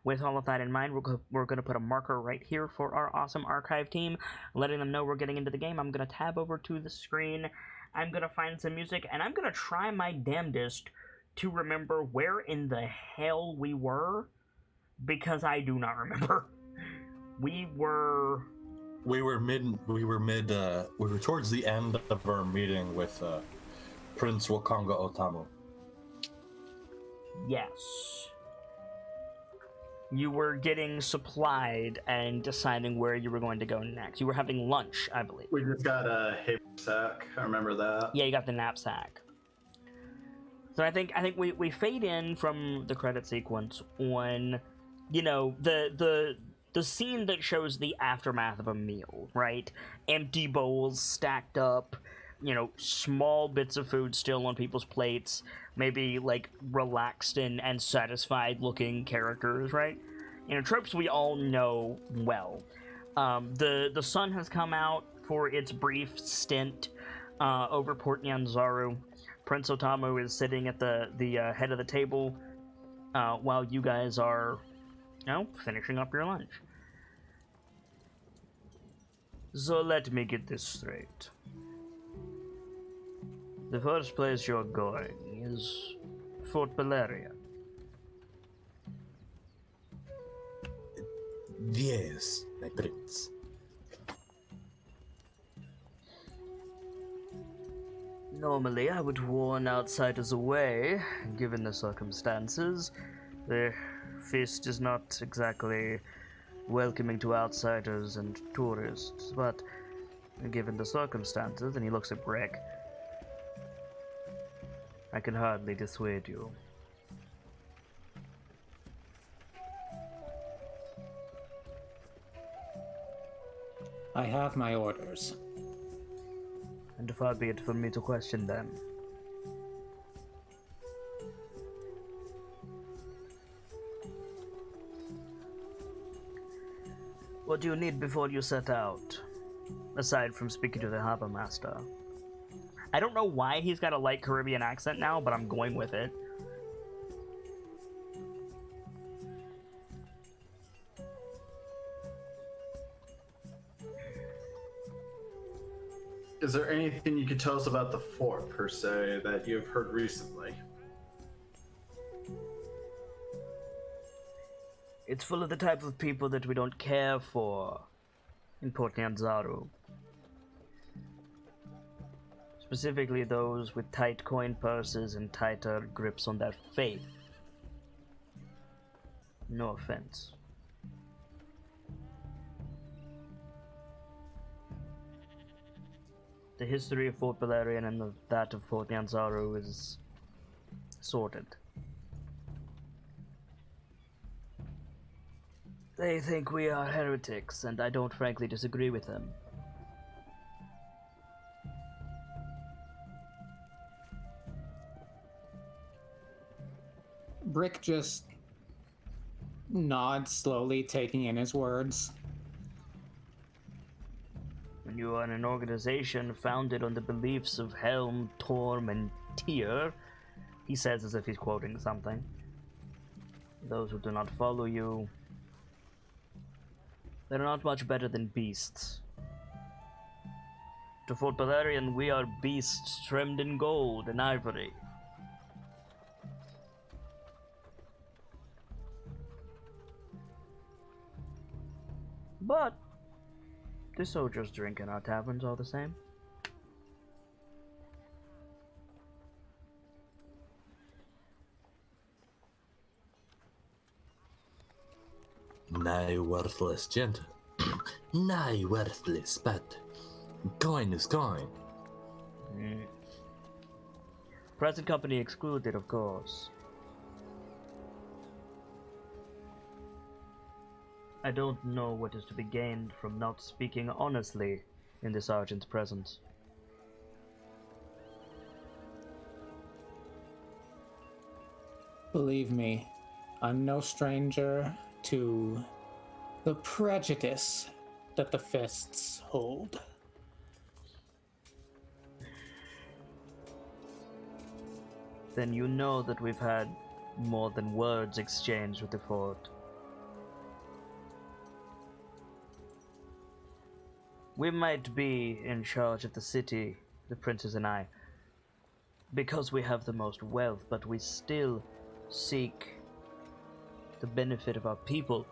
with all of that in mind, we're going to put a marker right here for our awesome archive team, letting them know we're getting into the game. I'm going to tab over to the screen. I'm going to find some music, and I'm going to try my damnedest to remember where in the hell we were, because I do not remember. We were towards the end of our meeting with Prince Wakanga Otamu. Yes. You were getting supplied and deciding where you were going to go next. You were having lunch, I believe. We just got a haversack. I remember that. Yeah, you got the knapsack. So I think we fade in from the credit sequence on, you know, the scene that shows the aftermath of a meal, right? Empty bowls stacked up, you know, small bits of food still on people's plates, maybe like relaxed and satisfied looking characters, right? You know, tropes we all know well. The sun has come out for its brief stint over Port Nyanzaru. Prince Otamu is sitting at the head of the table while you guys are, you know, finishing up your lunch. So let me get this straight. The first place you're going is Fort Valeria. Yes, my prince. Normally, I would warn outsiders away, given the circumstances. The feast is not exactly welcoming to outsiders and tourists, but given the circumstances, and he looks at Brick, I can hardly dissuade you. I have my orders. And far be it from me to question them. What do you need before you set out? Aside from speaking to the harbor master. I don't know why he's got a light Caribbean accent now, but I'm going with it. Is there anything you could tell us about the fort, per se, that you've heard recently? It's full of the type of people that we don't care for in Port Nyanzaru. Specifically those with tight coin purses and tighter grips on their faith. No offense. The history of Fort Valerian and that of Fort Nyanzaru is sordid. They think we are heretics, and I don't frankly disagree with them. Brick just nods slowly, taking in his words. When you are an organization founded on the beliefs of Helm, Torm, and Tyr, he says as if he's quoting something. Those who do not follow you, they're not much better than beasts. To Fort Valerian, we are beasts trimmed in gold and ivory. But the soldiers drink in our taverns all the same. Nigh worthless, gentle. Nigh worthless, but coin is coin. Present company excluded, of course. I don't know what is to be gained from not speaking honestly in the sergeant's presence. Believe me, I'm no stranger to the prejudice that the fists hold. Then you know that we've had more than words exchanged with the fort. We might be in charge of the city, the princess and I, because we have the most wealth, but we still seek the benefit of our people.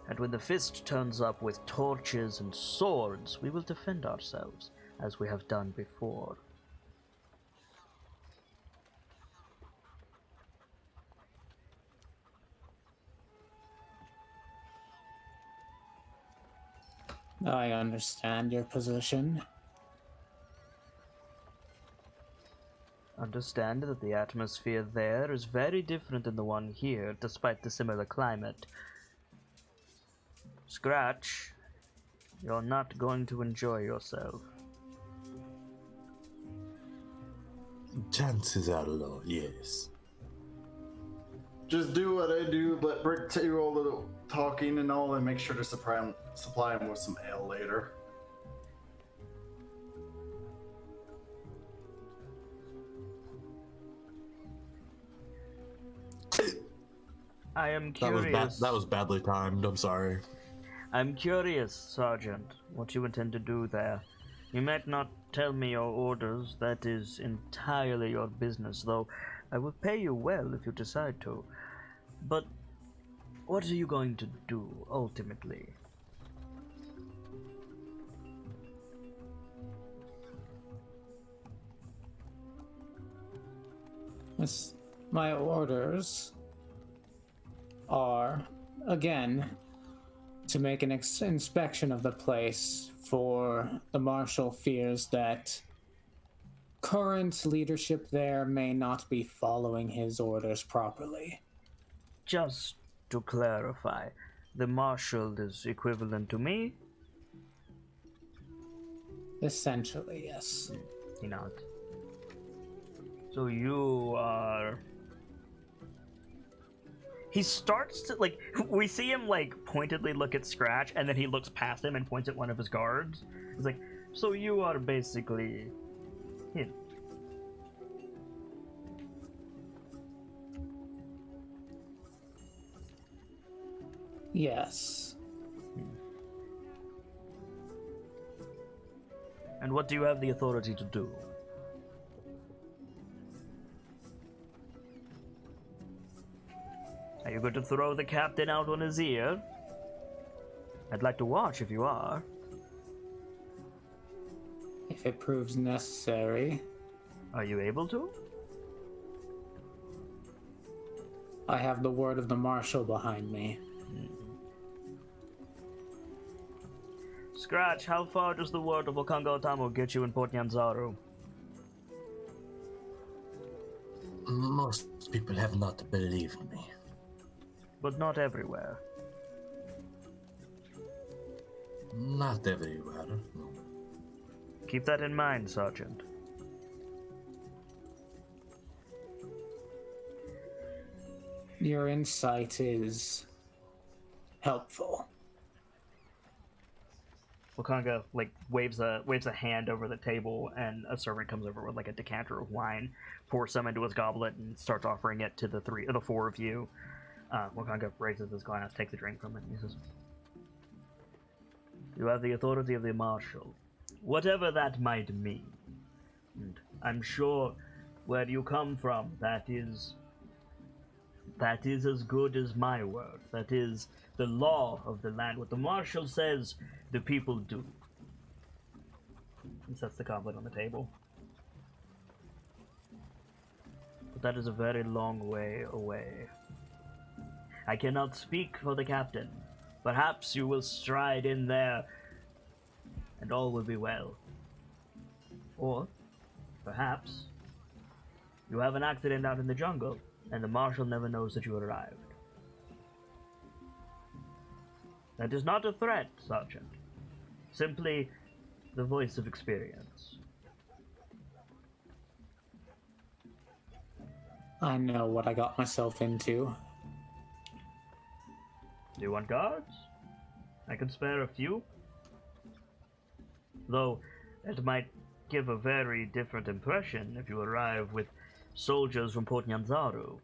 And when the fist turns up with torches and swords, we will defend ourselves, as we have done before. I understand your position. Understand that the atmosphere there is very different than the one here, despite the similar climate. Scratch, you're not going to enjoy yourself. Chances are low, yes. Just do what I do, let Brick do all the talking and all, and make sure to supply him with some ale later. I am curious. That was badly timed. I'm sorry. I'm curious, Sergeant, what you intend to do there. You might not tell me your orders, that is entirely your business, though I will pay you well if you decide to. But what are you going to do, ultimately? My orders are, again, to make an inspection of the place, for the Marshal fears that current leadership there may not be following his orders properly. Just to clarify, the Marshal is equivalent to me? Essentially, yes. He nods. So you are... He starts to, like, we see him, like, pointedly look at Scratch, and then he looks past him and points at one of his guards. He's like, so you are basically him. Yes. And what do you have the authority to do? Are you going to throw the captain out on his ear? I'd like to watch if you are. If it proves necessary. Are you able to? I have the word of the Marshal behind me. Scratch, how far does the word of Wakanga Otamo get you in Port Nyanzaru? Most people have not believed me. But not everywhere. Not everywhere, no. Keep that in mind, Sergeant. Your insight is helpful. Wakanga like waves a hand over the table, and a servant comes over with like a decanter of wine, pours some into his goblet, and starts offering it to the four of you. Wakanga raises his glass, takes a drink from it, and he says, "You have the authority of the Marshal, whatever that might mean. And I'm sure where you come from, that is as good as my word. That is the law of the land. What the Marshal says, the people do." He sets the goblet on the table. But that is a very long way away. I cannot speak for the captain. Perhaps you will stride in there, and all will be well. Or, perhaps, you have an accident out in the jungle, and the Marshal never knows that you arrived. That is not a threat, Sergeant. Simply the voice of experience. I know what I got myself into. Do you want guards? I can spare a few. Though, it might give a very different impression if you arrive with soldiers from Port Nyanzaru.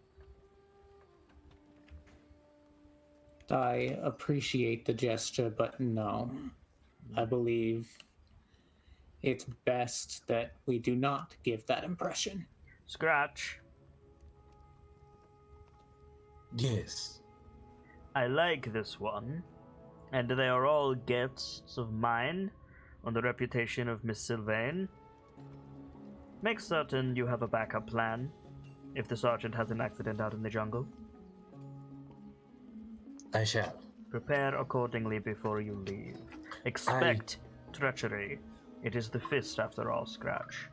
I appreciate the gesture, but no. I believe it's best that we do not give that impression. Scratch. Yes. I like this one, and they are all gifts of mine on the reputation of Miss Sylvain. Make certain you have a backup plan if the sergeant has an accident out in the jungle. I shall. Prepare accordingly before you leave. Expect treachery. It is the fist after all, Scratch.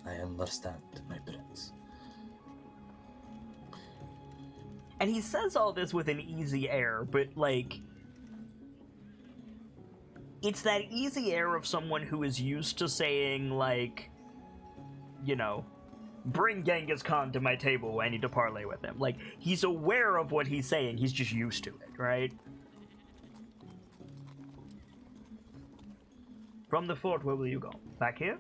I understand, my prince. And he says all this with an easy air, but like, it's that easy air of someone who is used to saying, like, you know, bring Genghis Khan to my table, I need to parlay with him. Like, he's aware of what he's saying, he's just used to it, right? From the fort, where will you go? Back here?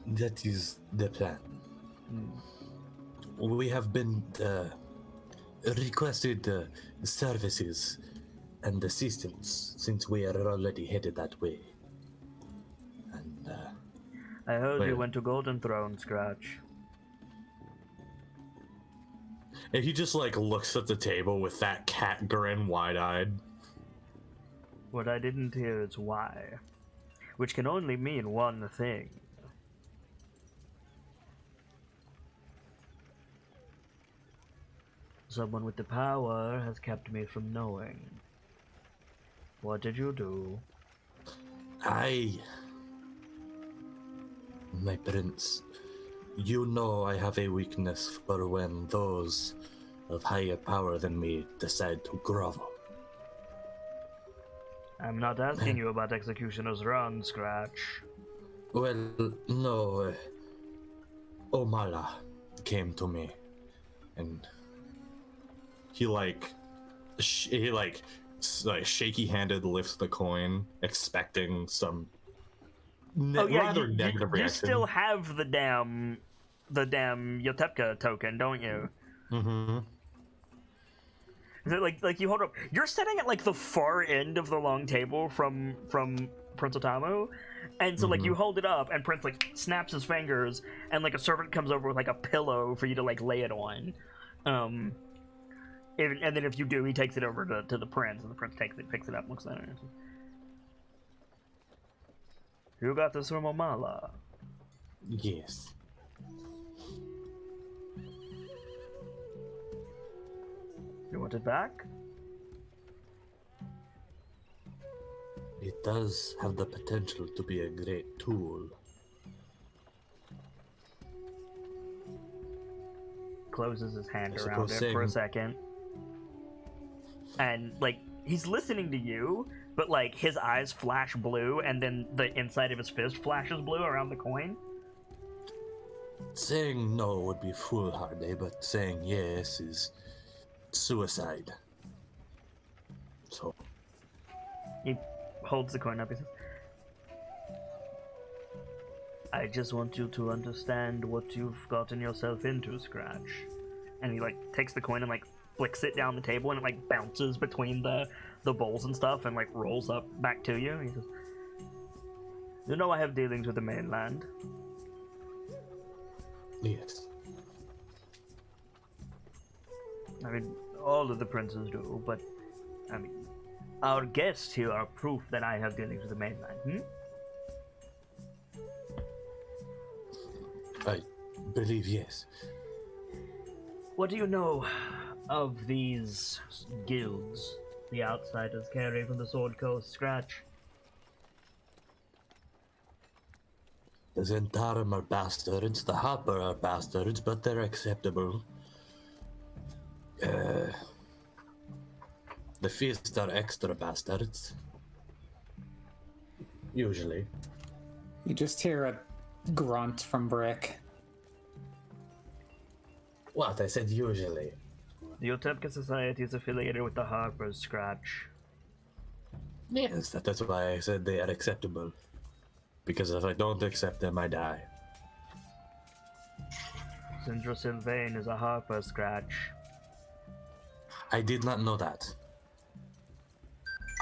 That is the plan. We have been requested services and assistance since we are already headed that way. And I heard you Well- went to Golden Throne, Scratch. and he just like looks at the table with that cat grin, wide-eyed. What I didn't hear is why. Which can only mean one thing. Someone with the power has kept me from knowing. What did you do? My prince, you know I have a weakness for when those of higher power than me decide to grovel. I'm not asking you about Executioner's Run, Scratch. Well, no. Omala came to me, and he shaky-handed lifts the coin, expecting some rather negative you reaction. still have the damn Yotepka token, don't you? Mm-hmm. Is it like you hold up? You're sitting at like the far end of the long table from Prince Otamu, and so like you hold it up, and Prince like snaps his fingers, and like a servant comes over with like a pillow for you to like lay it on, and then if you do, he takes it over to the prince, and the prince picks it up, looks at it. And says, "You got this from Omala." Yes. You want it back? It does have the potential to be a great tool. Closes his hand I around suppose it for a saying- second, and like he's listening to you, but like his eyes flash blue, and then the inside of his fist flashes blue around the coin. Saying no would be foolhardy, but saying yes is suicide. So, He holds the coin up. He says, "I just want you to understand what you've gotten yourself into, Scratch." And he like takes the coin and like flicks it down the table, and it like bounces between the bowls and stuff, and like rolls up back to you. He says, "You know I have dealings with the mainland." yes. I mean, all of the princes do, but I mean, our guests here are proof that I have dealings with the mainland. I believe yes. What do you know of these guilds the outsiders carry from the Sword Coast, Scratch? The Zentarum are bastards, the Hopper are bastards, but they're acceptable. The Fist are extra bastards. Usually. You just hear a grunt from Brick. What? I said usually. The Otepka Society is affiliated with the Harpers, Scratch. Yes, that's why I said they are acceptable. Because if I don't accept them, I die. Sindra Sylvain is a Harper, Scratch. I did not know that.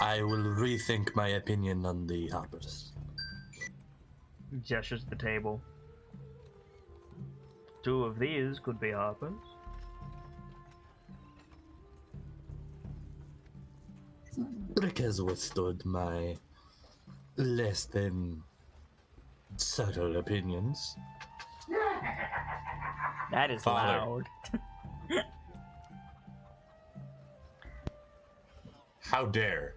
I will rethink my opinion on the hoppers. Gestures to the table. 2 of these could be hoppers. Rick has withstood my less than subtle opinions. That is Father. loud. How dare?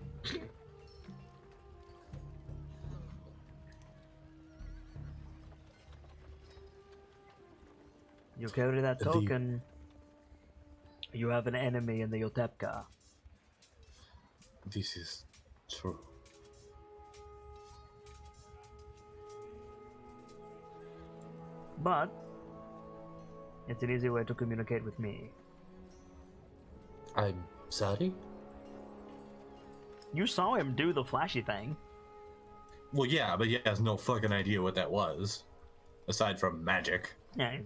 You carry that The- token. You have an enemy in the Yotepka. This is true. But it's an easy way to communicate with me. I'm sorry? You saw him do the flashy thing. Well, yeah, but he has no fucking idea what that was, aside from magic. Yeah.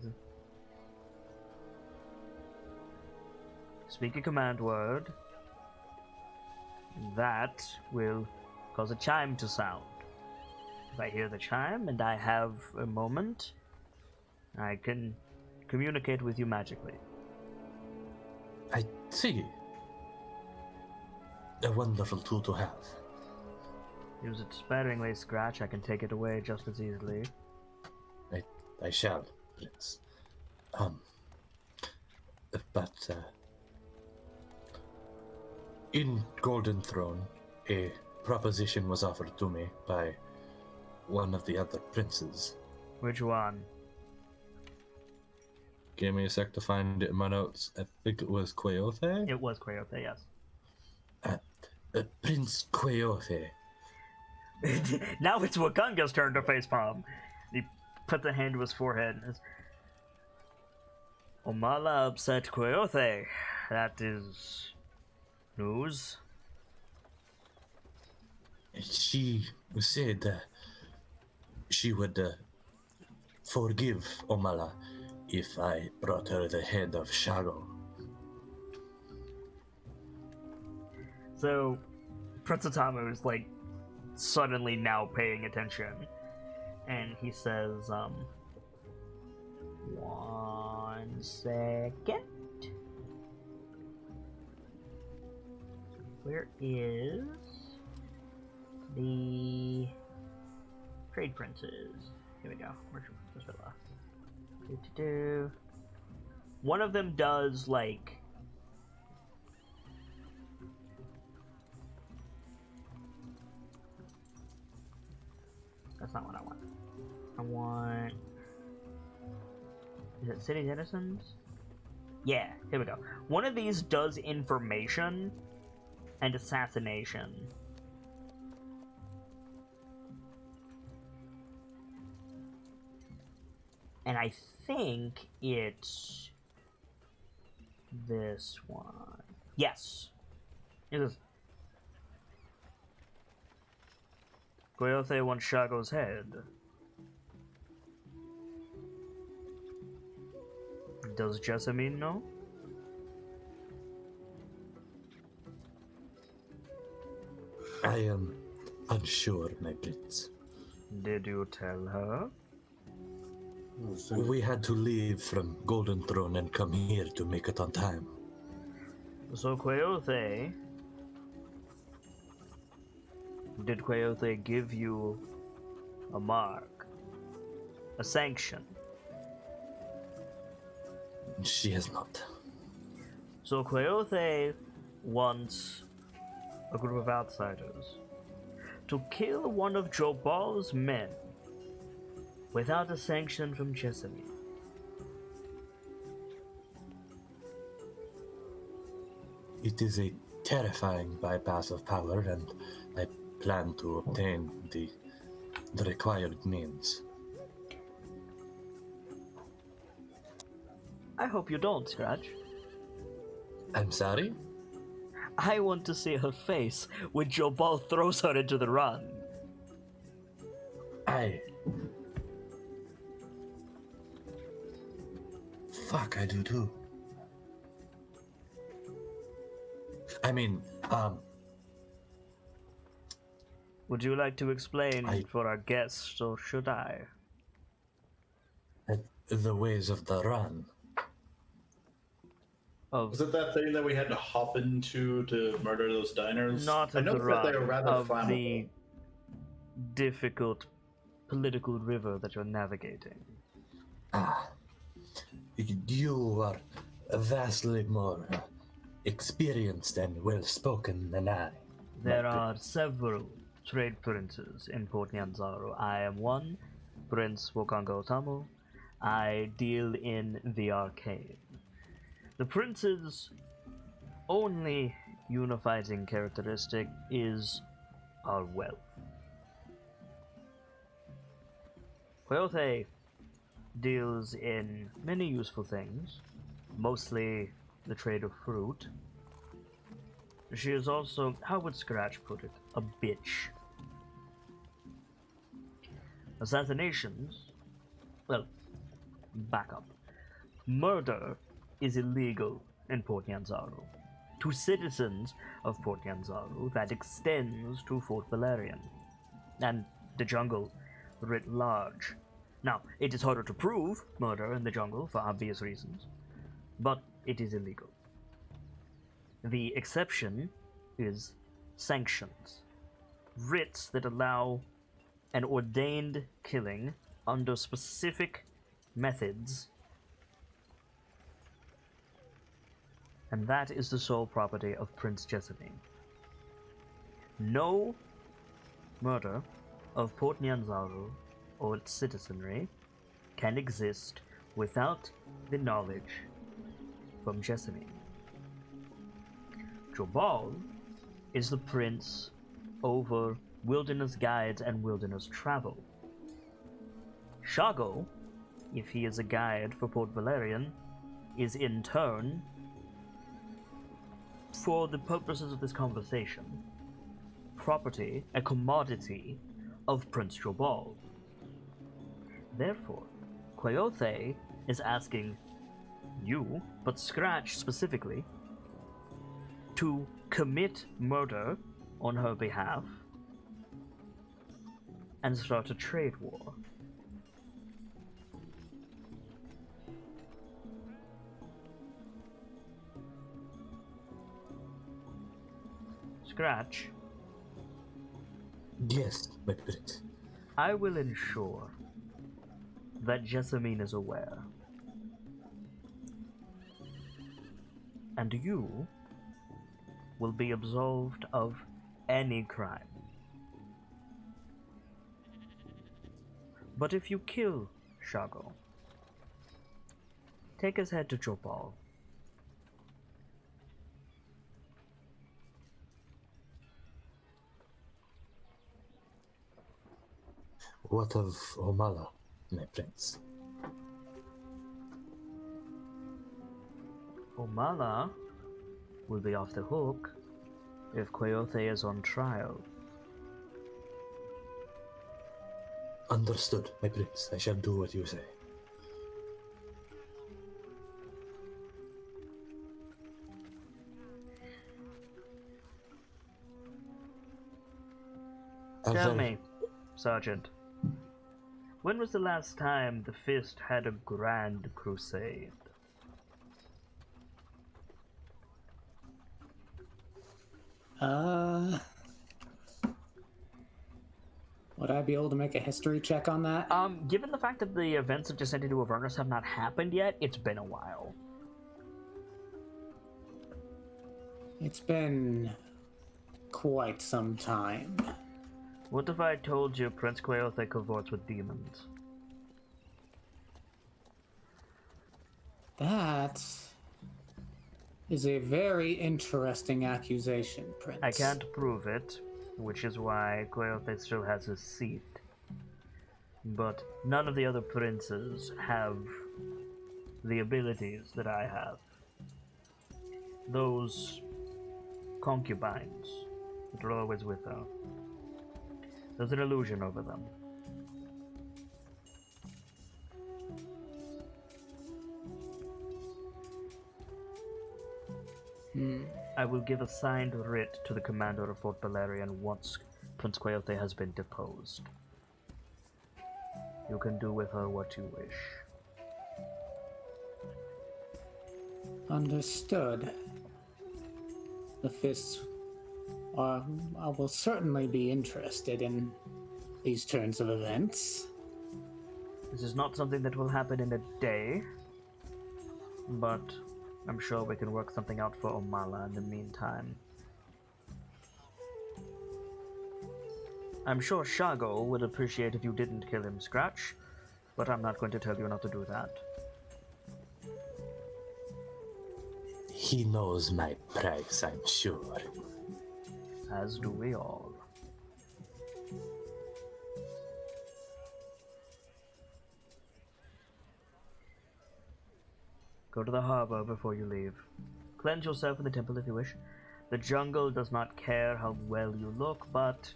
Speak a command word. That will cause a chime to sound. If I hear the chime and I have a moment, I can communicate with you magically. I see. A wonderful tool to have. Use it sparingly, Scratch. I can take it away just as easily. I shall, Prince. But in Golden Throne, a proposition was offered to me by one of the other princes. Which one? Give me a sec to find it in my notes. I think it was Queothe? It was Quayote, yes. Prince Queothe. Now it's Wakanga's turn to facepalm. He puts a hand to his forehead and says, Omala upset Queothe. That is news. She said she would forgive Omala if I brought her the head of Shago. So, Prince Atamu is like suddenly now paying attention, and he says, "1 second. Where is the trade princes? Here we go. Merchant Princess Villa. Do. One of them does like." That's not what I want. I want... Is it City Denizens? Yeah, here we go. One of these does information and assassination. And I think it's this one. Yes. It is. Coyote wants Shago's head. Does Jessamine know? I am unsure, my prince. Did you tell her? We had to leave from Golden Throne and come here to make it on time. So Coyote... Did Coyote give you a mark? A sanction? She has not. So Coyote wants a group of outsiders to kill one of Jobal's men without a sanction from Jessamine. It is a terrifying bypass of power, and I plan to obtain the required means. I hope you don't, Scratch. I'm sorry? I want to see her face when Jobal throws her into the run. Fuck, I do too. I mean, Would you like to explain I- for our guests, or should I? The ways of the run. Of Was it that thing that we had to hop into to murder those diners? not I of the noticed that they were run, rather of flammable. the difficult political river that you're navigating. You are vastly more experienced and well spoken than I. There my are several trade princes in Port Nyanzaru. I am one, Prince Wokongo Otamu. I deal in the arcade. The prince's only unifying characteristic is our wealth. Coyote deals in many useful things, mostly the trade of fruit. She is also, how would Scratch put it, a bitch. Assassinations, well, back up. Murder is illegal in Port Nyanzaru. To citizens of Port Nyanzaru, that extends to Fort Valerian and the jungle writ large. Now, it is harder to prove murder in the jungle for obvious reasons, but it is illegal. The exception is sanctions, writs that allow an ordained killing under specific methods, and that is the sole property of Prince Jessamine. No murder of Port Nyanzaru or its citizenry can exist without the knowledge from Jessamine. Jobal is the prince over wilderness guides and wilderness travel. Shago, if he is a guide for Port Valerian, is in turn, for the purposes of this conversation, property, a commodity of Prince Jobal. Therefore, Coyote is asking you, but Scratch specifically, to commit murder on her behalf and start a trade war. Scratch, Yes, my prince. I will ensure that Jessamine is aware. And you will be absolved of any crime. But if you kill Shago, take his head to Jopal. What of Omala, my prince? Omala will be off the hook if Coyote is on trial. Understood, my prince. I shall do what you say. Tell me, Sergeant, when was the last time the Fist had a grand crusade? Would I be able to make a history check on that? Given the fact that the events of Descent into Avernus have not happened yet, it's been a while. It's been quite some time. What if I told you Prince Coyote cavorts with demons? That is a very interesting accusation, Prince. I can't prove it, which is why Coyote still has his seat. But none of the other princes have the abilities that I have. Those concubines that are always with her. There's an illusion over them. I will give a signed writ to the commander of Fort Valerian once Prince Coyote has been deposed. You can do with her what you wish. Understood. The fists I will certainly be interested in these turns of events. This is not something that will happen in a day, but I'm sure we can work something out for Omala in the meantime. I'm sure Shago would appreciate if you didn't kill him, Scratch, but I'm not going to tell you not to do that. He knows my price, I'm sure. As do we all. Go to the harbor before you leave. Cleanse yourself in the temple if you wish. The jungle does not care how well you look, but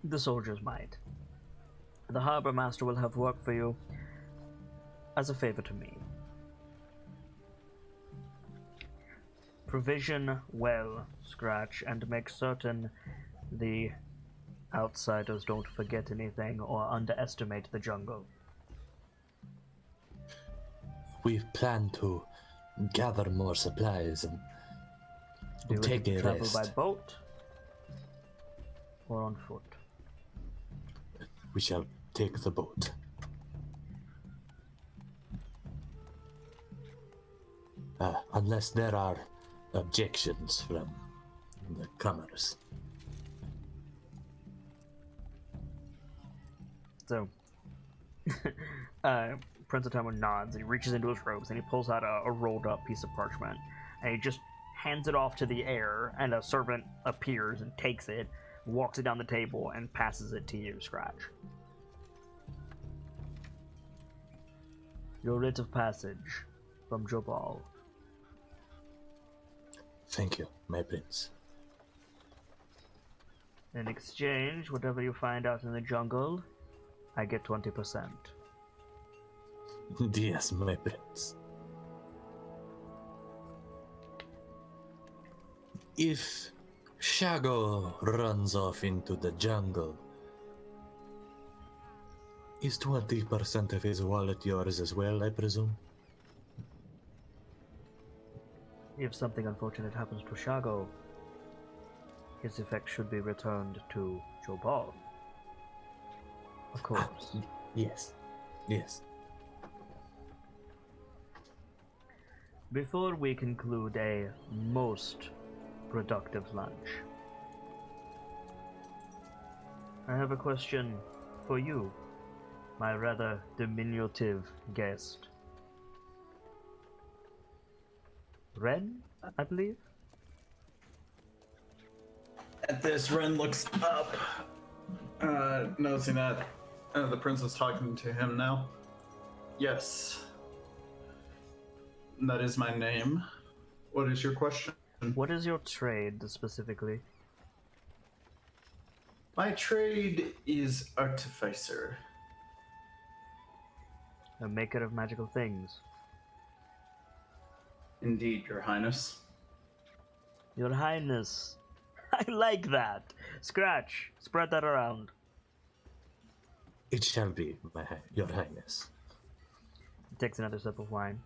the soldiers might. The harbor master will have work for you as a favor to me. Provision well, Scratch, and make certain the outsiders don't forget anything or underestimate the jungle. We plan to gather more supplies and take a travel rest. by boat or on foot. We shall take the boat. Unless there are objections from the comers. So, Prince Otomo nods and he reaches into his robes and he pulls out a rolled up piece of parchment and he just hands it off to the air, and a servant appears and takes it, walks it down the table, and passes it to you, Scratch. Your writ of passage from Jobal. Thank you, my prince. In exchange, whatever you find out in the jungle, I get 20%. Yes, my prince. If Shago runs off into the jungle, is 20% of his wallet yours as well, I presume? If something unfortunate happens to Shago, his effect should be returned to Jobal. Of course. Yes. Yes. Before we conclude a most productive lunch, I have a question for you, my rather diminutive guest. Ren, I believe? At this, Ren looks up, noticing that the prince is talking to him now. Yes. That is my name. What is your question? What is your trade specifically? My trade is artificer. A maker of magical things. Indeed, your highness. Your Highness. I like that. Scratch. Spread that around. It shall be, your highness. He takes another sip of wine.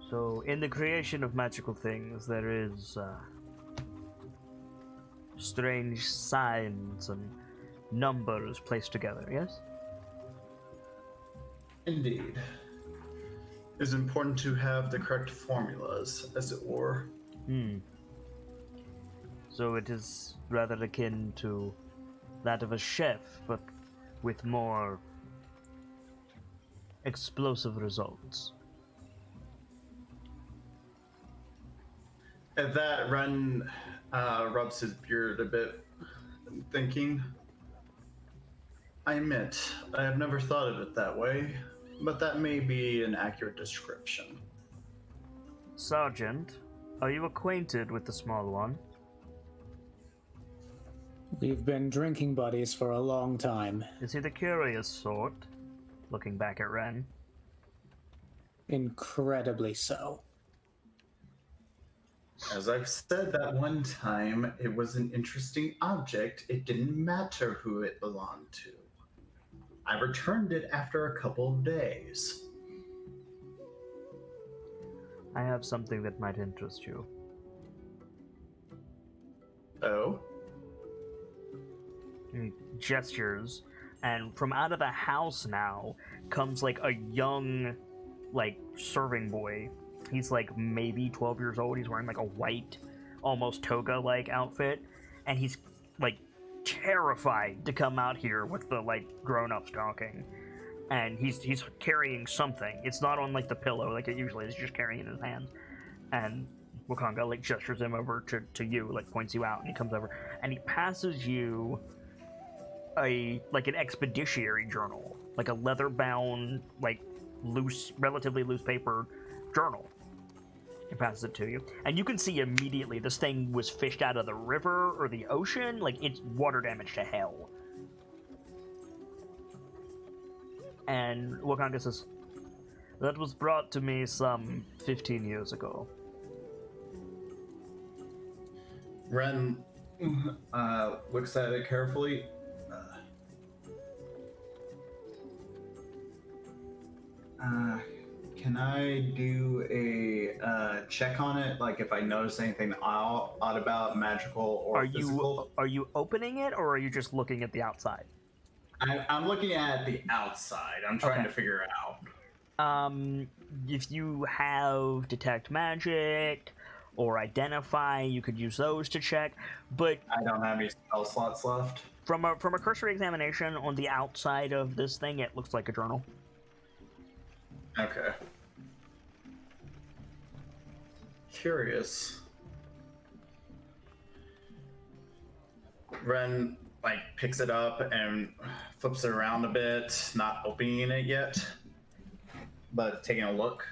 So, in the creation of magical things, there is strange signs and numbers placed together, yes? Indeed. It is important to have the correct formulas, as it were. So it is rather akin to that of a chef, but with more explosive results. At that, Ren rubs his beard a bit, thinking, I admit, I have never thought of it that way, but that may be an accurate description. Sergeant, are you acquainted with the small one? We've been drinking buddies for a long time. Is he the curious sort? Looking back at Ren. Incredibly so. As I've said that one time, it was an interesting object. It didn't matter who it belonged to. I returned it after a couple of days. I have something that might interest you. Oh? He gestures, and from out of the house now comes like a young, like, serving boy. He's like maybe 12 years old. He's wearing like a white, almost toga-like outfit, and he's like terrified to come out here with the like grown-ups talking. And he's carrying something. It's not on like the pillow like it usually is. He's just carrying it in his hands. And Wakanga like gestures him over to you, like points you out, and he comes over and he passes you like an expeditionary journal, like a leather-bound, like relatively loose paper journal. He passes it to you, and you can see immediately this thing was fished out of the river or the ocean. Like, it's water damage to hell. And Wakanga says, "That was brought to me some 15 years ago." Ren looks at it carefully. Can I do a check on it? Like if I notice anything odd about magical or physical? Are you opening it, or are you just looking at the outside? I'm looking at the outside. I'm trying to figure it out. If you have detect magic or identify, you could use those to check. But I don't have any spell slots left. From a cursory examination on the outside of this thing, it looks like a journal. Okay. Curious. Ren like picks it up and flips it around a bit, not opening it yet, but taking a look.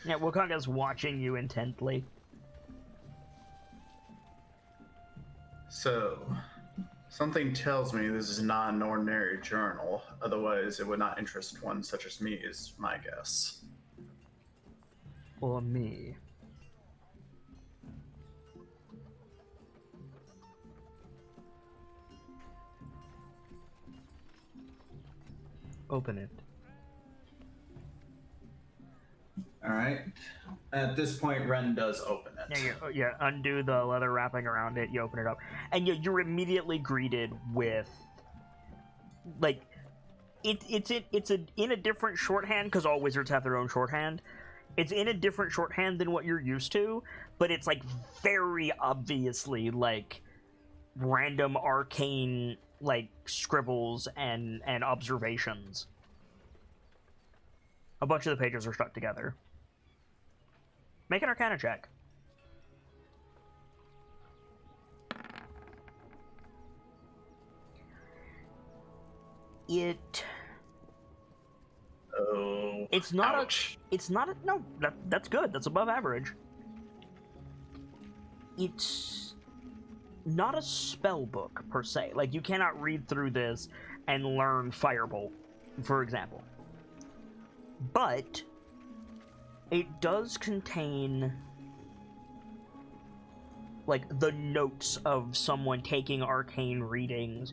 Yeah, Wakanga's watching you intently. So, something tells me this is not an ordinary journal. Otherwise, it would not interest one such as me, is my guess. Or me. Open it. All right. At this point, Ren does open it. Yeah, undo the leather wrapping around it, you open it up, and you're immediately greeted with, like, it's in a different shorthand, because all wizards have their own shorthand. It's in a different shorthand than what you're used to, but it's, like, very obviously, like, random arcane, like, scribbles and observations. A bunch of the pages are stuck together. Make an Arcana check. It's not ouch. No, that's good. That's above average. It's not a spell book per se. Like, you cannot read through this and learn Firebolt, for example. But it does contain, like, the notes of someone taking arcane readings.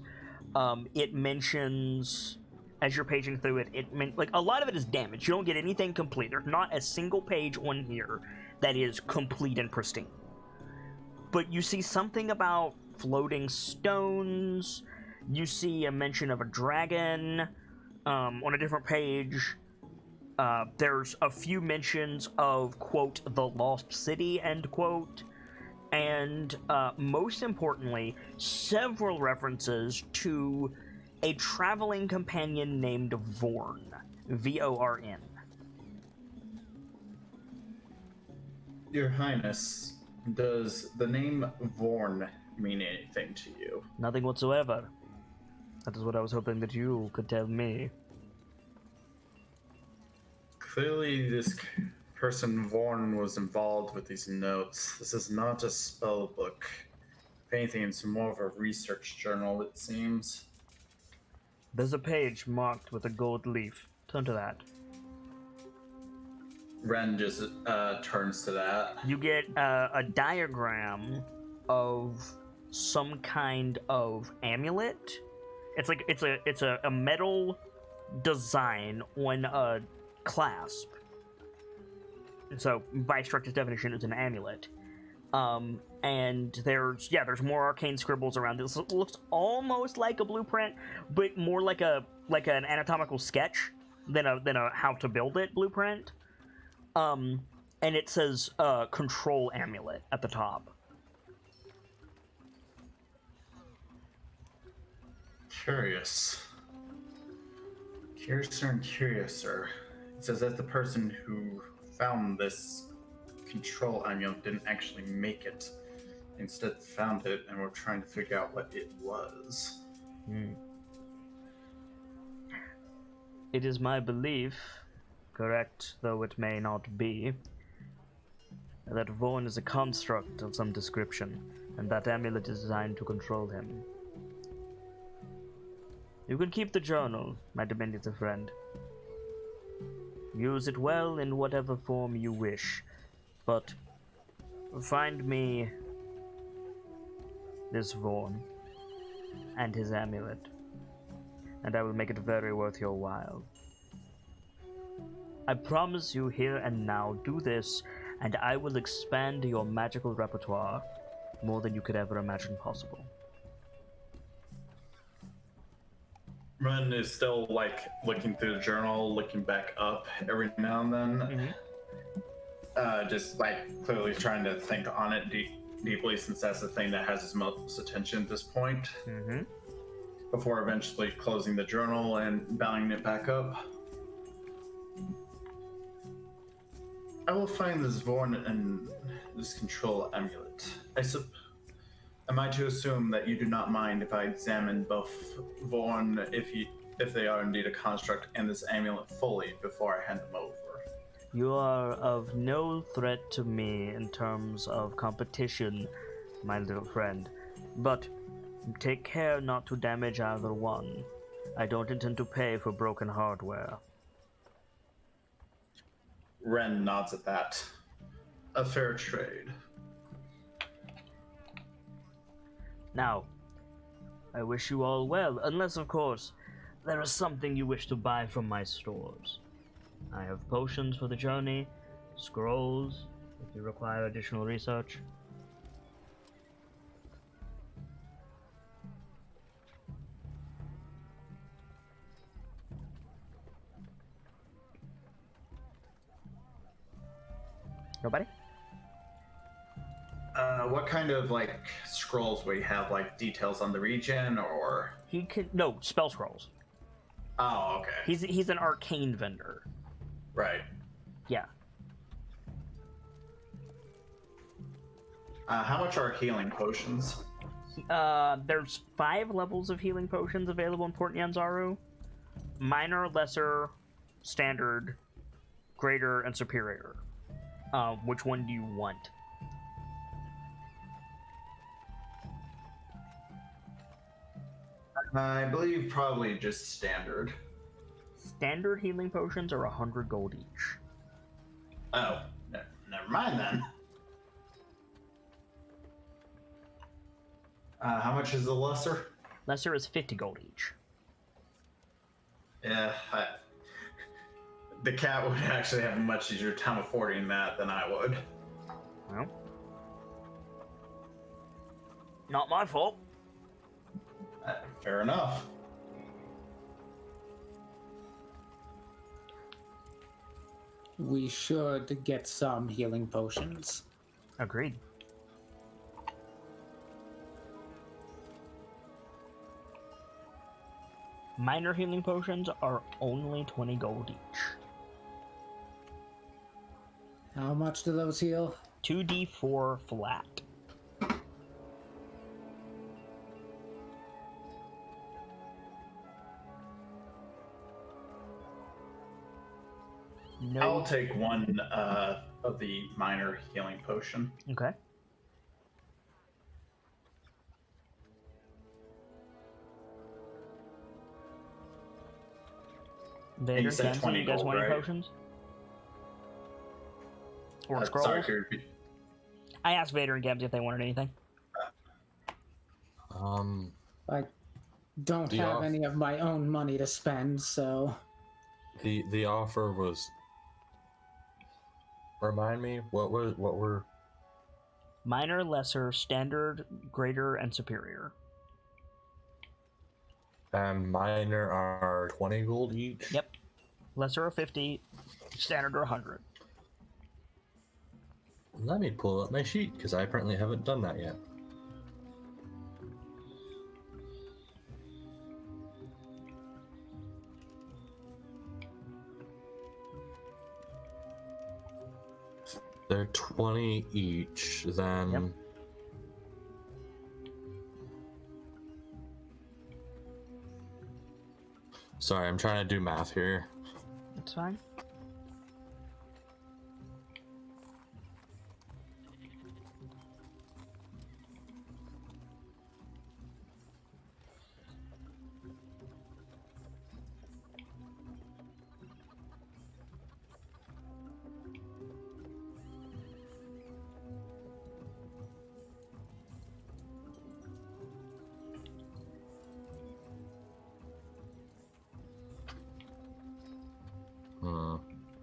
It mentions, as you're paging through it, like, a lot of it is damaged. You don't get anything complete. There's not a single page on here that is complete and pristine. But you see something about floating stones. You see a mention of a dragon on a different page. There's a few mentions of, quote, the lost city, end quote. And most importantly, several references to a traveling companion named Vorn. Vorn. Your Highness, does the name Vorn mean anything to you? Nothing whatsoever. That is what I was hoping that you could tell me. Clearly, this person Vorn was involved with these notes. This is not a spell book. If anything, it's more of a research journal, it seems. There's a page marked with a gold leaf. Turn to that. Ren just turns to that. You get a diagram of some kind of amulet. It's like it's a metal design on a clasp. So by Structure's definition, it's an amulet. And there's more arcane scribbles around this. It looks almost like a blueprint, but more like an anatomical sketch than a how to build it blueprint. And it says control amulet at the top. Curiouser and curiouser. It says that the person who found this control amulet didn't actually make it. Instead found it and were trying to figure out what it was. It is my belief, correct though it may not be, that Vaughn is a construct of some description, and that amulet is designed to control him. You can keep the journal, my diminutive friend. Use it well in whatever form you wish, but find me this Vaughn and his amulet, and I will make it very worth your while. I promise you here and now, do this, and I will expand your magical repertoire more than you could ever imagine possible. Ren is still like looking through the journal, looking back up every now and then. Just like clearly trying to think on it deeply, since that's the thing that has his most attention at this point. Before eventually closing the journal and bowing it back up. I will find this Vorn and this control amulet. Am I to assume that you do not mind if I examine both Vorn, if they are indeed a construct, and this amulet fully before I hand them over? You are of no threat to me in terms of competition, my little friend, but take care not to damage either one. I don't intend to pay for broken hardware. Ren nods at that. A fair trade. Now, I wish you all well, unless, of course, there is something you wish to buy from my stores. I have potions for the journey, scrolls, if you require additional research. Nobody? What kind of like scrolls would he have? Like details on the region, or? He can no spell scrolls. Oh, okay. He's an arcane vendor. Right. Yeah. How much are healing potions? There's 5 levels of healing potions available in Port Nyanzaru. Minor, lesser, standard, greater, and superior. Which one do you want? I believe probably just standard. Standard healing potions are 100 gold each. Oh, never mind then. How much is the lesser? Lesser is 50 gold each. Yeah, the cat would actually have a much easier time affording that than I would. Well, not my fault. Fair enough. We should get some healing potions. Agreed. Minor healing potions are only 20 gold each. How much do those heal? 2d4 flat. No. I'll take one of the minor healing potion. Okay. Vader, you said Kenzie, 20 you guys gold, want any right? potions? Or Sorry, scrolls. could you repeat? I asked Vader and Gabs if they wanted anything. I don't The have off- any of my own money to spend, so the offer was. Remind me what were Minor, lesser, standard, greater, and superior. minor are 20 gold each. Yep. Lesser are 50, standard are 100. Let me pull up my sheet because I apparently haven't done that yet. They're 20 each, then. Yep. Sorry, I'm trying to do math here. That's fine.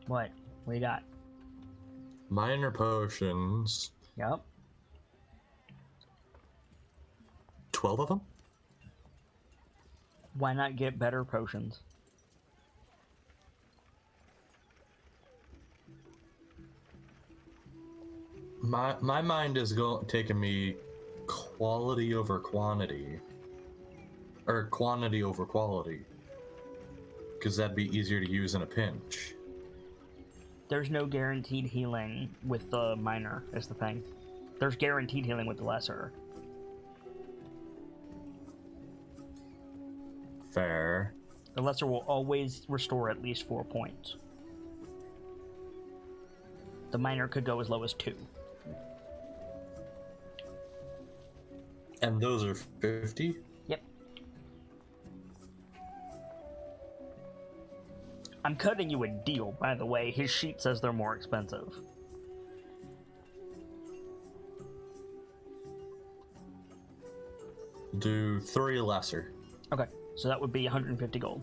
What? What you got? Minor potions, Yep. 12 of them? Why not get better potions? My mind is taking me quality over quantity. Or quantity over quality. Because that'd be easier to use in a pinch. There's no guaranteed healing with the minor, is the thing. There's guaranteed healing with the lesser. Fair. The lesser will always restore at least 4 points. The minor could go as low as 2. And those are 50? Yep. I'm cutting you a deal, by the way. His sheet says they're more expensive. Do 3 lesser. Okay, so that would be 150 gold.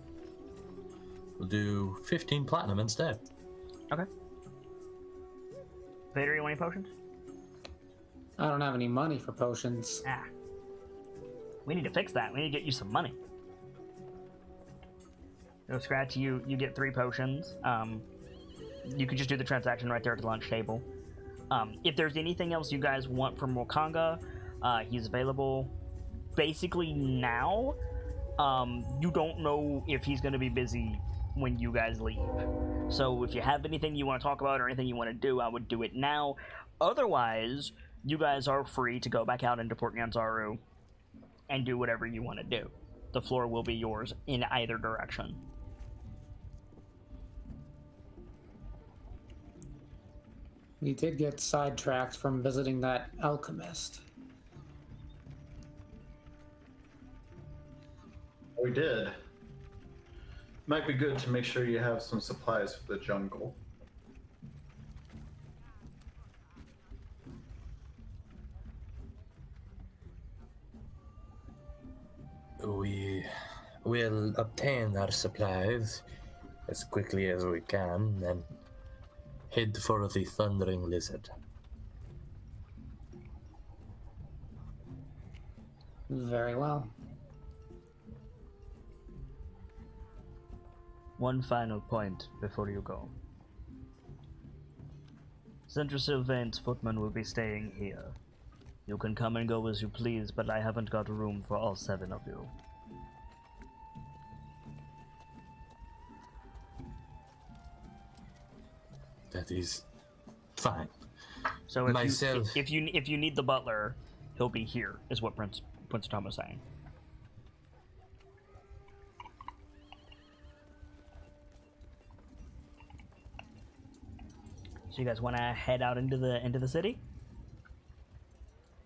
We'll do 15 platinum instead. Okay. Vader, you want any potions? I don't have any money for potions. Ah. We need to fix that. We need to get you some money. So Scratch, you get 3 potions. You could just do the transaction right there at the lunch table. If there's anything else you guys want from Wakanga, he's available basically now. You don't know if he's going to be busy when you guys leave. So if you have anything you want to talk about or anything you want to do, I would do it now. Otherwise, you guys are free to go back out into Port Ganzaru and do whatever you want to do. The floor will be yours in either direction. We did get sidetracked from visiting that alchemist. We did. Might be good to make sure you have some supplies for the jungle. We will obtain our supplies as quickly as we can and head for the Thundering Lizard. Very well. One final point before you go. Central Sylvain's footmen will be staying here. You can come and go as you please, but I haven't got room for all 7 of you. That is fine. So if Myself- if you need the butler, he'll be here, is what Prince Tom was saying. So you guys want to head out into the city?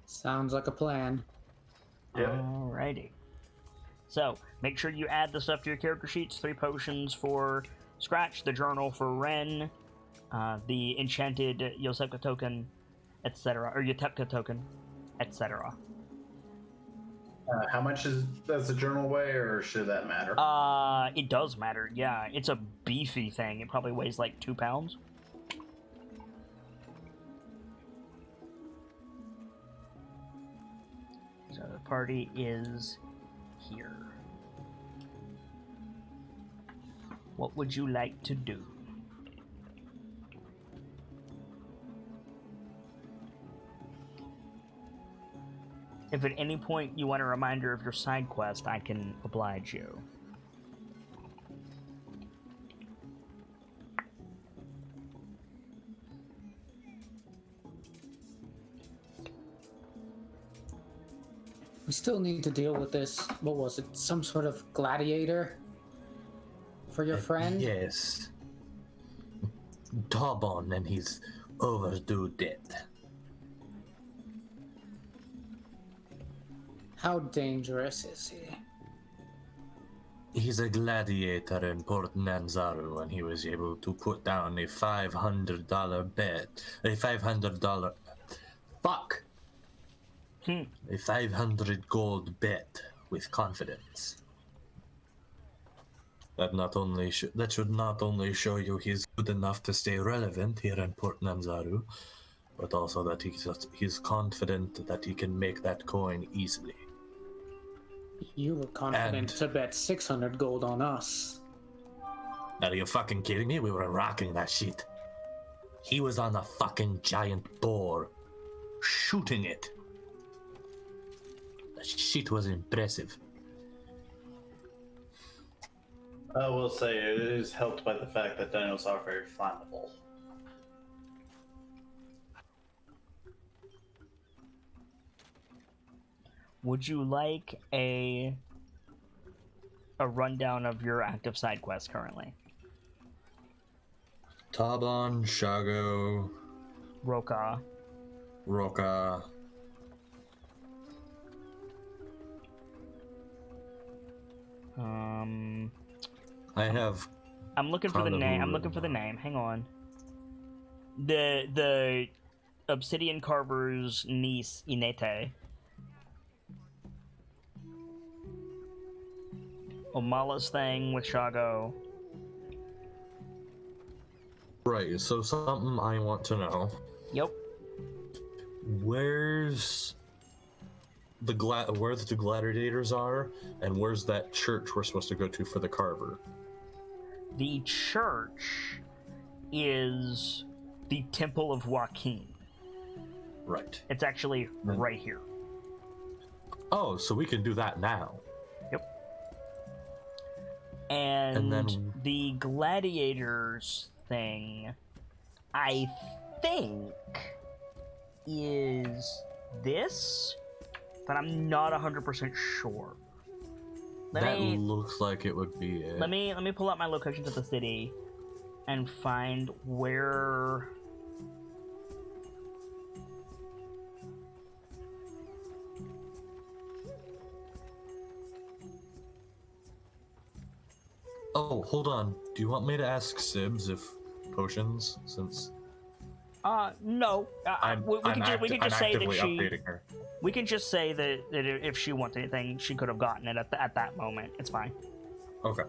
Sounds like a plan. Yeah. Alrighty. So make sure you add the stuff to your character sheets. 3 potions for Scratch, the journal for Ren, the enchanted Yoseka token, etc., or Yotepka token, etc. How much is that's a journal weigh, or should that matter? It does matter. Yeah, it's a beefy thing. It probably weighs like 2 pounds. So the party is here. What would you like to do? If at any point you want a reminder of your side quest, I can oblige you. We still need to deal with this. What was it? Some sort of gladiator for your friend? Yes. Tarbon and his overdue debt. How dangerous is he? He's a gladiator in Port Nanzaru, and he was able to put down a $500 bet. A $500. Fuck! A 500 gold bet with confidence. That should not only show you he's good enough to stay relevant here in Port Nanzaru, but also that he's confident that he can make that coin easily. You were confident to bet 600 gold on us. Are you fucking kidding me? We were rocking that shit. He was on a fucking giant boar, shooting it. That shit was impressive. I will say it is helped by the fact that dinos are very flammable. Would you like a rundown of your active side quests currently? Taban, Shago, Roka. Roka. I have. I'm looking for the name. I'm Kanahu. looking for the name. Hang on. The Obsidian Carver's niece, Inete. Omala's thing with Shago. Right, so something I want to know. Yep. Where's where the gladiators are, and where's that church we're supposed to go to for the carver? The church is the Temple of Joaquin. Right. It's actually right here. Oh, so we can do that now. Yep. And then- the gladiators thing, I think, is this, but I'm not 100% sure. That looks like it would be it. Let me pull up my locations of the city and find where. Oh, hold on. Do you want me to ask Sibs if potions, since No. We can just say that actively she. updating her. We can just say that if she wants anything, she could have gotten it at that moment. It's fine. Okay.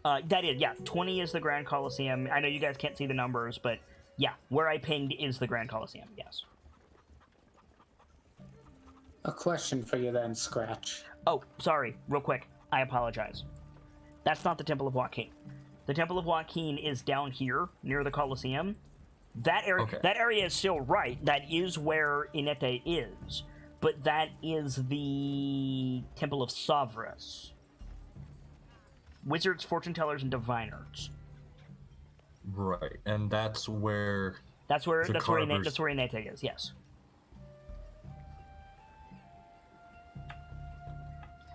That is, yeah. 20 is the Grand Coliseum. I know you guys can't see the numbers, but yeah, where I pinged is the Grand Coliseum. Yes. A question for you then, Scratch. Oh, sorry. Real quick. I apologize. That's not the Temple of Joaquin. The Temple of Joaquin is down here near the Coliseum. That area, Okay. That area is still right. That is where Inete is, but that is the Temple of Savras. Wizards, fortune tellers, and diviners. Right, and that's where. That's where The that's where carvers- that's where Inete is. Yes.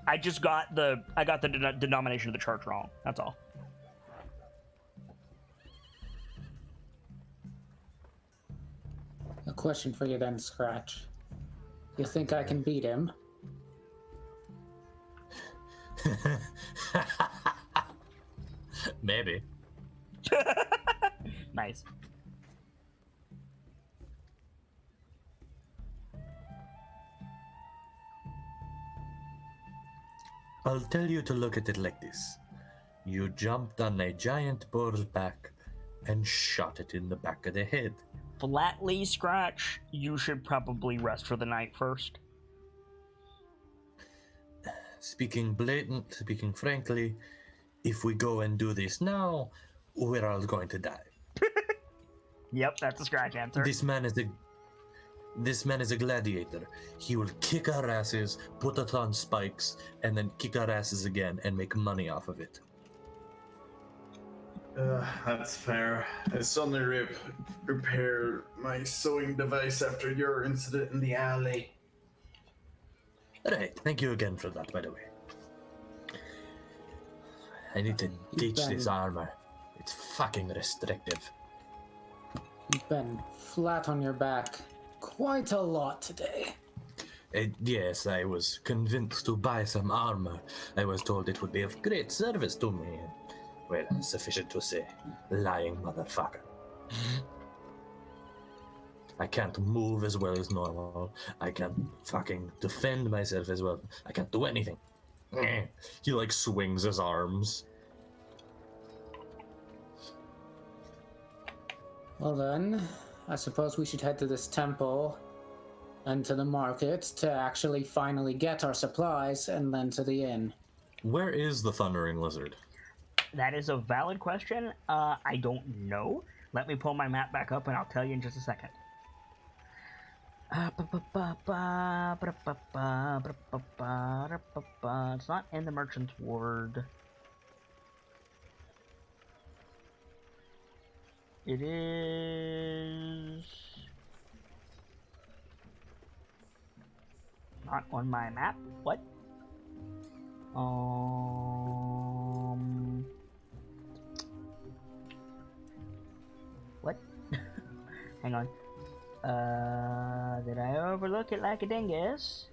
I got the denomination of the church wrong. That's all. A question for you then, Scratch. You think I can beat him? Maybe. Nice. I'll tell you to look at it like this. You jumped on a giant boar's back and shot it in the back of the head. Flatly, Scratch, you should probably rest for the night first. Speaking frankly, if we go and do this now, we're all going to die. Yep, that's a Scratch answer. This man is a gladiator. He will kick our asses, put us on spikes, and then kick our asses again and make money off of it. That's fair. I suddenly repair my sewing device after your incident in the alley. Right, thank you again for that, by the way. I need to ditch this armor. It's fucking restrictive. You've been flat on your back quite a lot today. Yes, I was convinced to buy some armor. I was told it would be of great service to me. Well, sufficient to say, lying motherfucker. I can't move as well as normal. I can't fucking defend myself as well. I can't do anything. He like swings his arms. Well then, I suppose we should head to this temple and to the market to actually finally get our supplies and then to the inn. Where is the Thundering Lizard? That is a valid question. I don't know. Let me pull my map back up and I'll tell you in just a second. It's not in the Merchant's Ward. It is not on my map. What? What? Hang on. Did I overlook it like a dingus?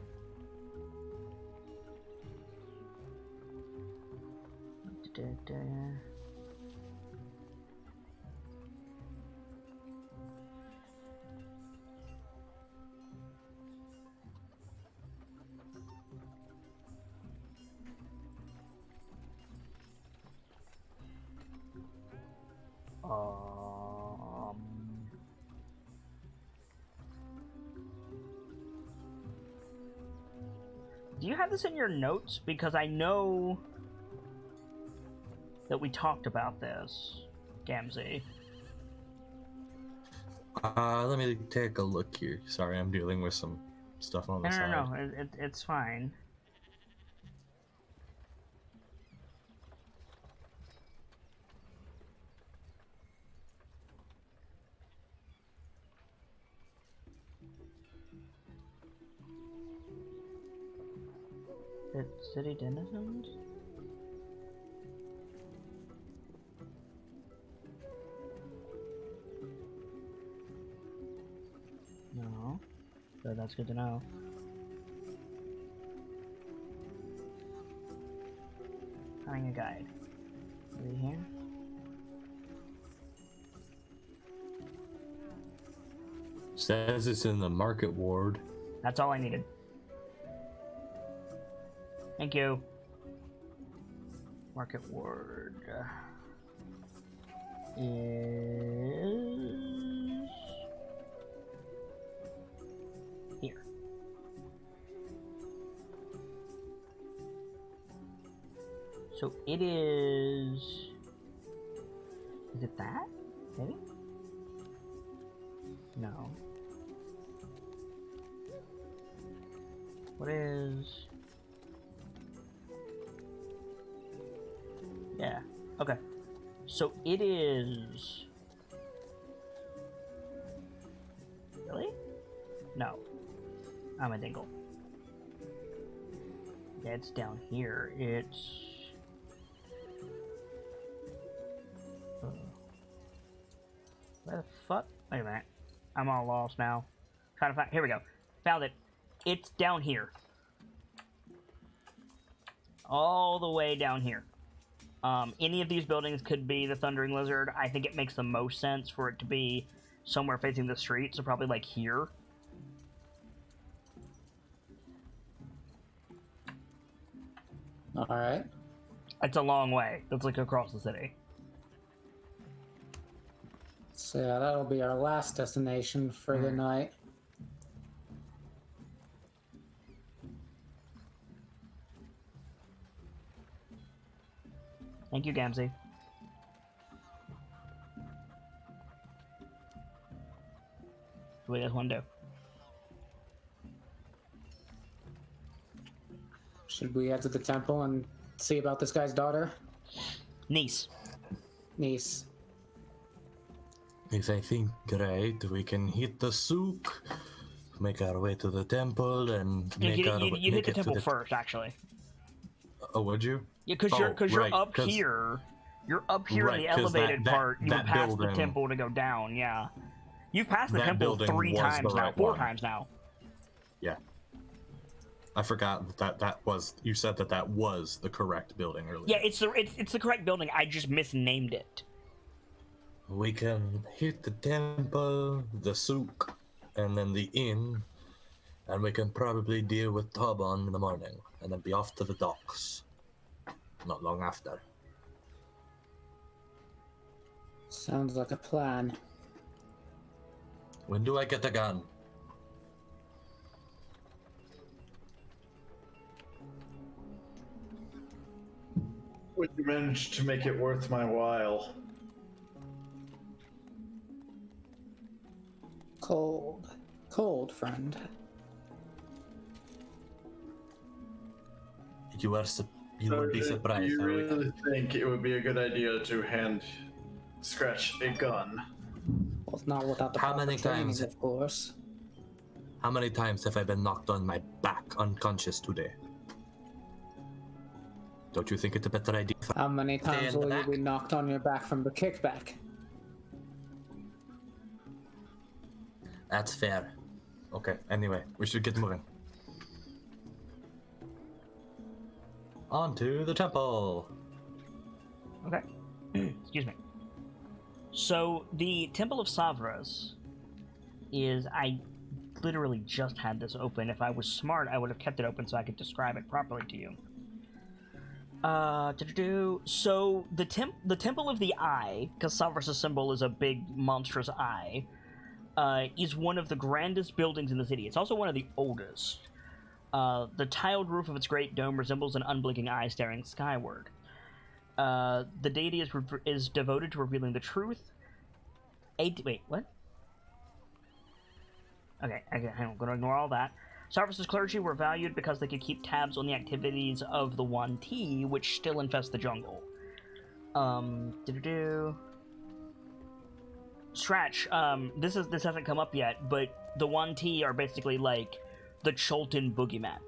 Do you have this in your notes? Because I know that we talked about this, Gamzee. Let me take a look here. Sorry, I'm dealing with some stuff on the side. No. It's fine. It's city denizens? No. So that's good to know. Finding a guide. Are we here? Says it's in the market ward. That's all I needed. Thank you. Market ward is here. So it is. Is it that? Maybe? No. What is. Yeah, okay. So it is... Really? No. I'm a dingle. Yeah, it's down here. It's... Where the fuck? Wait a minute. I'm all lost now. Trying to find... Here we go. Found it. It's down here. All the way down here. Any of these buildings could be the Thundering Lizard. I think it makes the most sense for it to be somewhere facing the street, so probably like here. All right. It's a long way. That's like across the city. So yeah, that'll be our last destination for the night. Thank you, Gamzee. What do you guys want to do? Should we head to the temple and see about this guy's daughter? Niece. Niece. If I think right, we can hit the souk, make our way to the temple, and You make hit the it to temple first, actually. Oh, would you? Yeah, because you're up here. You're up here in the 'cause elevated part. You would that pass the building- temple to go down. Yeah, you've passed the That temple building 3 was times the now, right 4 one. times now. Yeah. I forgot that was. You said that was the correct building earlier. Yeah, it's the correct building. I just misnamed it. We can hit the temple, the souk, and then the inn, and we can probably deal with Tobon in the morning, and then be off to the docks. Not long after. Sounds like a plan. When do I get a gun? Would you manage to make it worth my while? Cold, friend. You would be surprised. Do you how we- really think it would be a good idea to hand Scratch a gun? Well, not without the How proper many training, times- of course. How many times have I been knocked on my back unconscious today? Don't you think it's a better idea? How many times in the will you back. be knocked on your back from the kickback? That's fair. Okay, anyway, we should get moving. On to the temple. Okay. Excuse me. So the Temple of Savras is, I literally just had this open. If I was smart, I would have kept it open so I could describe it properly to you. So the Temple of the Eye, because Savras' symbol is a big monstrous eye, is one of the grandest buildings in the city. It's also one of the oldest. The tiled roof of its great dome resembles an unblinking eye staring skyward. The deity is devoted to revealing the truth. Wait, what? Okay, I'm going to ignore all that. Savras' clergy were valued because they could keep tabs on the activities of the Yuan Ti, which still infest the jungle. Scratch, this hasn't come up yet, but the Yuan Ti are basically like the Cholton boogeyman.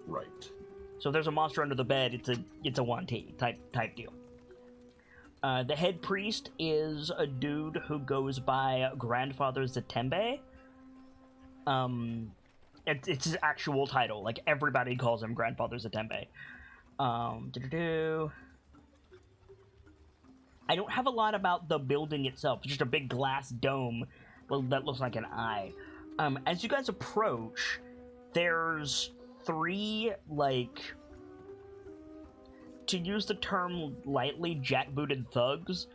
Right. So if there's a monster under the bed, it's a Yuan Ti type deal. The head priest is a dude who goes by Grandfather Zatembe. It's his actual title. Like, everybody calls him Grandfather Zatembe. I don't have a lot about the building itself. It's just a big glass dome that looks like an eye. As you guys approach, there's 3, like, to use the term lightly, jackbooted thugs,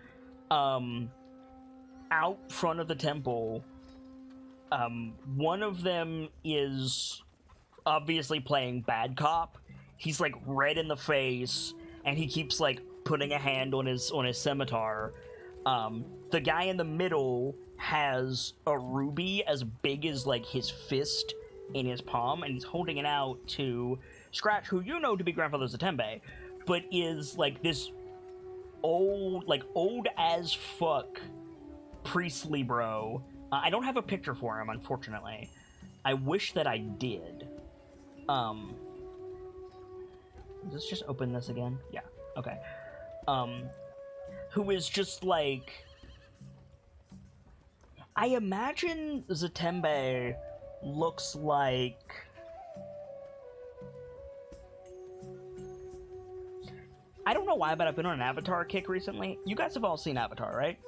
out front of the temple. One of them is obviously playing bad cop. He's like red in the face, and he keeps like putting a hand on his scimitar. The guy in the middle has a ruby as big as like his fist in his palm, and he's holding it out to Scratch, who you know to be Grandfather Zatembe, but is like this old as fuck priestly bro. I don't have a picture for him, unfortunately. I wish that I did. Let's just open this again. Yeah, okay. Who is just like... I imagine Zatembe looks like... I don't know why, but I've been on an Avatar kick recently. You guys have all seen Avatar, right?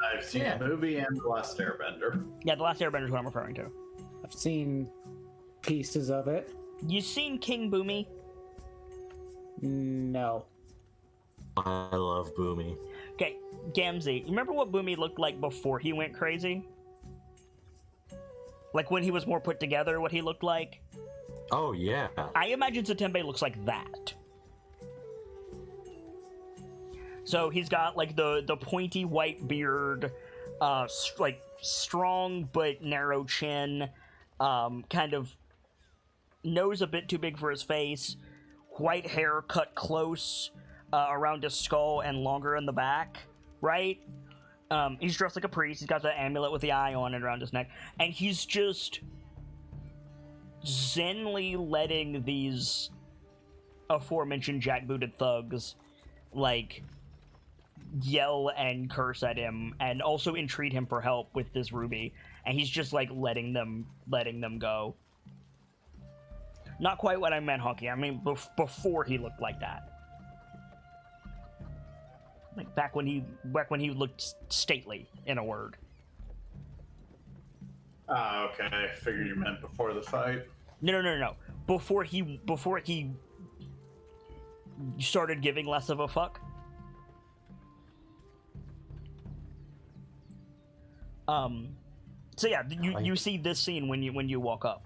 I've seen Yeah. the movie and The Last Airbender. Yeah, The Last Airbender is what I'm referring to. I've seen pieces of it. You seen King Boomy? No. I love Boomy. Okay, Gamzee, remember what Boomy looked like before he went crazy? Like when he was more put together, what he looked like? Oh yeah. I imagine Satembe looks like that. So he's got like the pointy white beard, like strong but narrow chin, kind of nose a bit too big for his face, white hair cut close around his skull and longer in the back, right? He's dressed like a priest. He's got the amulet with the eye on it around his neck, and he's just zenly letting these aforementioned jackbooted thugs like yell and curse at him and also entreat him for help with this ruby, and he's just like letting them go. Not quite what I meant, Honky. I mean before he looked like that, like back when he looked stately, in a word. Ah, okay. I figured you meant before the fight. No. Before he started giving less of a fuck. So yeah, you see this scene when you walk up.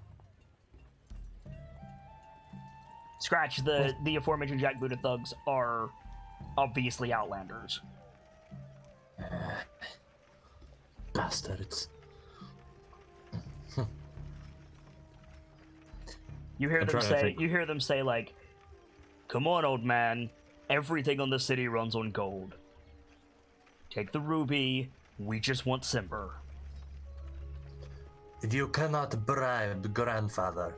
Scratch, the aforementioned jackbooted thugs are obviously Outlanders. Bastards. You hear them say like, "Come on, old man. Everything on the city runs on gold. Take the ruby. We just want Simber." You cannot bribe grandfather.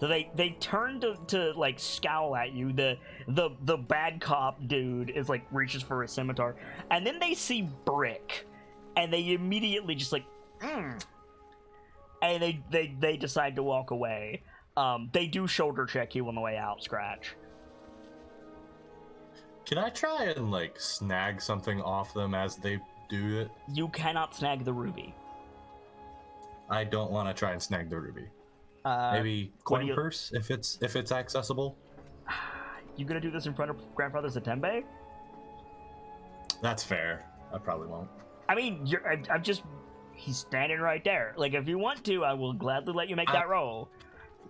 So they turn to like scowl at you. The bad cop dude is like reaches for a scimitar, and then they see Brick, and they immediately just like, and they decide to walk away. They do shoulder check you on the way out, Scratch. Can I try and like snag something off them as they do it? You cannot snag the ruby. I don't want to try and snag the ruby. Maybe what do coin you- purse if it's accessible. You gonna do this in front of Grandfather Satembe? That's fair. I probably won't. I mean, I'm just... He's standing right there. Like, if you want to, I will gladly let you make that roll.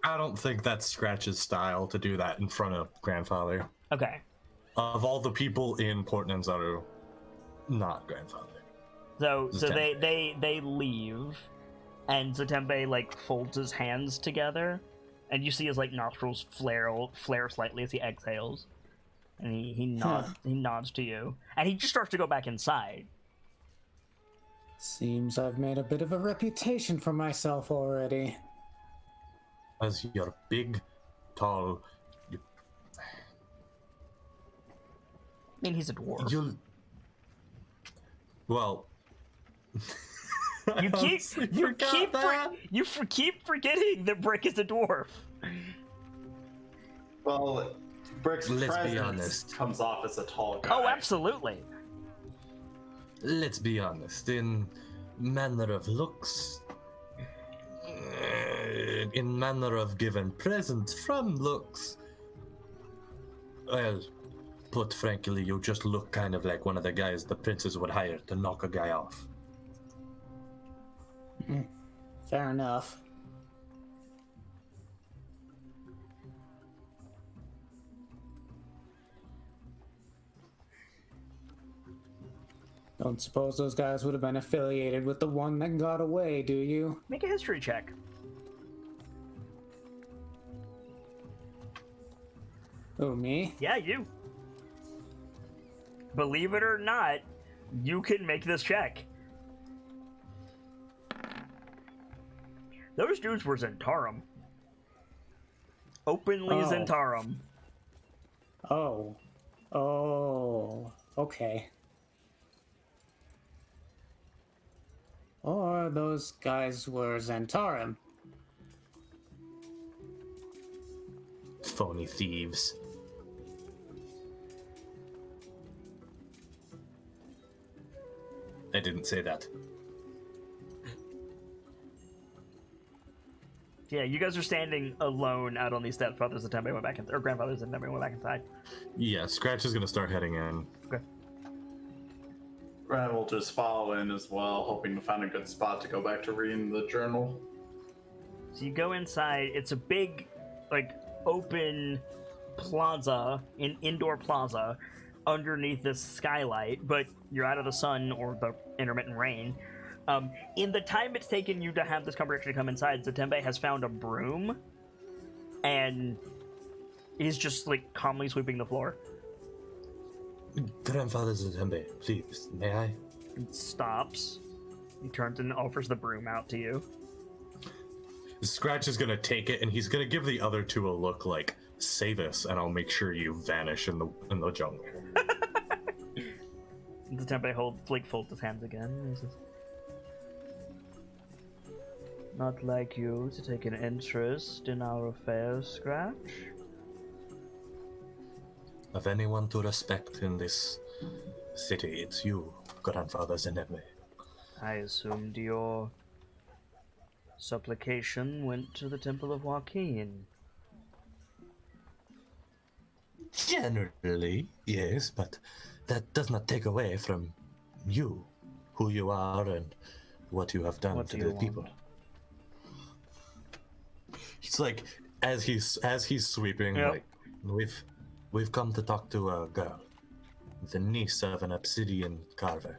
I don't think that's Scratch's style to do that in front of grandfather. Okay. Of all the people in Port Nanzaru, not grandfather. So Satembe. they leave, and Satembe, like, folds his hands together, and you see his, like, nostrils flare slightly as he exhales. And he nods to you. And he just starts to go back inside. Seems I've made a bit of a reputation for myself already. As you're big, tall, I mean, he's a dwarf. Well, You keep forgetting that Brick is a dwarf. Well, Brick's Let's be presence honest. comes off as a tall guy. Oh, absolutely. Let's be honest. In manner of looks, in manner of giving presents from looks, well, put frankly, you just look kind of like one of the guys the princess would hire to knock a guy off. Fair enough. Don't suppose those guys would have been affiliated with the one that got away, do you? Make a history check. Oh, me? Yeah, you. Believe it or not, you can make this check. Those dudes were Zentarum. Openly Oh. Zentarum. Oh. Oh. Okay. Or those guys were Zentarum. phony thieves. I didn't say that. Yeah, you guys are standing alone out on these steps. Father's Atembe went back in, or Grandfather's Atembe went back inside. Yeah, Scratch is gonna start heading in. Okay. Ren will just follow in as well, hoping to find a good spot to go back to reading the journal. So you go inside. It's a big, like, open plaza, an indoor plaza, underneath this skylight. But you're out of the sun or the intermittent rain. In the time it's taken you to have this conversation to come inside, Zatembe has found a broom and he's just like calmly sweeping the floor. Grandfather Zatembe, please, may I? He stops. He turns and offers the broom out to you. Scratch is gonna take it and he's gonna give the other two a look like, say this and I'll make sure you vanish in the jungle. Zatembe folds his hands again. He says, "Not like you to take an interest in our affairs, Scratch." Of anyone to respect in this city, it's you, Grandfather Zatembe. I assumed your supplication went to the Temple of Joaquin. Generally, yes, but that does not take away from you, who you are, and what you have done What to do the you people. want? He's like, as he's sweeping, Yep. like, we've come to talk to a girl, the niece of an obsidian carver.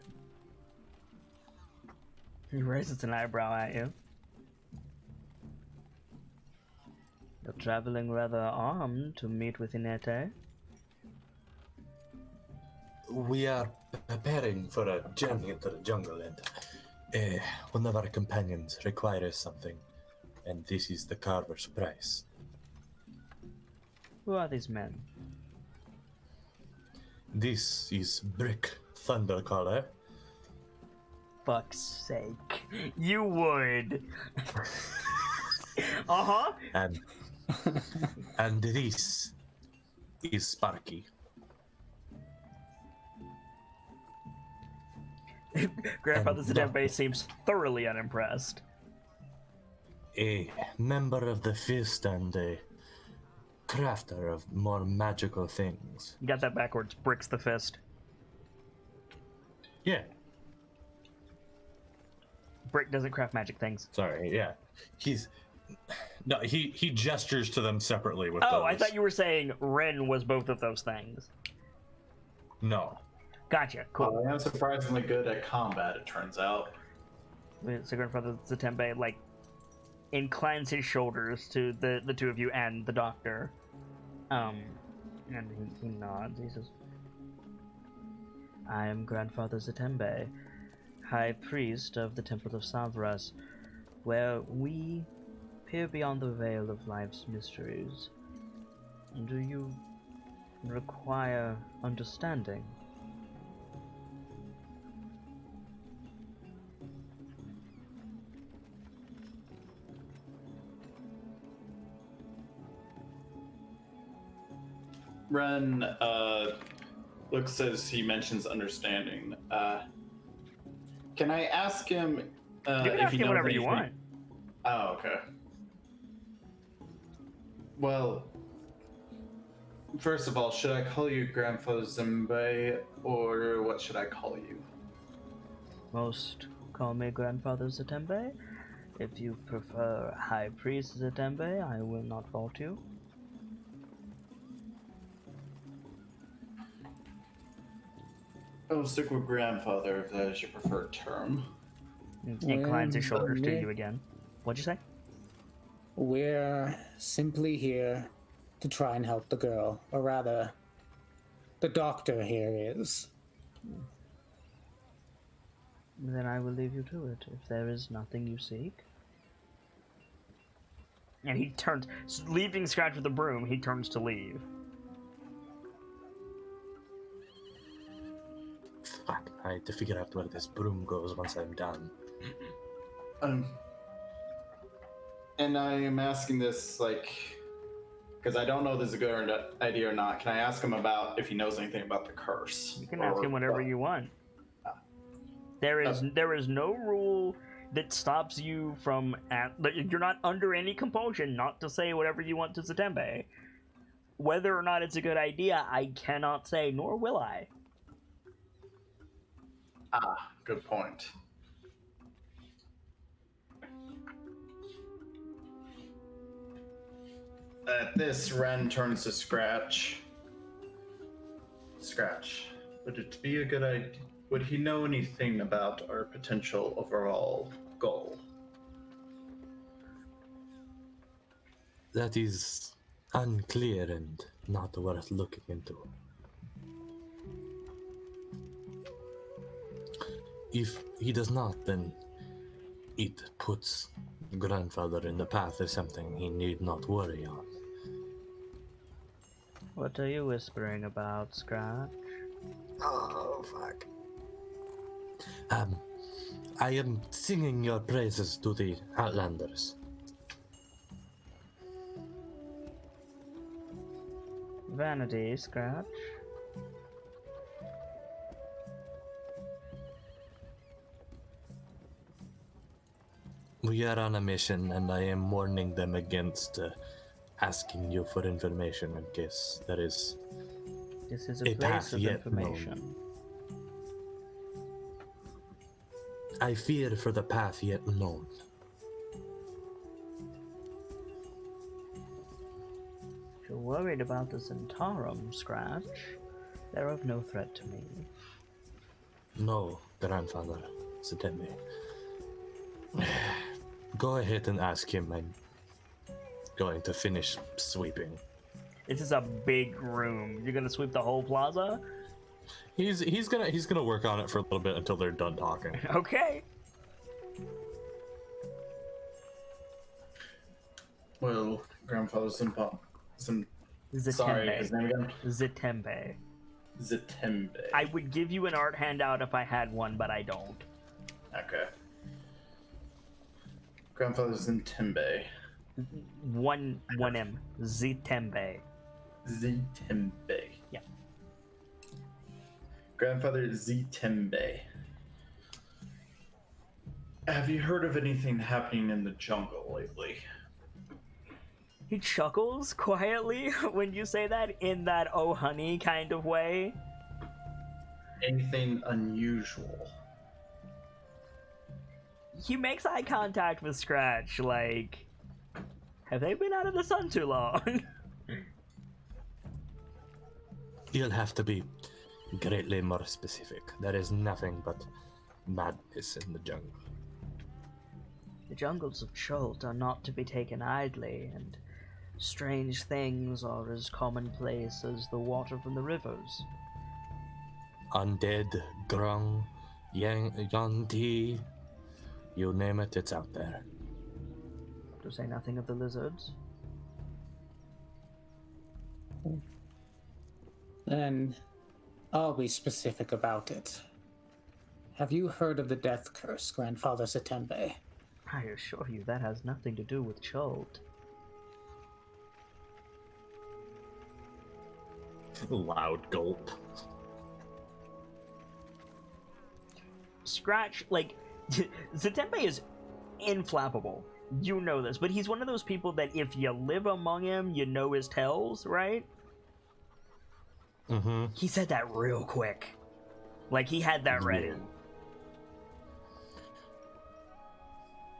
He raises an eyebrow at you. You're traveling rather armed to meet with Inete. We are preparing for a journey into the jungle, and one of our companions requires something, and this is the carver's price. Who are these men? This is Brick Thundercaller. Fuck's sake. You would. Uh-huh. And this is Sparky. Grandfather And Zatembe seems thoroughly unimpressed. A member of the Fist and a crafter of more magical things. You got that backwards. Bricks the fist. Yeah, Brick doesn't craft magic things. sorry, yeah. He gestures to them separately with Oh, those. I thought you were saying Ren was both of those things. No. Gotcha. Cool. I am surprisingly good at combat, it turns out. So Grandfather Zatembe, like, inclines his shoulders to the two of you and the doctor. And he nods. He says, "I am Grandfather Zatembe, High Priest of the Temple of Savras, where we peer beyond the veil of life's mysteries. Do you require understanding?" Ren looks as he mentions understanding. Can I ask him You can if ask he him knows whatever you anything? want. Oh, okay. Well, first of all, should I call you Grandfather Zimbe, or what should I call you? Most call me Grandfather Zatembe. If you prefer High Priest Zatembe, I will not fault you. I'll stick with Grandfather if that is your preferred term. He inclines his Well, shoulders to me- you again. What'd you say? We're simply here to try and help the girl, or rather, the doctor here is. Then I will leave you to it, if there is nothing you seek. And he turns, leaving Scratch with the broom, he turns to leave. Fuck, I have to figure out where this broom goes once I'm done. And I am asking this, like, because I don't know if this is a good idea or not. Can I ask him about if he knows anything about the curse? You can ask him whatever you want. Ah. There is no rule that stops you from you're not under any compulsion not to say whatever you want to Zatembe. Whether or not it's a good idea, I cannot say, nor will I. Ah, good point. At this, Ren turns to Scratch. Scratch, would it be a good idea? Would he know anything about our potential overall goal? That is unclear and not worth looking into. If he does not, then it puts grandfather in the path of something he need not worry on. What are you whispering about, Scratch? Oh, fuck. I am singing your praises to the Outlanders. Vanity, Scratch. We are on a mission, and I am warning them against asking you for information in case there is This is a a place path of yet information. I fear for the path yet known. If you're worried about the Zentarum, Scratch, they're of no threat to me. No, grandfather, Zatembe. Go ahead and ask him. I'm going to finish sweeping. This is a big room. You're gonna sweep the whole plaza? He's gonna work on it for a little bit until they're done talking. Okay. Well, Grandfather Simpa. Sorry, Zatembe. his name again? Zatembe. Zatembe. I would give you an art handout if I had one, but I don't. Okay. Grandfather Zatembe. One M. Zatembe. Zatembe. Yeah. Grandfather Zatembe. Have you heard of anything happening in the jungle lately? He chuckles quietly when you say that in that oh honey kind of way. Anything unusual? He makes eye contact with Scratch, like, have they been out of the sun too long? You'll have to be greatly more specific. There is nothing but madness in the jungle. The jungles of Chult are not to be taken idly, and strange things are as commonplace as the water from the rivers. Undead, grung, yanti, you name it, it's out there. To say nothing of the lizards. Then I'll be specific about it. Have you heard of the death curse, Grandfather Zatembe? I assure you that has nothing to do with Chult. Loud gulp. Scratch, like, Zatembe is inflammable. You know this, but he's one of those people that if you live among him, you know his tells, right? Mm-hmm. He said that real quick. Like, he had that ready. Yeah.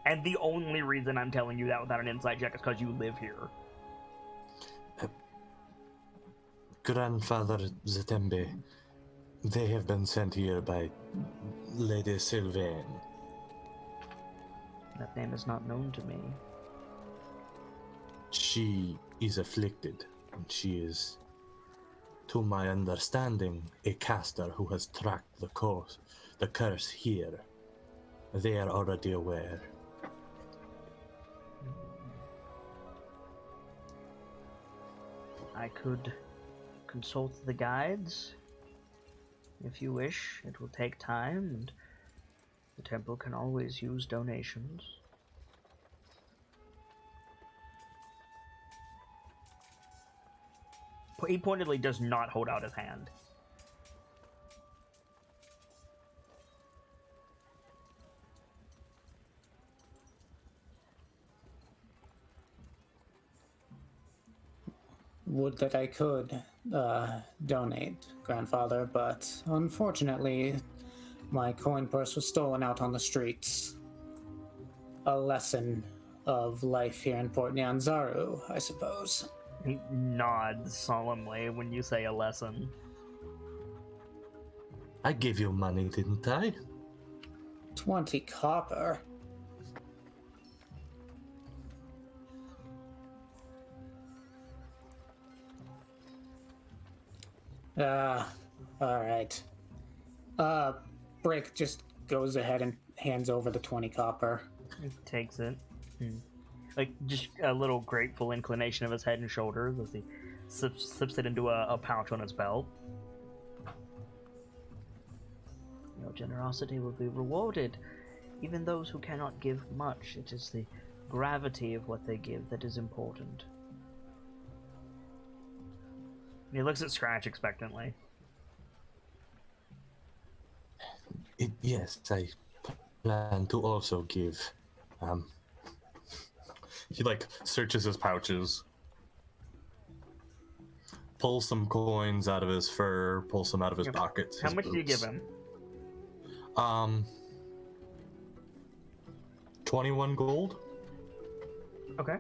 And the only reason I'm telling you that without an insight check is because you live here. Grandfather Zatembe, they have been sent here by Lady Sylvain. That name is not known to me. She is afflicted, and she is, to my understanding, a caster who has tracked the curse here. They are already aware. I could consult the guides. If you wish, it will take time, and the temple can always use donations. he pointedly does not hold out his hand. Would that I could donate, grandfather, but unfortunately, my coin purse was stolen out on the streets. A lesson of life here in Port Nyanzaru, I suppose. He nods solemnly when you say a lesson. I gave you money, didn't I? 20 copper. Alright. Brick just goes ahead and hands over the 20 copper. He takes it. Like, just a little grateful inclination of his head and shoulders as he slips it into a pouch on his belt. Your generosity will be rewarded. Even those who cannot give much, it is the gravity of what they give that is important. He looks at Scratch expectantly. Yes, I plan to also give. He like searches his pouches, pulls some coins out of his fur, pulls some out of his pockets. How much do you give him? 21 gold. Okay.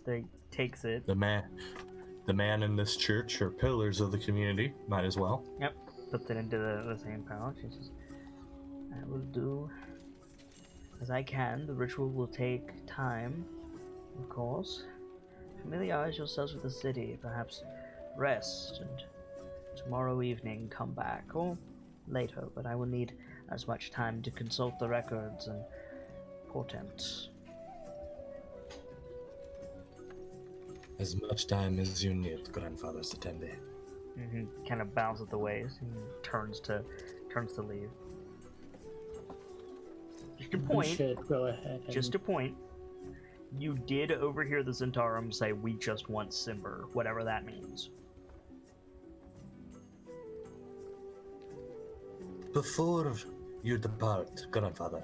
They takes it. The man in this church are pillars of the community. Might as well. Yep. Puts it into the same pouch. He says, I will do as I can. The ritual will take time, of course. Familiarize yourselves with the city, perhaps rest, and tomorrow evening come back, or later, but I will need as much time to consult the records and portents. As much time as you need, Grandfather Satembe. Kind of bows at the waist and turns to leave. Just a point. We should go ahead and... Just a point. You did overhear the Zentarum say, "We just want Simber," whatever that means. Before you depart, Grandfather,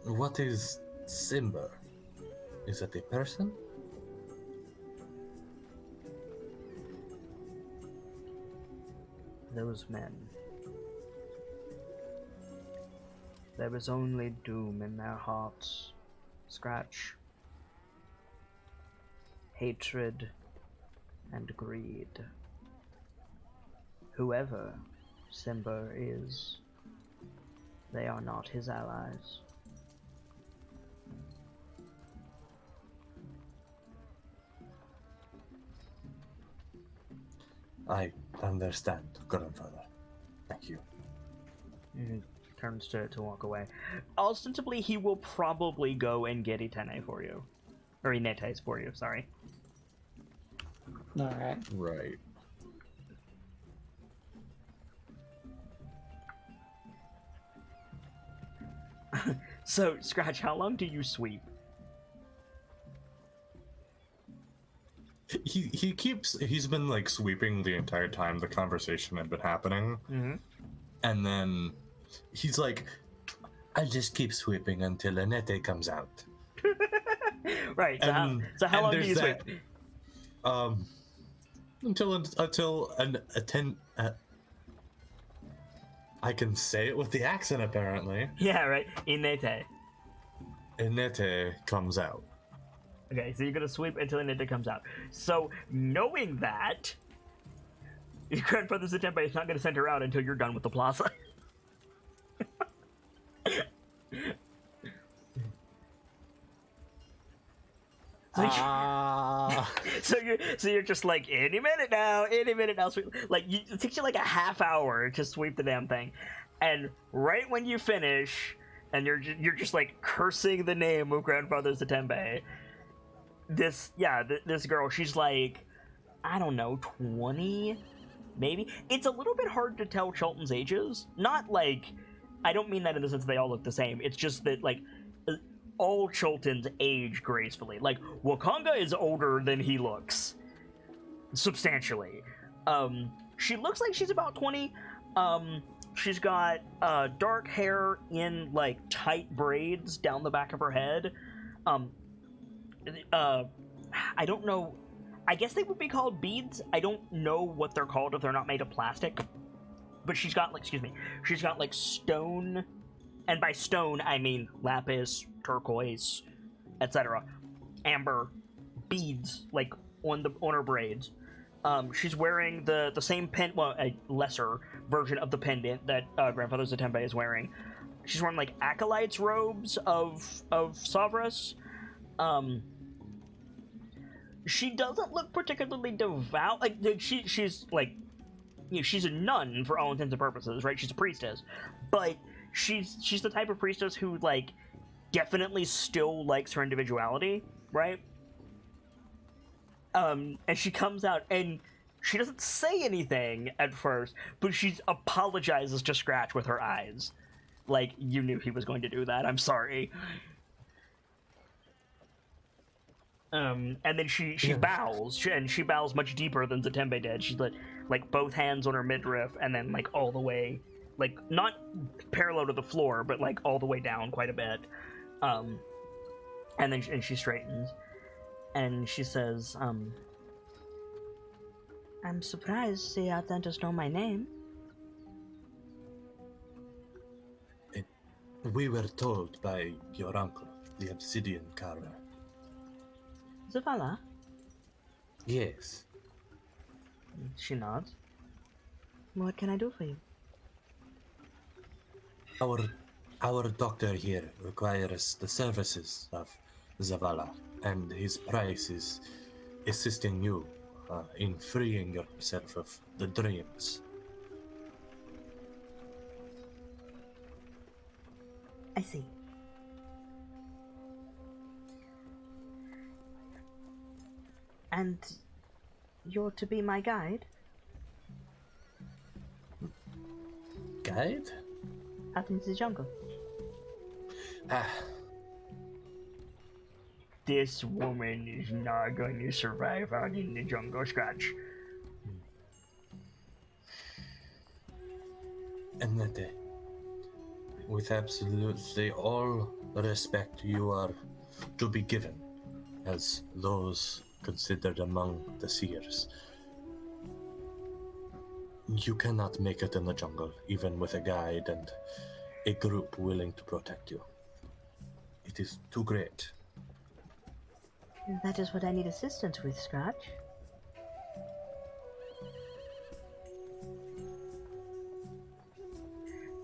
what is Simba? Is it a person? Those men. There is only doom in their hearts. Scratch. Hatred and greed. Whoever Simba is, they are not his allies. I understand, Grandfather. Thank you. Turns to walk away. Ostensibly, he will probably go and get Itene for you. Or Inetes for you, sorry. Alright. Right. So, Scratch, how long do you sweep? He's been like sweeping the entire time the conversation had been happening. And then he's like, I'll just keep sweeping until Annette comes out. Right, so how long do you sweep? Until I can say it with the accent apparently. Yeah, right, Inete. Annette comes out. Okay, so you're gonna sweep until Inete comes out. So, knowing that, your grandfather Satembe is not gonna send her out until you're done with the plaza. So you're just like, any minute now, sweep. Like, it takes you like a half hour to sweep the damn thing, and right when you finish, and you're just like cursing the name of Grandfather Satembe, this girl, she's like, I don't know, 20, maybe. It's a little bit hard to tell Chulton's ages. Not like, I don't mean that in the sense they all look the same. It's just that like, all Chultans age gracefully. Like, Wakanga is older than he looks. Substantially. She looks like she's about 20. She's got dark hair in, like, tight braids down the back of her head. I don't know. I guess they would be called beads. I don't know what they're called if they're not made of plastic. But she's got, like, she's got, like, stone, and by stone, I mean lapis, turquoise, etc. Amber beads, like, on her braids. She's wearing the same a lesser version of the pendant that Grandfather Zatembe is wearing. She's wearing, like, acolyte's robes of Savras. She doesn't look particularly devout. Like, she's like, you know, she's a nun for all intents and purposes, right? She's a priestess, but she's the type of priestess who, like, definitely still likes her individuality, right? And she comes out and she doesn't say anything at first, but she apologizes to Scratch with her eyes, like, you knew he was going to do that. I'm sorry. And then she bows, and she bows much deeper than Zatembe did. She's like both hands on her midriff, and then, like, all the way, like, not parallel to the floor, but, like, all the way down quite a bit. And then she straightens, and she says, I'm surprised the Outlanders know my name. We were told by your uncle, the obsidian carver. Zavala? Yes. She nods. What can I do for you? Our doctor here requires the services of Zavala, and his price is assisting you in freeing yourself of the dreams. I see. And you're to be my guide? Guide? Out into the jungle. Ah. This woman is not going to survive out in the jungle, Scratch. And that, with absolutely all respect you are to be given, as those considered among the seers, you cannot make it in the jungle, even with a guide and a group willing to protect you. It is too great. That is what I need assistance with, Scratch.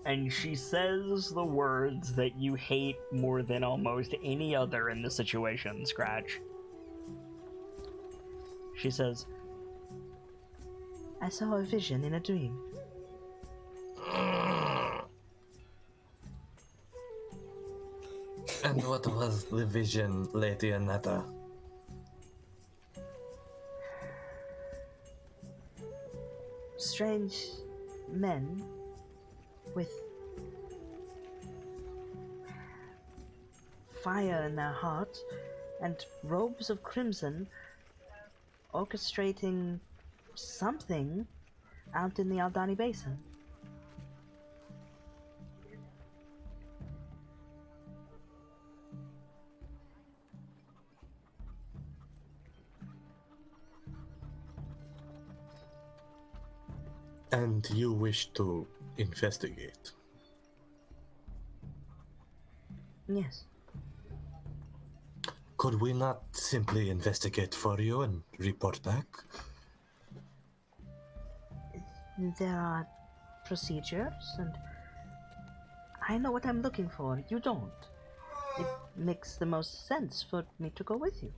And she says the words that you hate more than almost any other in the situation, Scratch. She says, I saw a vision in a dream. And what was the vision, Lady Anata? Strange men with fire in their hearts and robes of crimson orchestrating something out in the Aldani Basin. And you wish to investigate? Yes. Could we not simply investigate for you and report back? There are procedures, and I know what I'm looking for. You don't. It makes the most sense for me to go with you.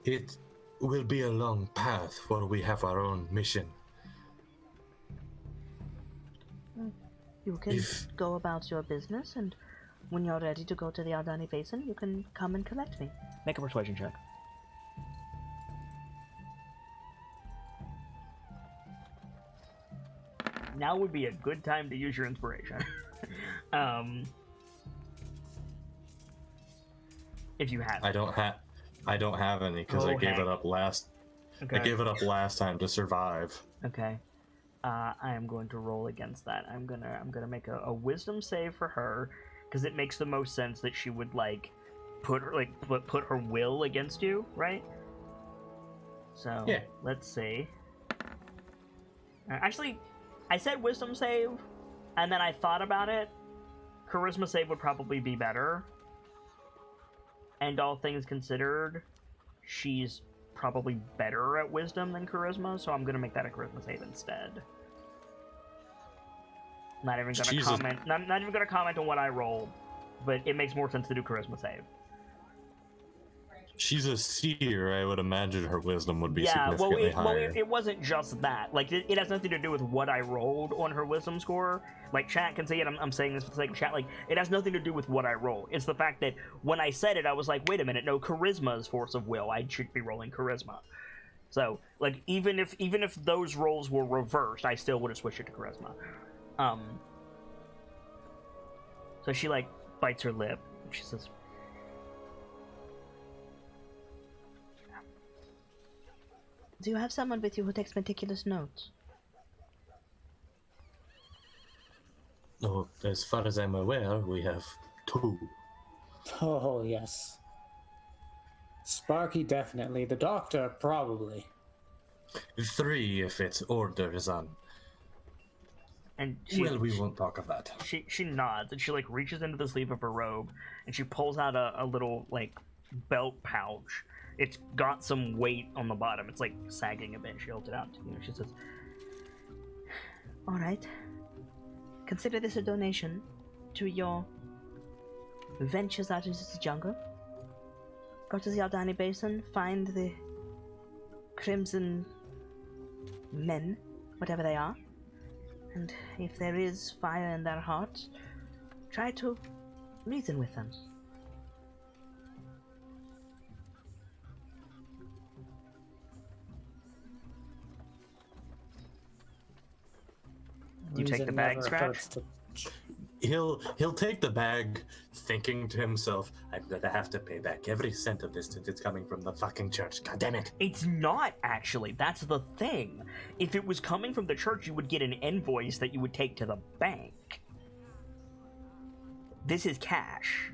It will be a long path, for we have our own mission. You can go about your business, and when you're ready to go to the Aldani Basin, you can come and collect me. Make a persuasion check. now would be a good time to use your inspiration. If you have. I don't have any because I gave it up last. Okay. I gave it up last time to survive. Okay. I am going to roll against that. I'm gonna make a wisdom save for her because it makes the most sense that she would put her will against you, right? So yeah. Let's see. Actually, I said wisdom save, and then I thought about it. Charisma save would probably be better. And all things considered, she's probably better at wisdom than charisma, so I'm gonna make that a charisma save instead. Not even gonna comment. Not even gonna comment on what I rolled, but it makes more sense to do charisma save. She's a seer. I would imagine her wisdom would be significantly higher. It wasn't just that. It has nothing to do with what I rolled on her wisdom score. Chat can see it. I'm saying this for the sake of chat. It has nothing to do with what I roll. It's the fact that when I said it, I was like, wait a minute, no, charisma is force of will. I should be rolling charisma. So, even if those rolls were reversed, I still would have switched it to charisma. So she bites her lip. She says, "Do you have someone with you who takes meticulous notes?" No, as far as I'm aware, we have 2. Oh, yes. Sparky, definitely. The doctor, probably. 3 if its order is on. And we won't talk of that. She nods and she reaches into the sleeve of her robe and she pulls out a little belt pouch. It's got some weight on the bottom. It's sagging a bit. She holds it out to you. She says, "All right. Consider this a donation to your ventures out into the jungle. Go to the Aldani Basin, find the Crimson Men, whatever they are, and if there is fire in their hearts, try to reason with them." You take the bag, Scratch? He'll take the bag, thinking to himself, "I'm gonna have to pay back every cent of this since it's coming from the fucking church. God damn it!" It's not, actually. That's the thing. If it was coming from the church, you would get an invoice that you would take to the bank. This is cash.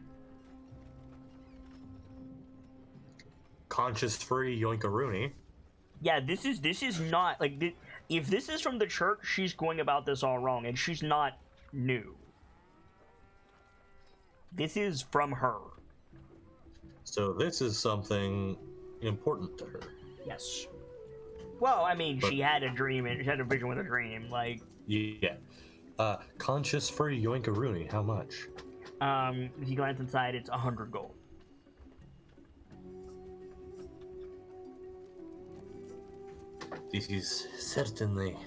Conscience-free yoinkaroonie. Yeah, this is not if this is from the church, she's going about this all wrong, and she's not new. This is from her. So this is something important to her. Yes. Well, I mean, she had a dream, and she had a vision with a dream. Yeah. Conscience-free yoinkaroonie. How much? If you glance inside, it's 100 gold. This is certainly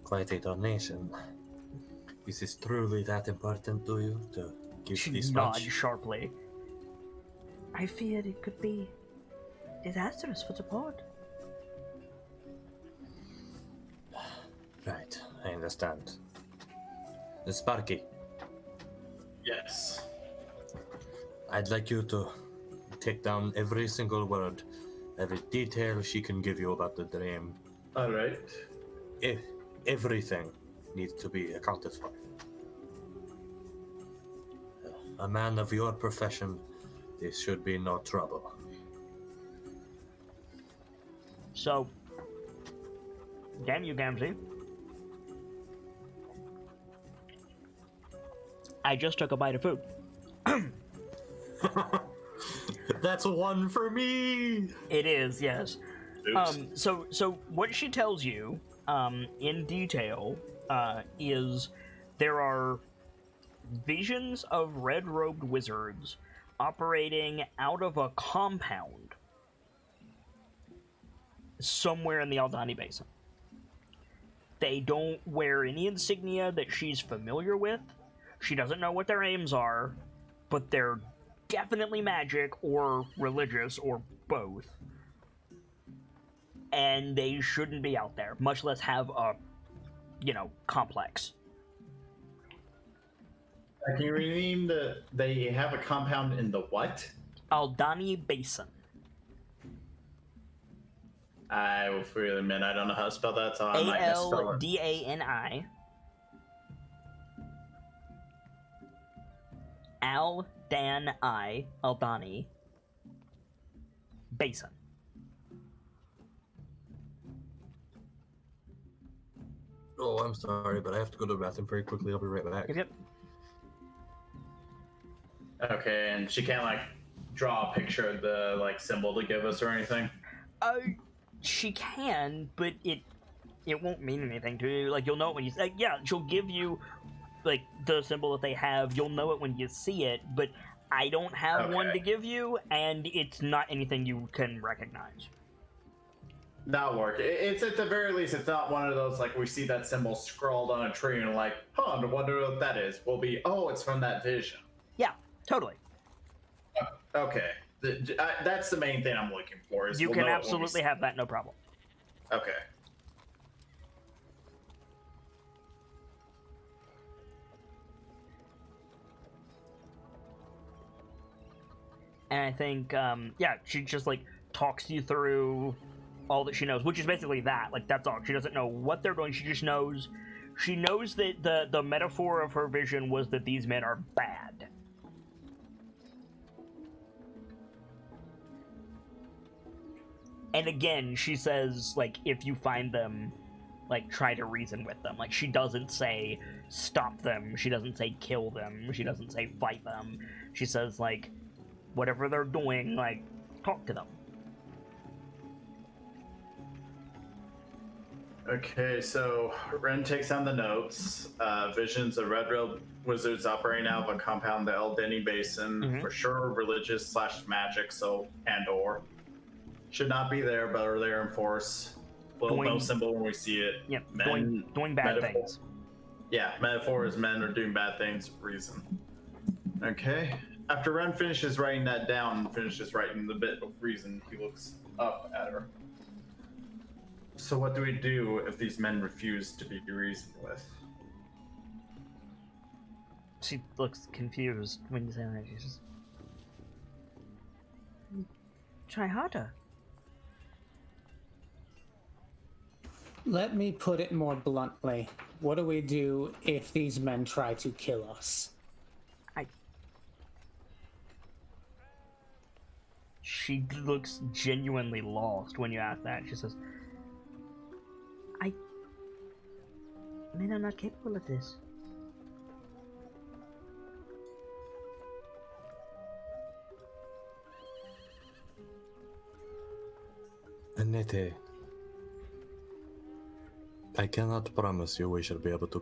quite a donation. Is this truly that important to you to give She this nods much? sharply. I fear it could be disastrous for the port. Right, I understand. Sparky, Yes. I'd like you to take down every single word, every detail she can give you about the dream. All right. Everything needs to be accounted for. A man of your profession, this should be no trouble. So, damn you, Gamzee. I just took a bite of food. That's 1 for me. It is, yes. So what she tells you, in detail, is there are visions of red-robed wizards operating out of a compound somewhere in the Aldani Basin. They don't wear any insignia that she's familiar with. She doesn't know what their aims are, but they're definitely magic or religious or both. And they shouldn't be out there, much less have a complex. Can you rename they have a compound in the what? Aldani Basin. I will freely admit I don't know how to spell that, so I might misspell it. Aldani. Aldani Basin. Oh, I'm sorry, but I have to go to the bathroom very quickly. I'll be right back. Yep. Okay, and she can't like draw a picture of the like symbol to give us or anything. She can, but it won't mean anything to you. Like, you'll know it when you she'll give you like the symbol that they have. You'll know it when you see it, but I don't have one to give you, and it's not anything you can recognize. That'll work. It's at the very least, it's not one of those like we see that symbol scrawled on a tree and like, I wonder what that is. We'll be, it's from that vision. Yeah, totally. Okay, that's the main thing I'm looking for. Is you can absolutely have that, no problem. Okay. And I think, she just like talks you through all that she knows, which is basically that. Like, that's all. She doesn't know what they're doing. She just knows. She knows that the metaphor of her vision was that these men are bad. And again, she says, like, if you find them, like, try to reason with them. Like, she doesn't say stop them. She doesn't say kill them. She doesn't say fight them. She says, like, whatever they're doing, like, talk to them. Okay, so Ren takes down the notes. Visions of red rail wizards operating out of a compound, the El Denny Basin, for sure religious / magic, and/or should not be there, but are there in force. No symbol when we see it. Yep, doing bad things. Yeah, metaphor is men are doing bad things. Reason. Okay. After Ren finishes writing that down and finishes writing the bit of reason, he looks up at her. So what do we do if these men refuse to be reasoned with? She looks confused when you say that. She says, try harder. Let me put it more bluntly. What do we do if these men try to kill us? She looks genuinely lost when you ask that. She says, men are not capable of this. Annette, I cannot promise you we shall be able to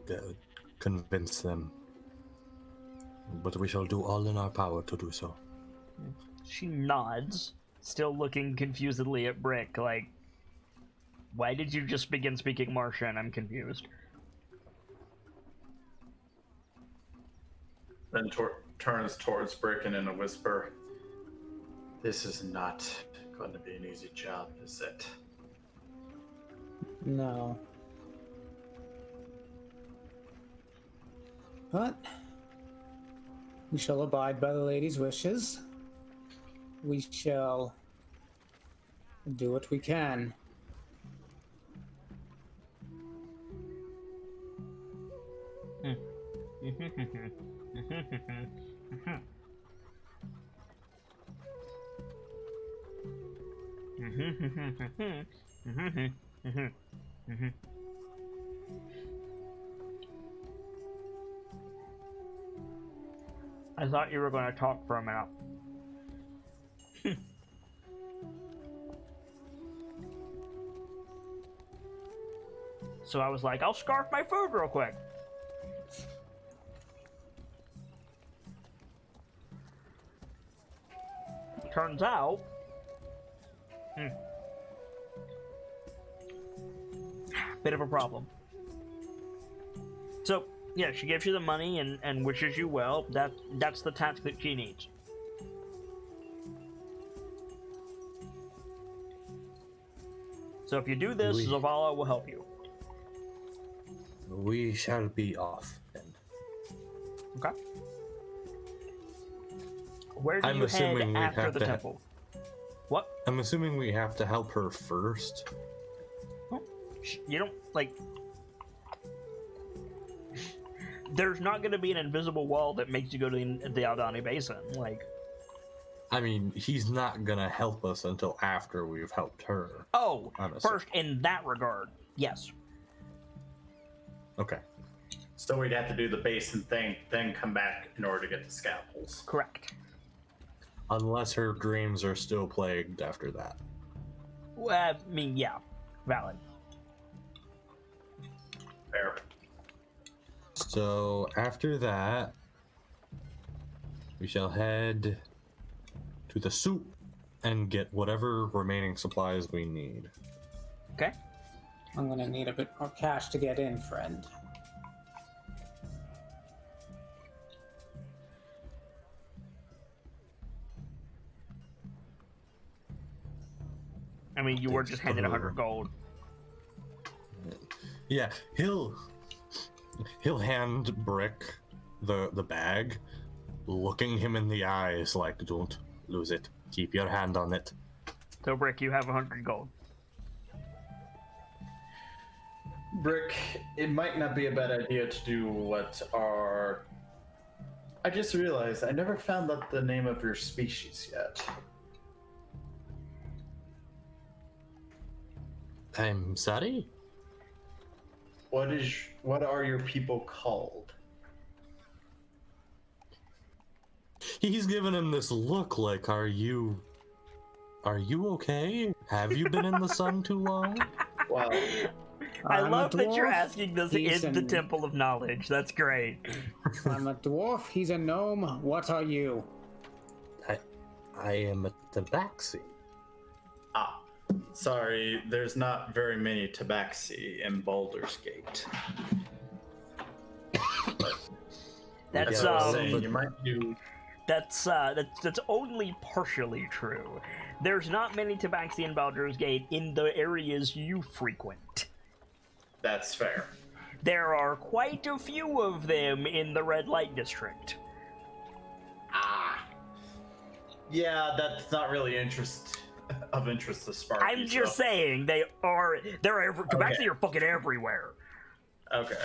convince them, but we shall do all in our power to do so. She nods, still looking confusedly at Brick, like, why did you just begin speaking Martian? I'm confused. Then turns towards Brick and in a whisper, this is not going to be an easy job, is it? No. But we shall abide by the lady's wishes. We shall do what we can. I thought you were going to talk for a minute. So I was like, I'll scarf my food real quick. Turns out, bit of a problem. So, yeah, she gives you the money and wishes you well. That's the task that she needs. So if you do this, Zavala will help you. we shall be off then. Okay. Where do I'm you head assuming we after have the to temple? What? I'm assuming we have to help her first. Well, you don't, like... There's not going to be an invisible wall that makes you go to the Aldani Basin. Like... I mean, he's not gonna help us until after we've helped her. Oh, Honestly. first, in that regard, yes. Okay. So we'd have to do the basin thing, then come back in order to get the scalpels. Correct. Unless her dreams are still plagued after that. Well, I mean, yeah. Valid. Fair. So after that, we shall head to the soup and get whatever remaining supplies we need. Okay. I'm gonna need a bit more cash to get in, friend. I mean, you were just handed 100 gold. Yeah, he'll hand Brick the bag, looking him in the eyes like, don't lose it. Keep your hand on it. So, Brick, you have 100 gold. Brick, it might not be a bad idea to do what our... I just realized I never found out the name of your species yet. I'm sorry? What are your people called? He's giving him this look like, are you okay? Have you been in the sun too long? Well, I I'm a love that you're dwarf, asking this he's in the an- Temple of Knowledge. That's great. I'm a dwarf, he's a gnome. What are you? I am a tabaxi. sorry, there's not very many tabaxi in Baldur's Gate. That's what I was um, saying, you might do... that's only partially true. There's not many Tabaxi in Baldur's Gate in the areas you frequent. That's fair. There are quite a few of them in the Red Light District. Yeah, that's not really of interest to Sparky. I'm just saying, Tabaxi Okay. are fucking everywhere. Okay.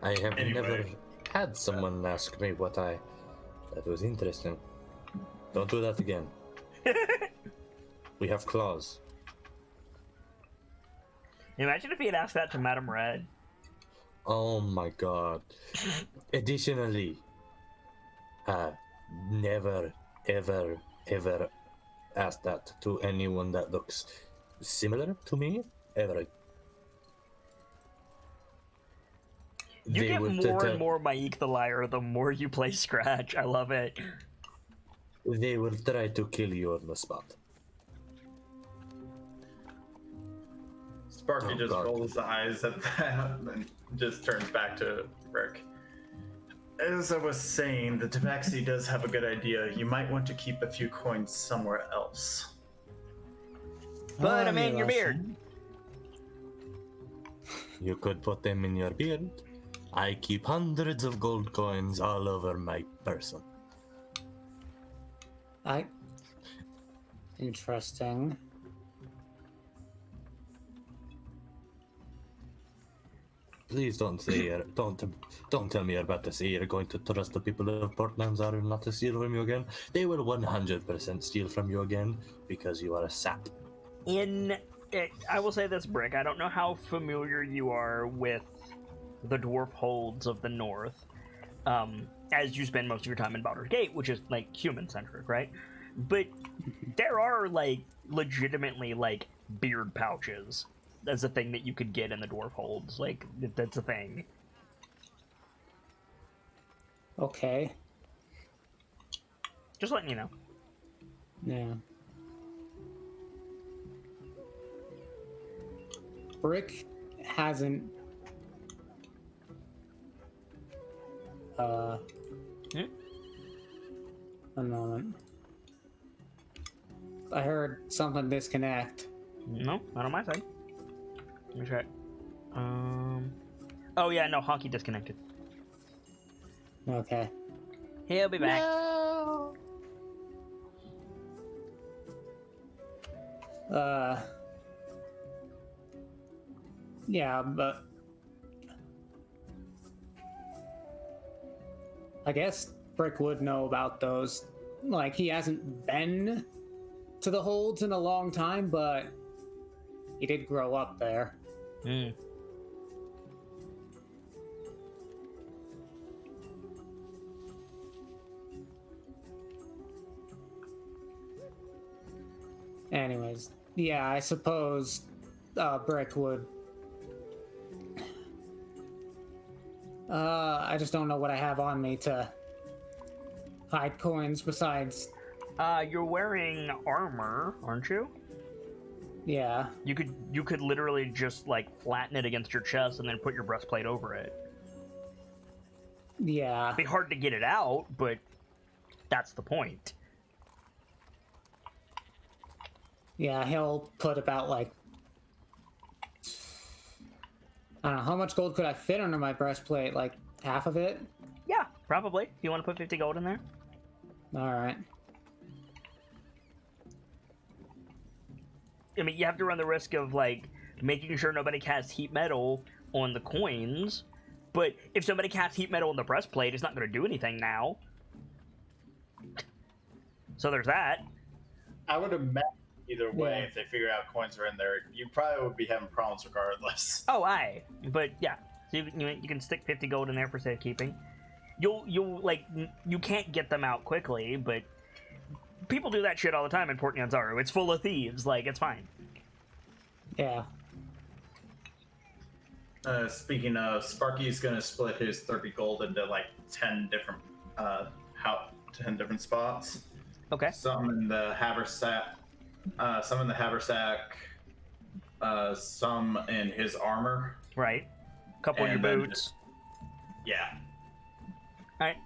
I have Anyway. never had someone ask me what I... That was interesting. Don't do that again. We have claws. Imagine if he had asked that to Madame Red. Oh my god. Additionally, never, ever, ever ask that to anyone that looks similar to me, ever. You They get will more tell- and more Maik the Liar the more you play Scratch. I love it. They will try to kill you on the spot. Sparky Oh, just God. rolls his eyes at that and just turns back to Rick. As I was saying, the Tabaxi does have a good idea. You might want to keep a few coins somewhere else. Put 'em in your beard. You could put them in your beard. I keep hundreds of gold coins all over my person. Interesting. Please don't say don't tell me you're about to say you're going to trust the people of Port Manzar not to steal from you again. They will 100% steal from you again because you are a sap. I will say this, Brick. I don't know how familiar you are with the dwarf holds of the north, as you spend most of your time in Baldur's Gate, which is like human-centric, right? But there are like legitimately like beard pouches. That's a thing that you could get in the dwarf holds. Like that's a thing. Okay. Just letting you know. Yeah. Brick hasn't. A moment. I heard something disconnect. No, not on my side. Let me try. Oh yeah, no, Honky disconnected. Okay. He'll be back. Yeah, but I guess Brick would know about those. Like, he hasn't been to the holds in a long time, but he did grow up there. Hmm. Anyways, yeah, I suppose Brick would. I just don't know what I have on me to hide coins besides. You're wearing armor, aren't you? Yeah. You could literally just like flatten it against your chest and then put your breastplate over it. Yeah. It'd be hard to get it out, but that's the point. Yeah, he'll put about like. I don't know, how much gold could I fit under my breastplate? Like half of it? Yeah, probably. If you want to put 50 gold in there. Alright. I mean, you have to run the risk of, like, making sure nobody casts heat metal on the coins, but if somebody casts heat metal on the breastplate, it's not going to do anything now. So there's that. I would imagine either way, Yeah. if they figure out coins are in there, you probably would be having problems regardless. Oh, aye. But, yeah. So you can stick 50 gold in there for safekeeping. You'll, like, you can't get them out quickly, but people do that shit all the time in Port Nyanzaru. It's full of thieves. Like, it's fine. Yeah. Speaking of, Sparky's gonna split his 30 gold into like 10 different 10 different spots. Okay. Some in the haversack, some in his armor. Right. Couple in your And then boots. Yeah. Alright.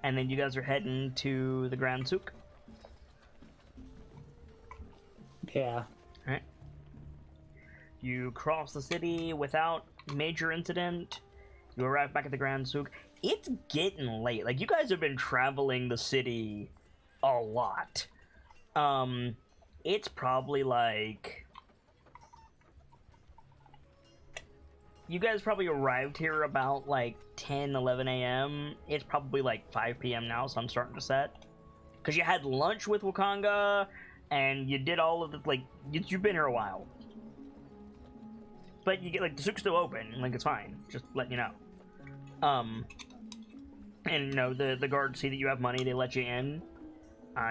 And then you guys are heading to the Grand Souk. Yeah. Alright. You cross the city without major incident. You arrive back at the Grand Souk. It's getting late. Like, you guys have been traveling the city a lot. It's probably like... You guys probably arrived here about like 10, 11 a.m. It's probably like 5 p.m. now, so I'm starting to set. Because you had lunch with Wakanga, and you did all of the, like, you've been here a while. But you get, like, the souk's still open, like, it's fine. Just letting you know. And, you know, the guards see that you have money, they let you in.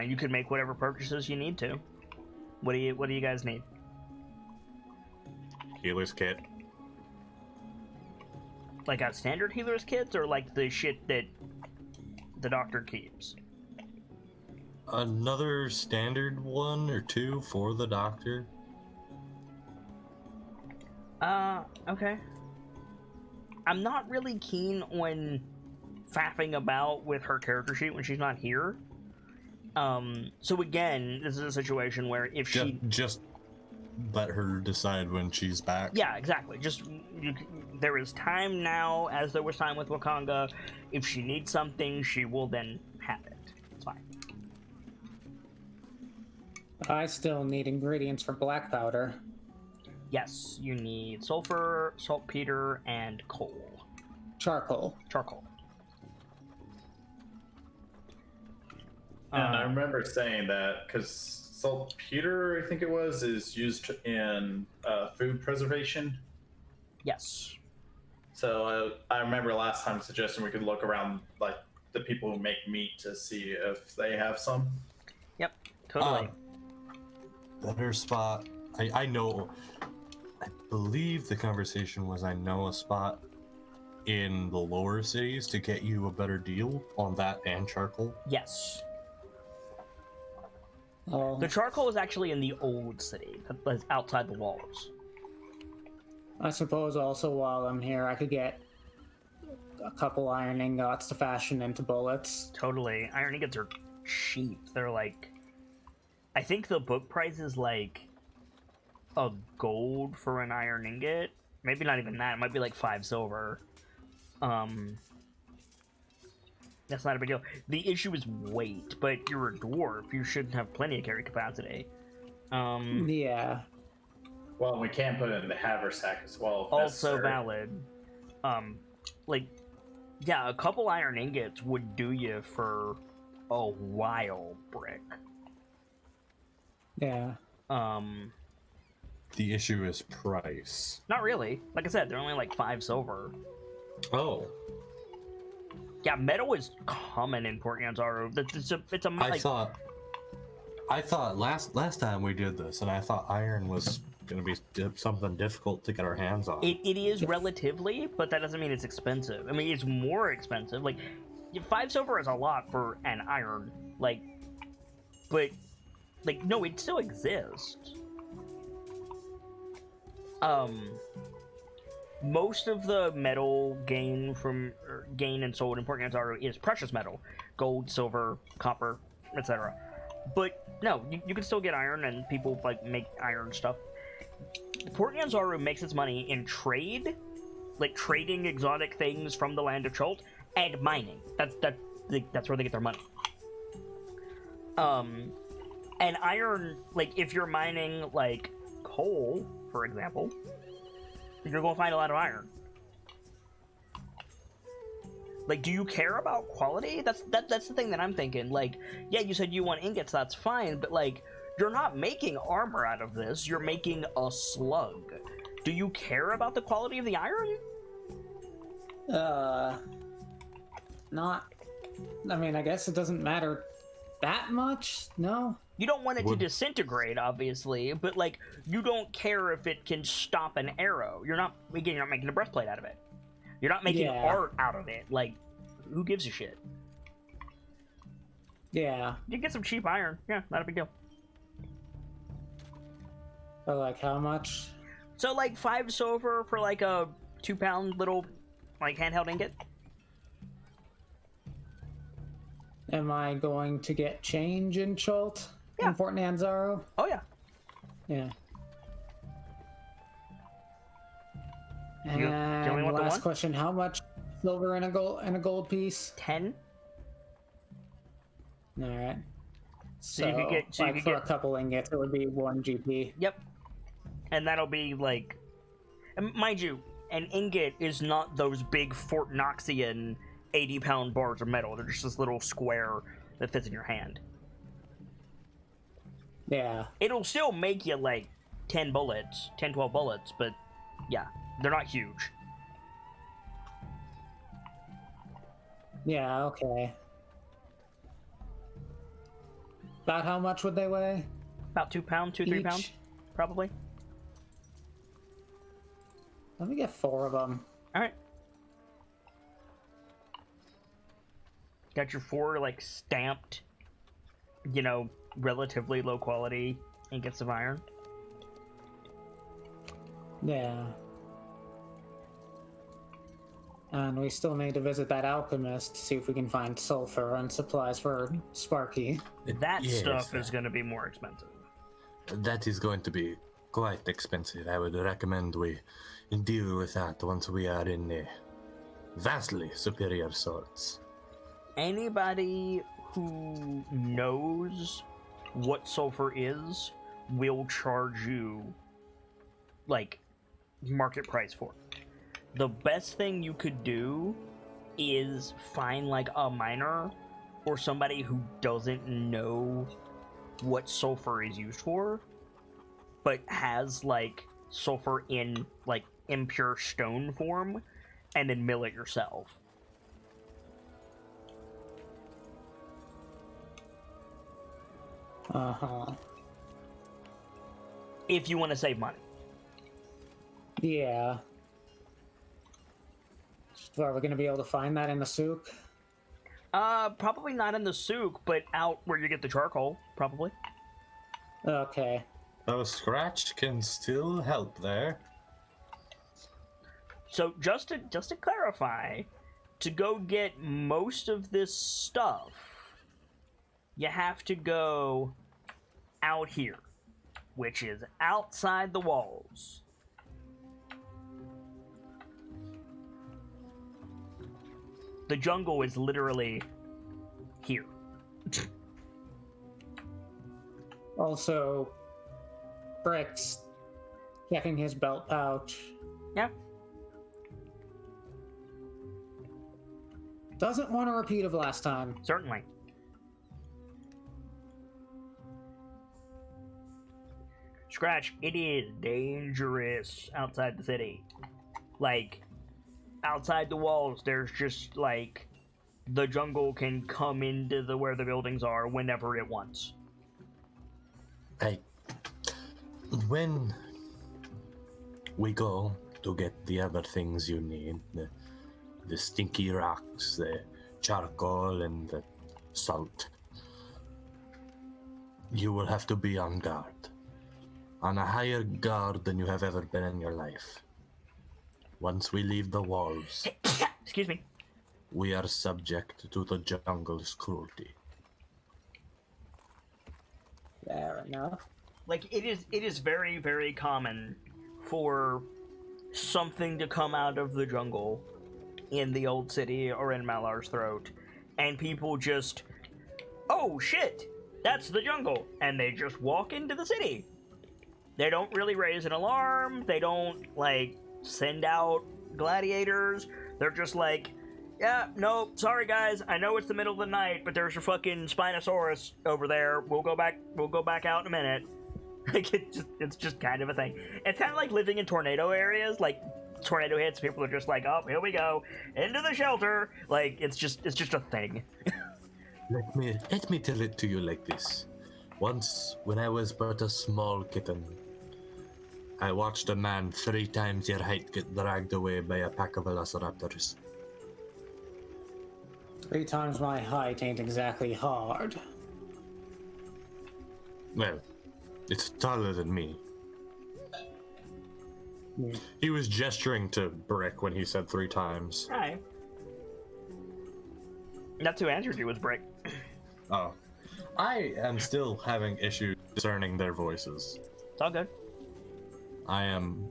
You can make whatever purchases you need to. What do you guys need? Healer's kit. Like a standard healer's kit, or like the shit that the doctor keeps? Another standard one or two for the doctor. Okay. I'm not really keen on faffing about with her character sheet when she's not here. So again, this is a situation where if Just let her decide when she's back. Yeah, exactly. There is time now, as there was time with Wakanga. If she needs something, she will then have it. It's fine. I still need ingredients for black powder. Yes, you need sulfur, saltpeter, and coal. Charcoal. Charcoal. And I remember saying that because saltpeter, I think it was, is used in food preservation. Yes. So I remember last time suggesting we could look around like the people who make meat to see if they have some. Yep, totally. Better spot. I know. I believe the conversation was I know a spot in the lower cities to get you a better deal on that and charcoal. Yes. Oh, The charcoal is actually in the old city, that's outside the walls. I suppose also while I'm here, I could get a couple iron ingots to fashion into bullets. Totally. Iron ingots are cheap. They're like... I think the book price is like a gold for an iron ingot. Maybe not even that. It might be like 5 silver. That's not a big deal. The issue is weight, but you're a dwarf. You should have plenty of carry capacity. Yeah. Well, we can put it in the haversack as well. if Also necessary. valid. Like, yeah, a couple iron ingots would do you for a while, Brick. Yeah. The issue is price. Not really. Like I said, they're only like 5 silver. Oh, Yeah, metal is common in Port Yanzaru. It's a I thought last time we did this, and I thought iron was gonna be something difficult to get our hands on. It is relatively, but that doesn't mean it's expensive. I mean, it's more expensive. Like, 5 silver is a lot for an iron. Like, but, like, no, it still exists. Most of the metal gain and sold in Port Yanzaru is precious metal. Gold, silver, copper, etc. But, no, you can still get iron, and people, like, make iron stuff. Port Yanzaru makes its money in trade, like trading exotic things from the land of Chult, and mining. That's where they get their money. And iron, like if you're mining like coal, for example, you're gonna find a lot of iron. Like, do you care about quality? That's the thing that I'm thinking. Like, yeah, you said you want ingots, that's fine, but like, you're not making armor out of this. You're making a slug. Do you care about the quality of the iron? Not. I mean, I guess it doesn't matter that much. No. You don't want it to disintegrate, obviously, but like, you don't care if it can stop an arrow. You're not making a breastplate out of it. You're not making art out of it. Like, who gives a shit? Yeah. You get some cheap iron. Yeah, not a big deal. But like, how much? So like 5 silver for like a 2-pound little like handheld ingot. Am I going to get change in Chult? Yeah. In Fort Nanzaro? Oh yeah. Yeah. Do you only And want the last one? question: how much silver in a gold piece? 10. All right. So you could get- so you like could for get- a couple ingots, it would be 1 GP. Yep. And that'll be like, and mind you, an ingot is not those big Fort Knoxian 80-pound bars of metal. They're just this little square that fits in your hand. Yeah. It'll still make you like 10 bullets, 10, 12 bullets, but yeah, they're not huge. Yeah. Okay. About how much would they weigh? About 2 pounds, 2, 3 Each? pounds, probably. Let me get 4 of them. All right. Got your 4 like stamped, you know, relatively low quality ingots of iron. Yeah. And we still need to visit that alchemist to see if we can find sulfur and supplies for Sparky. That Yes, stuff is going to be more expensive. That is going to be quite expensive. I would recommend we deal with that once we are in vastly superior sorts. Anybody who knows what sulfur is will charge you like market price for it. The best thing you could do is find like a miner or somebody who doesn't know what sulfur is used for, but has like sulfur in like impure stone form, and then mill it yourself. Uh-huh. If you want to save money. Yeah. So are we going to be able to find that in the souk? Probably not in the souk, but out where you get the charcoal, probably. Okay. So scratch can still help there. So just to clarify, to go get most of this stuff, you have to go out here. which is outside the walls. The jungle is literally here. Also, Brick's checking his belt pouch. Yeah. Doesn't want a repeat of last time. Certainly. Scratch, it is dangerous outside the city. Like, outside the walls, there's just, like, the jungle can come into where the buildings are whenever it wants. When we go to get the other things you need, the stinky rocks, the charcoal, and the salt, you will have to be on guard. On a higher guard than you have ever been in your life. Once we leave the walls, Excuse me. we are subject to the jungle's cruelty. Fair enough. Like, it is very, very common for something to come out of the jungle in the old city or in Malar's Throat, and people just, oh shit, that's the jungle, and they just walk into the city. They don't really raise an alarm, they don't, like, send out gladiators, they're just like, yeah, no, sorry guys, I know it's the middle of the night, but there's a fucking Spinosaurus over there, we'll go back out in a minute. Like, it's just kind of a thing. It's kind of like living in tornado areas, like, tornado hits, people are just like, oh, here we go, into the shelter, like, it's just a thing. Let me tell it to you like this. Once, when I was but a small kitten, I watched a man 3 times your height get dragged away by a pack of velociraptors. 3 times my height ain't exactly hard. Well, it's taller than me. Hmm. He was gesturing to Brick when he said 3 times. Hi. That's who answered you was Brick. Oh. I am still having issues discerning their voices. It's all good. I am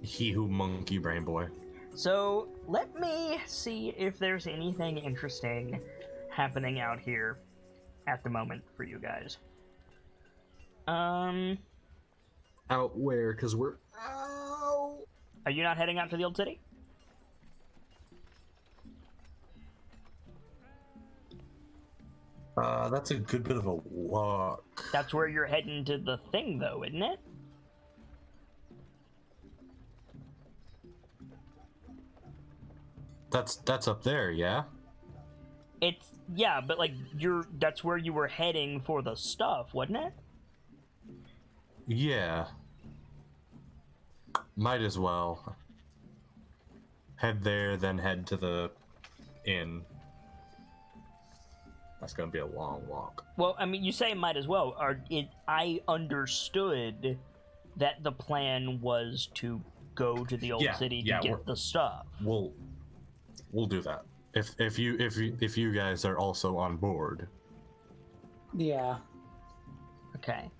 he who monkey brain boy. So, let me see if there's anything interesting happening out here at the moment for you guys. Out where? Because we're... Ow! Are you not heading out to the old city? That's a good bit of a walk. That's where you're heading to the thing, though, isn't it? That's up there, yeah? It's, yeah, but, like, that's where you were heading for the stuff, wasn't it? Yeah. Might as well. Head there, then head to the inn. That's gonna be a long walk. Well, I mean, you say might as well. I understood that the plan was to go to the old city to get the stuff. We'll do that. If you guys are also on board. Yeah. Okay.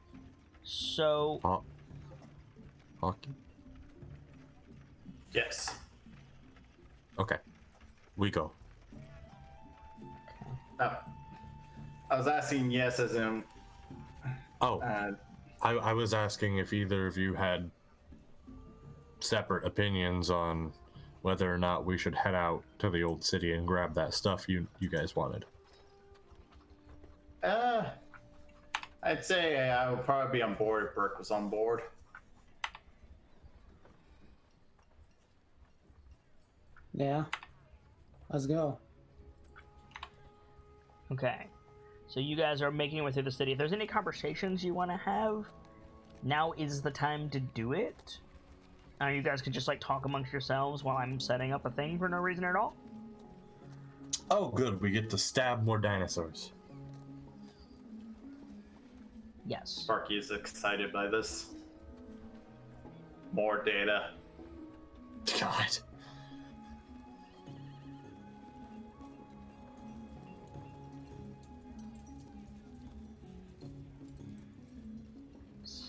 So, Hockey? Yes. Okay. We go. I was asking yes as in. Oh, I was asking if either of you had separate opinions on whether or not we should head out to the old city and grab that stuff you guys wanted. I'd say I would probably be on board if Burke was on board. Yeah. Let's go. okay. So you guys are making your way through the city. If there's any conversations you want to have, now is the time to do it. You guys could just, like, talk amongst yourselves while I'm setting up a thing for no reason at all. Oh, good. We get to stab more dinosaurs. Yes. Sparky is excited by this. More data. God.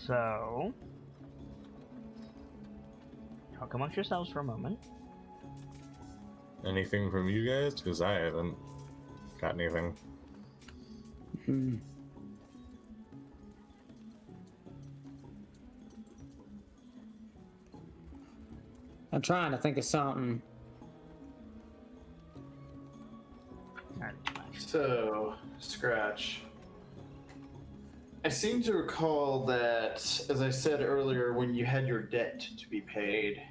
So, talk amongst yourselves for a moment. Anything from you guys? Because I haven't got anything. I'm trying to think of something. So, Scratch. I seem to recall that, as I said earlier, when you had your debt to be paid,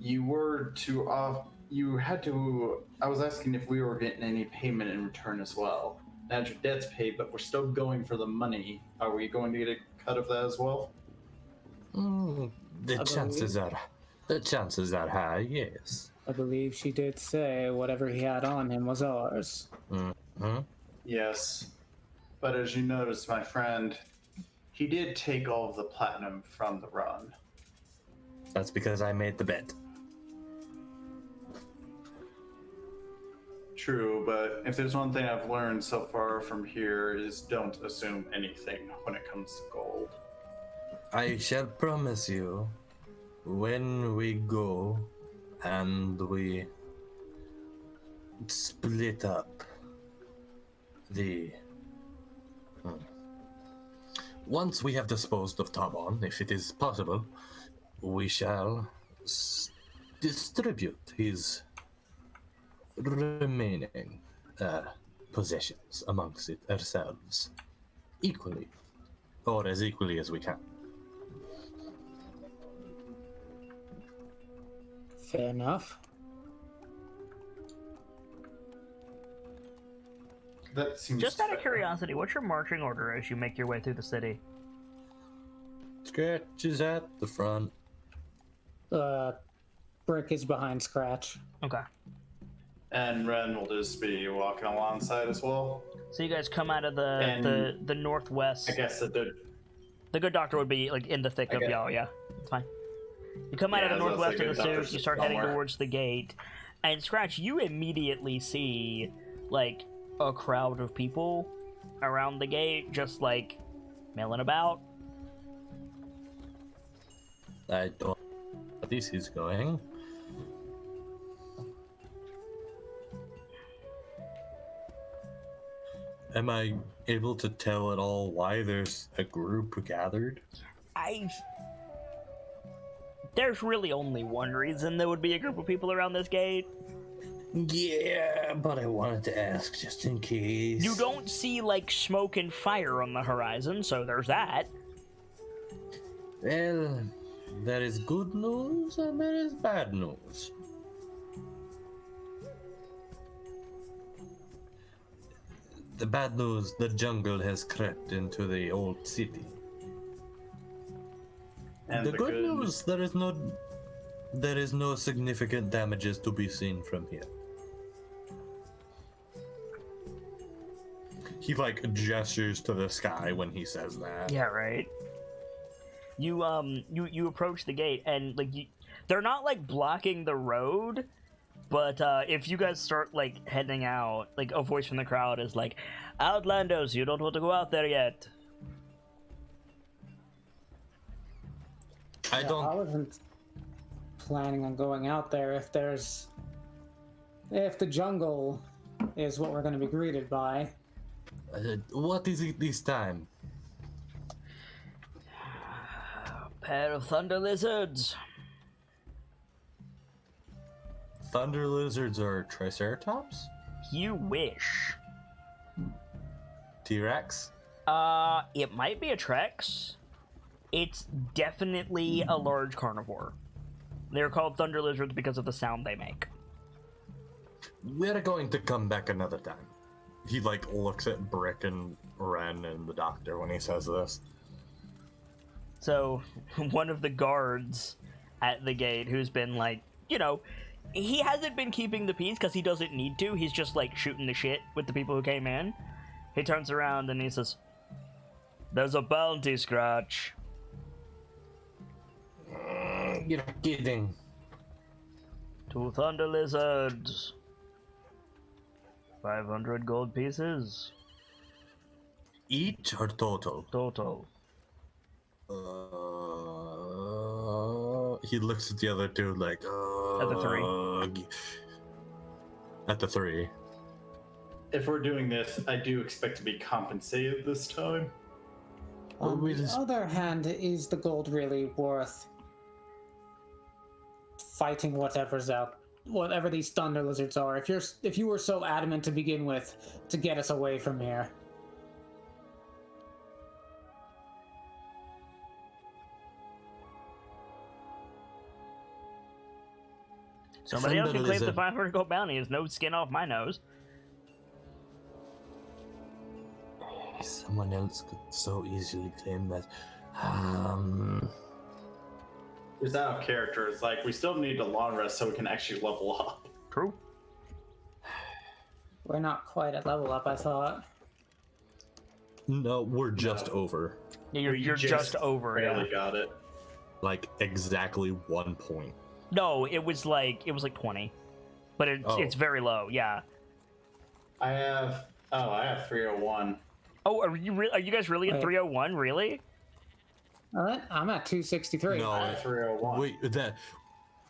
you were to off. You had to. I was asking if we were getting any payment in return as well. Now your debt's paid, but we're still going for the money. Are we going to get a cut of that as well? The chances are high, yes. I believe she did say whatever he had on him was ours. Yes. But as you noticed, my friend, he did take all of the platinum from the run. That's because I made the bet. True, but if there's one thing I've learned so far from here is don't assume anything when it comes to gold. I shall promise you, when we go and we split up the... Once we have disposed of Tabon, if it is possible, we shall distribute his remaining possessions amongst ourselves equally, or as equally as we can. Fair enough. That seems Just out of fair. curiosity, what's your marching order as you make your way through the city? Scratch is at the front. Brick is behind Scratch. Okay. And Ren will just be walking alongside as well. So you guys come out of And the northwest. I guess that they're The good doctor would be like in the thick I of get- y'all, yeah. It's fine. You come out Yeah, of the I was northwest gonna of say the good suit, doctor's you start heading somewhere. towards the gate, and Scratch, you immediately see like a crowd of people around the gate, just like milling about. I don't know where this is going. Am I able to tell at all why there's a group gathered? There's really only one reason there would be a group of people around this gate. Yeah, but I wanted to ask just in case. You don't see like smoke and fire on the horizon, so there's that. Well, there is good news and there is bad news. The bad news, the jungle has crept into the old city. and The good news, there is no significant damages to be seen from here. He like gestures to the sky when he says that. Yeah, right. You approach the gate and like they're not like blocking the road, but if you guys start like heading out, like a voice from the crowd is like, "Outlanders, you don't want to go out there yet." I Yeah, don't. I wasn't planning on going out there if the jungle is what we're going to be greeted by. What is it this time? Pair of thunder lizards. Thunder lizards or triceratops? You wish. T-Rex? It might be a Trex. It's definitely a large carnivore. They're called thunder lizards because of the sound they make. We're going to come back another time. He like looks at Brick and Ren and the doctor when he says this. So, one of the guards at the gate, who's been like, you know, he hasn't been keeping the peace because he doesn't need to. He's just like shooting the shit with the people who came in. He turns around and he says, "There's a bounty, Scratch." You're kidding. 2 thunder lizards. 500 gold pieces. Each or total? Total. He looks at the other dude like, At the 3. At the 3. If we're doing this, I do expect to be compensated this time. On we the just- other hand, is the gold really worth fighting whatever these thunder lizards are? If you were so adamant to begin with to get us away from here. Somebody else Thunder can claim the lizard. 500 gold bounty. There's no skin off my nose. Someone else could so easily claim that. Just out of character, it's like we still need a long rest so we can actually level up. True. We're not quite at level up, I thought. No, we're just No. over. Yeah, you're just over. Barely Yeah. got it. Like exactly 1 point. No, it was like 20, but it's very low. Yeah. I have 301. Oh, are you guys really at Wait. 301? Really? Alright, I'm at 263. No, I have 301. wait, that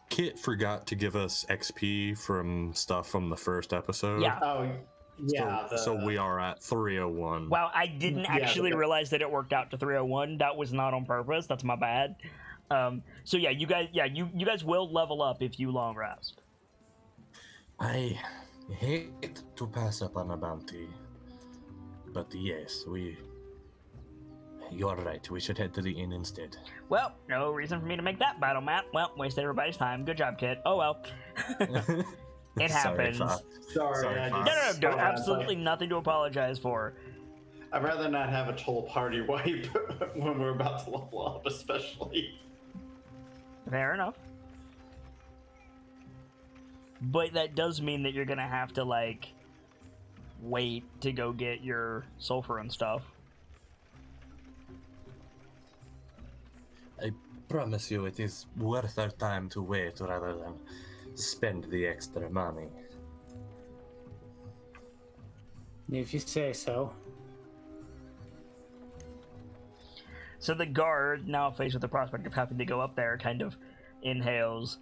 Kit forgot to give us XP from stuff from the first episode. Yeah. Oh, yeah. So we are at 301. Wow, I didn't Yeah, actually but- realize that it worked out to 301. That was not on purpose. That's my bad. So yeah, you guys will level up if you long rest. I hate to pass up on a bounty, but yes, you're right. We should head to the inn instead. Well, no reason for me to make that battle map. Well, wasted everybody's time. Good job, kid. Oh well. It happens. Sorry, Sorry, Sorry, I Fox. No, just- no, absolutely nothing to apologize for. I'd rather not have a total party wipe when we're about to level up, especially. Fair enough. But that does mean that you're gonna have to, like, wait to go get your sulfur and stuff. I promise you, it is worth our time to wait rather than spend the extra money. If you say so. So the guard, now faced with the prospect of having to go up there, kind of inhales.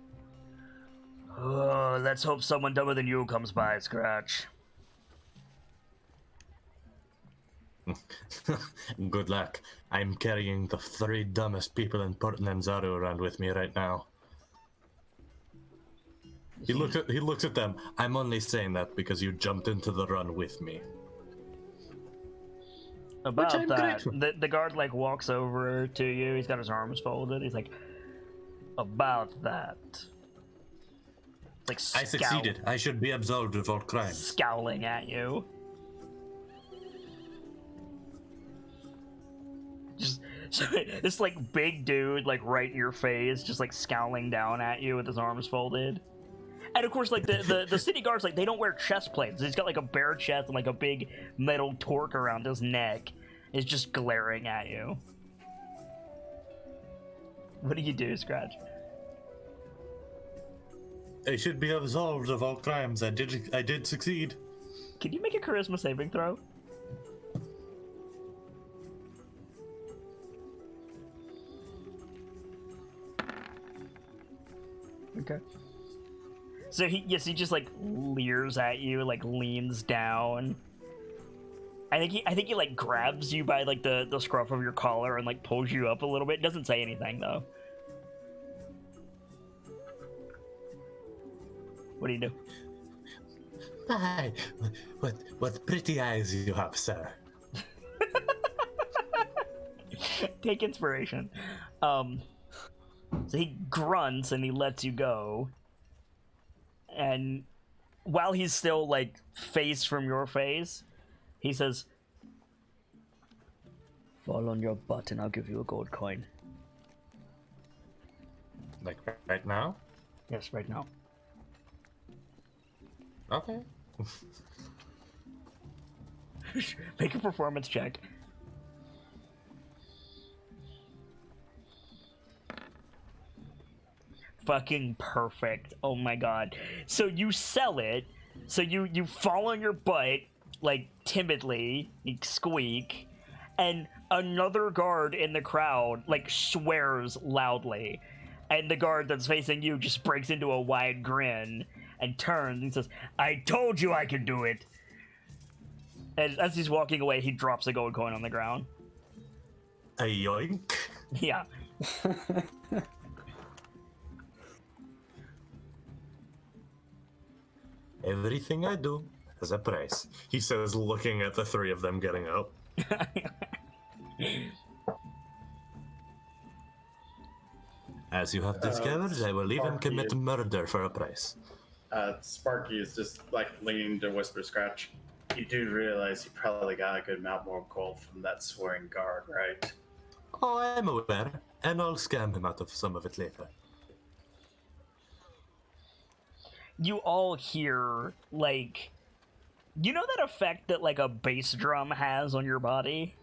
Oh, let's hope someone dumber than you comes by, Scratch. Good luck. I'm carrying the 3 dumbest people in Port Nanzaru around with me right now. He looks at them. I'm only saying that because you jumped into the run with me. About I'm that, grateful. the guard, like, walks over to you. He's got his arms folded. He's like, about that. Like, I succeeded. I should be absolved of all crimes. Scowling at you. Just so, this, like, big dude, like, right in your face, just, like, scowling down at you with his arms folded. And of course, like, the city guards, like, they don't wear chest plates. He's got, like, a bare chest and, like, a big metal torque around his neck. Is just glaring at you. What do you do, Scratch? I should be absolved of all crimes. I did succeed. Can you make a charisma saving throw? Okay. So he just like leers at you, like leans down. I think he like grabs you by like the scruff of your collar and like pulls you up a little bit. Doesn't say anything though. What do you do? Hi. What pretty eyes you have, sir. Take inspiration. So he grunts and he lets you go. And while he's still like face from your face, he says, "Fall on your butt and I'll give you a gold coin." Like right now? Yes, right now. Okay. Make a performance check. Fucking perfect. Oh my god. So you sell it. So you fall on your butt, like timidly, you squeak, and another guard in the crowd like swears loudly, and the guard that's facing you just breaks into a wide grin and turns and says, "I told you I could do it." And as he's walking away, he drops a gold coin on the ground. A yoink. Yeah. Everything I do has a price, he says, looking at the three of them getting up. As you have discovered, I will even commit murder for a price. Sparky is just like leaning to whisper Scratch. You do realize you probably got a good amount more gold from that swearing guard, right? Oh, I'm aware, and I'll scam him out of some of it later. You all hear, like, you know that effect that, like, a bass drum has on your body?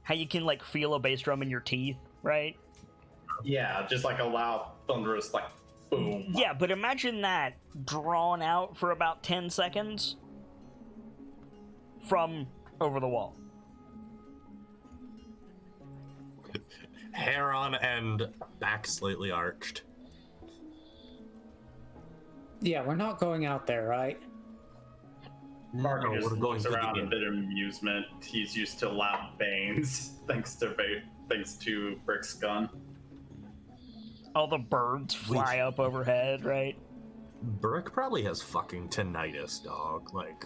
How you can, like, feel a bass drum in your teeth, right? Yeah, just like a loud, thunderous, like, boom. Yeah, but imagine that drawn out for about 10 seconds from over the wall. Hair on end, back slightly arched. Yeah, we're not going out there, right? Sparky No, just we're going looks to the around a inn. bit of amusement. He's used to loud bangs, thanks to Brick's gun. All the birds fly up overhead, right? Brick probably has fucking tinnitus, dog. Like,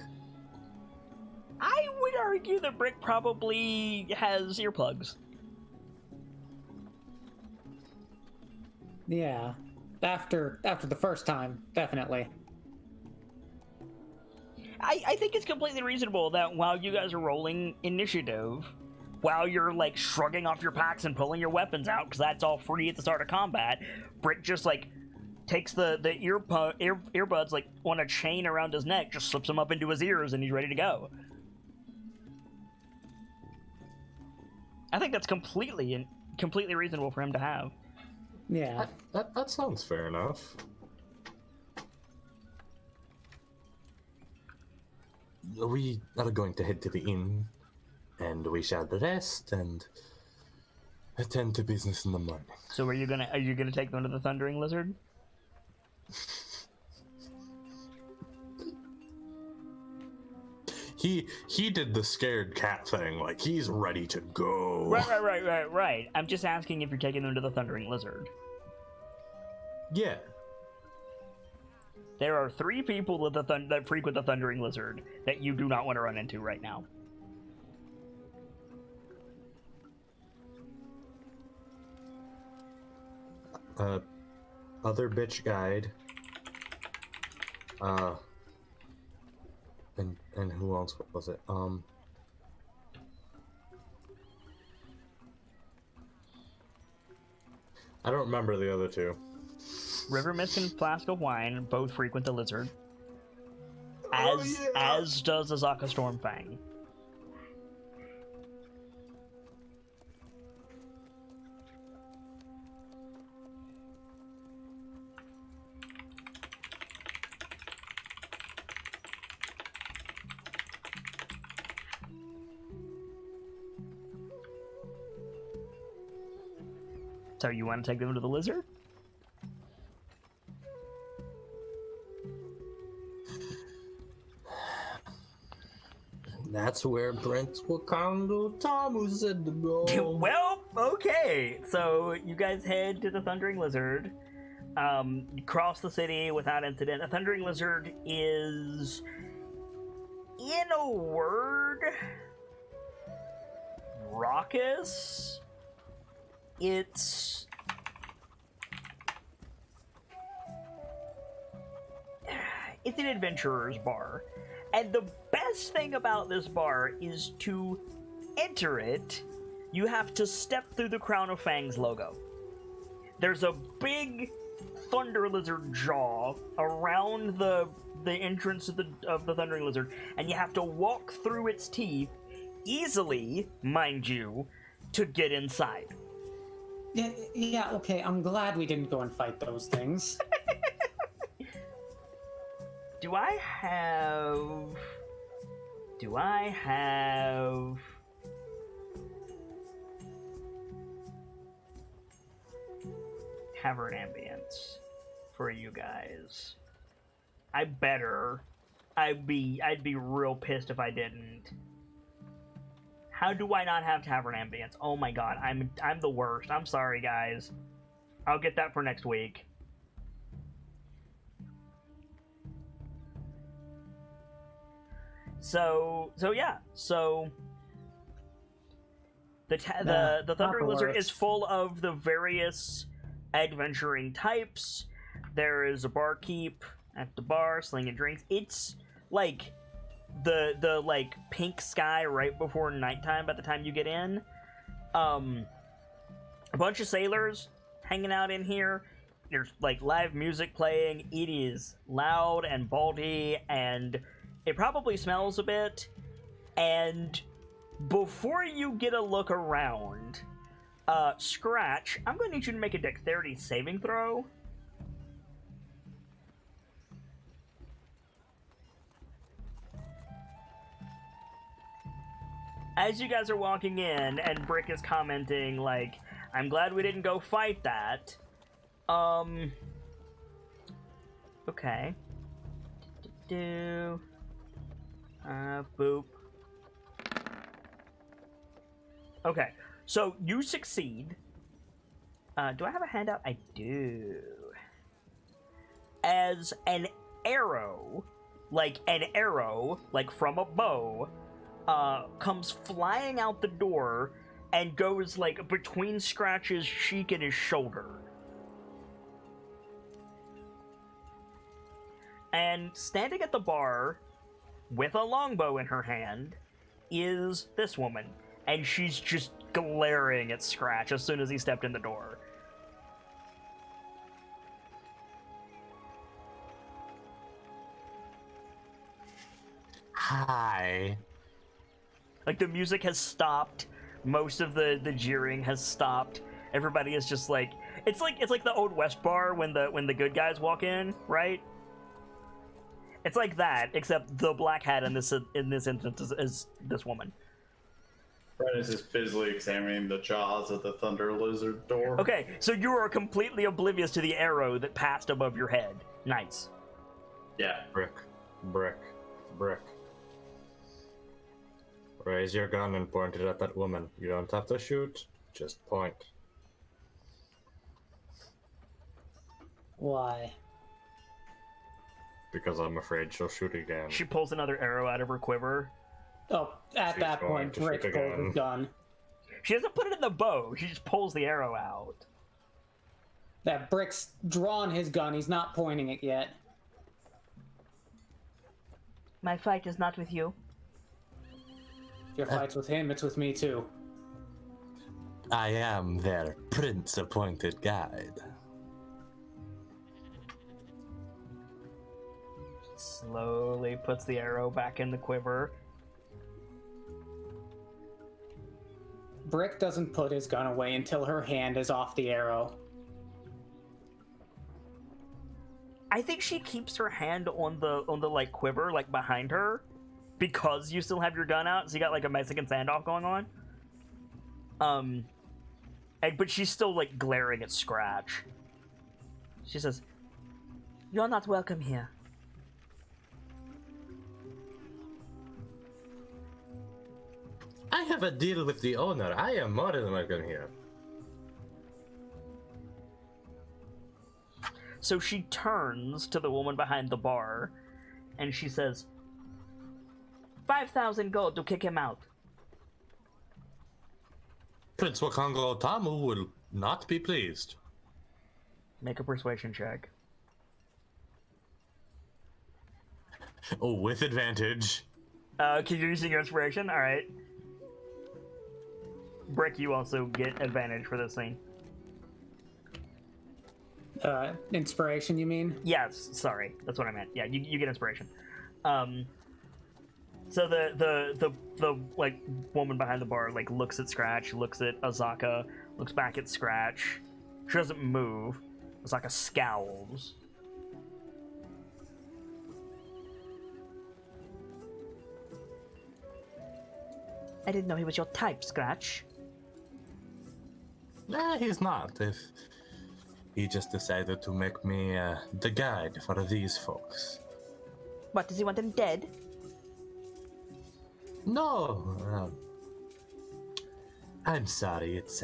I would argue that Brick probably has earplugs. Yeah. After the first time, definitely. I think it's completely reasonable that while you guys are rolling initiative, while you're like shrugging off your packs and pulling your weapons out, because that's all free at the start of combat, Brick just like takes the earbuds like on a chain around his neck, just slips them up into his ears, and he's ready to go. I think that's completely reasonable for him to have. Yeah. that sounds fair enough. We are going to head to the inn, and we shall rest and attend to business in the morning. So are you gonna take them to the Thundering Lizard? He did the scared cat thing, like he's ready to go. Right. I'm just asking if you're taking them to the Thundering Lizard. Yeah. There are 3 people that frequent the Thundering Lizard that you do not want to run into right now. Other bitch guide. And who else was it? I don't remember the other 2. River Mist and Flask of Wine both frequent the Lizard. Oh, As does Azaka Stormfang. So you want to take them to the Lizard? That's where Brent Wakando Tamu said to go. Well, okay. So you guys head to the Thundering Lizard. You cross the city without incident. The Thundering Lizard is, in a word, raucous. It's an adventurer's bar. And the best thing about this bar is to enter it, you have to step through the Crown of Fangs logo. There's a big thunder lizard jaw around the entrance of the Thundering Lizard, and you have to walk through its teeth, easily, mind you, to get inside. Yeah, okay, I'm glad we didn't go and fight those things. Do I have tavern ambience for you guys. I better. I'd be real pissed if I didn't. How do I not have tavern ambience? Oh my god, I'm the worst. I'm sorry, guys. I'll get that for next week. So yeah. So the Thunder Lizard is full of the various adventuring types. There is a barkeep at the bar slinging drinks. It's like the like pink sky right before nighttime by the time you get in. A bunch of sailors hanging out in here. There's like live music playing. It is loud and baldy, and it probably smells a bit. And before you get a look around, Scratch, I'm going to need you to make a dexterity saving throw. As you guys are walking in, and Brick is commenting, like, I'm glad we didn't go fight that. Okay. Boop. Okay, so you succeed. Do I have a handout? I do. As an arrow, like from a bow, comes flying out the door and goes, like, between Scratch's cheek and his shoulder. And standing at the bar, with a longbow in her hand, is this woman. And she's just glaring at Scratch as soon as he stepped in the door. Hi. Like, the music has stopped. Most of the jeering has stopped. Everybody is just like it's like the Old West bar when the good guys walk in, right? It's like that, except the black hat in this instance is this woman. Brett is just busily examining the jaws of the Thunder Lizard door. Okay, so you are completely oblivious to the arrow that passed above your head. Nice. Yeah. Brick. Raise your gun and point it at that woman. You don't have to shoot, just point. Why? Because I'm afraid she'll shoot again. She pulls another arrow out of her quiver. Oh, at She's that going point, to shoot Rick pulls again. his gun. She doesn't put it in the bow. She just pulls the arrow out. That Brick's drawn his gun. He's not pointing it yet. My fight is not with you. If your fight's with him, it's with me too. I am their prince-appointed guide. Slowly puts the arrow back in the quiver. Brick doesn't put his gun away until her hand is off the arrow. I think she keeps her hand on the like quiver, like behind her, because you still have your gun out, so you got like a Mexican standoff going on. But she's still like glaring at Scratch. She says, "You're not welcome here." I have a deal with the owner. I am more than welcome here. So she turns to the woman behind the bar, and she says, 5,000 gold to kick him out. Prince Wakongo Otamu will not be pleased. Make a persuasion check. Oh, with advantage. Can you using your inspiration? All right. Brick, you also get advantage for this scene. Inspiration, you mean? Yes, sorry, that's what I meant. Yeah, you get inspiration. So the like woman behind the bar like looks at Scratch, looks at Azaka, looks back at Scratch. She doesn't move. Azaka scowls. I didn't know he was your type, Scratch. Nah, he's not. If he just decided to make me the guide for these folks. What, does he want them dead? No, I'm sorry, it's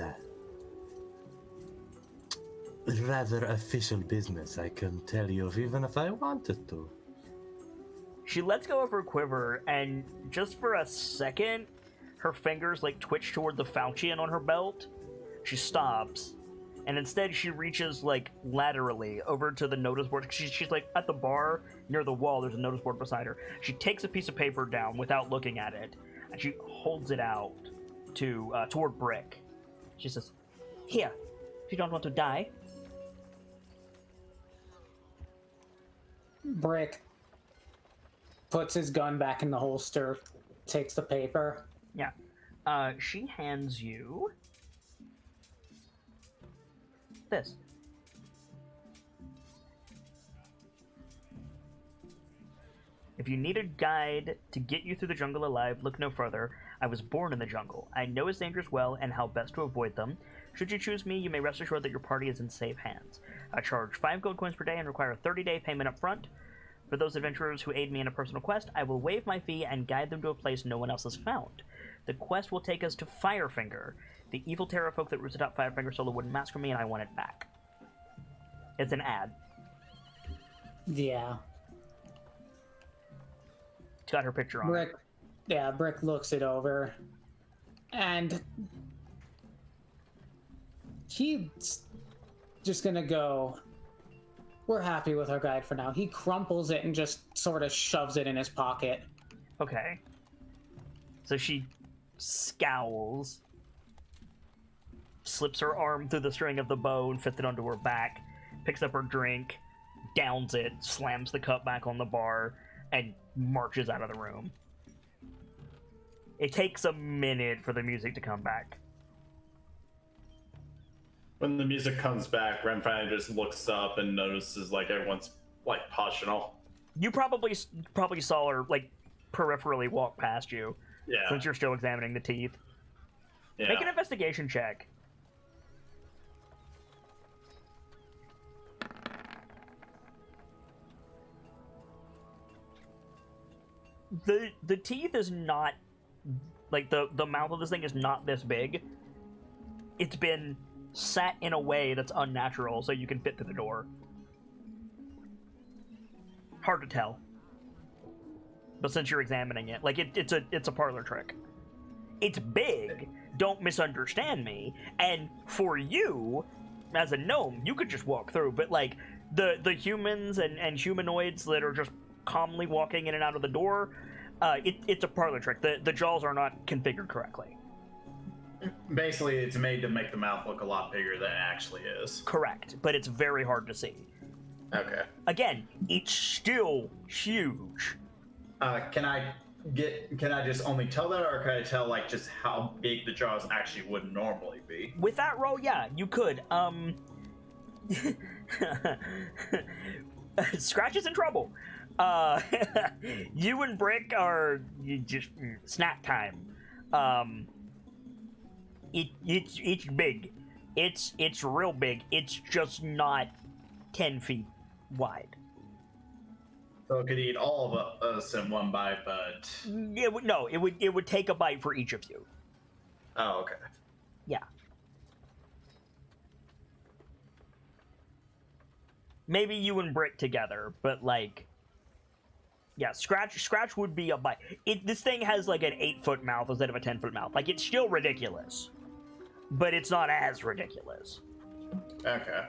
rather official business. I couldn't tell you even if I wanted to. She lets go of her quiver, and just for a second, her fingers like twitch toward the falchion on her belt. She stops, and instead she reaches like laterally over to the notice board. She's like at the bar near the wall. There's a notice board beside her. She takes a piece of paper down without looking at it, and she holds it out to toward Brick. She says, "Here, if you don't want to die." Brick puts his gun back in the holster, takes the paper. Yeah. She hands you this. If you need a guide to get you through the jungle alive, look no further. I was born in the jungle. I know its dangers well and how best to avoid them. Should you choose me, you may rest assured that your party is in safe hands. I charge 5 gold coins per day and require a 30-day payment up front. For those adventurers who aid me in a personal quest, I will waive my fee and guide them to a place no one else has found. The quest will take us to Firefinger, the evil terror folk that roots atop Firefinger stole a wooden mask from me, and I want it back. It's an ad. Yeah. It's got her picture on Brick, yeah, Brick looks it over, and he's just gonna go, "We're happy with our guide for now." He crumples it and just sort of shoves it in his pocket. it. Okay. So she scowls, slips her arm through the string of the bow and fits it onto her back, picks up her drink, downs it, slams the cup back on the bar, and marches out of the room. It takes a minute for the music to come back. When the music comes back, Ren finally just looks up and notices like everyone's like poshing all. You probably saw her like peripherally walk past you, Yeah. since you're still examining the teeth. Yeah. Make an investigation check. The teeth is not like the mouth of this thing is not this big. It's been sat in a way that's unnatural, so you can fit through the door. Hard to tell, but since you're examining it, like it's a parlor trick. It's big. Don't misunderstand me. And for you, as a gnome, you could just walk through. But like the humans and humanoids that are just calmly walking in and out of the door, it's a parlor trick. The jaws are not configured correctly. Basically, it's made to make the mouth look a lot bigger than it actually is. Correct, but it's very hard to see. Okay. Again, it's still huge. Can I just only tell that, or can I tell like just how big the jaws actually would normally be? With that roll, yeah, you could. Scratch is in trouble. You and Brick are just snack time. It's big. It's real big. It's just not 10 feet wide. So it could eat all of us in one bite, but It would take a bite for each of you. oh, okay. Yeah. Maybe you and Brick together, but like, yeah, Scratch would be a bite. This thing has like an 8-foot mouth instead of a 10-foot mouth. Like, it's still ridiculous, but it's not as ridiculous. Okay.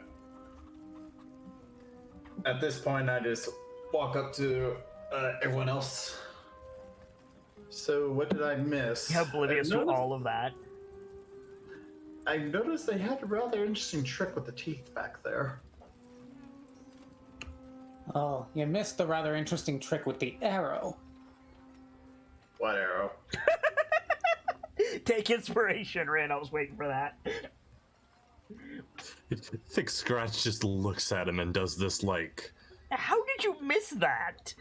At this point, I just walk up to everyone else. So, what did I miss? Oblivious to all of that. I noticed they had a rather interesting trick with the teeth back there. Oh, you missed the rather interesting trick with the arrow. What arrow? Take inspiration, Rin. I was waiting for that. I think Scratch just looks at him and does this like. How did you miss that?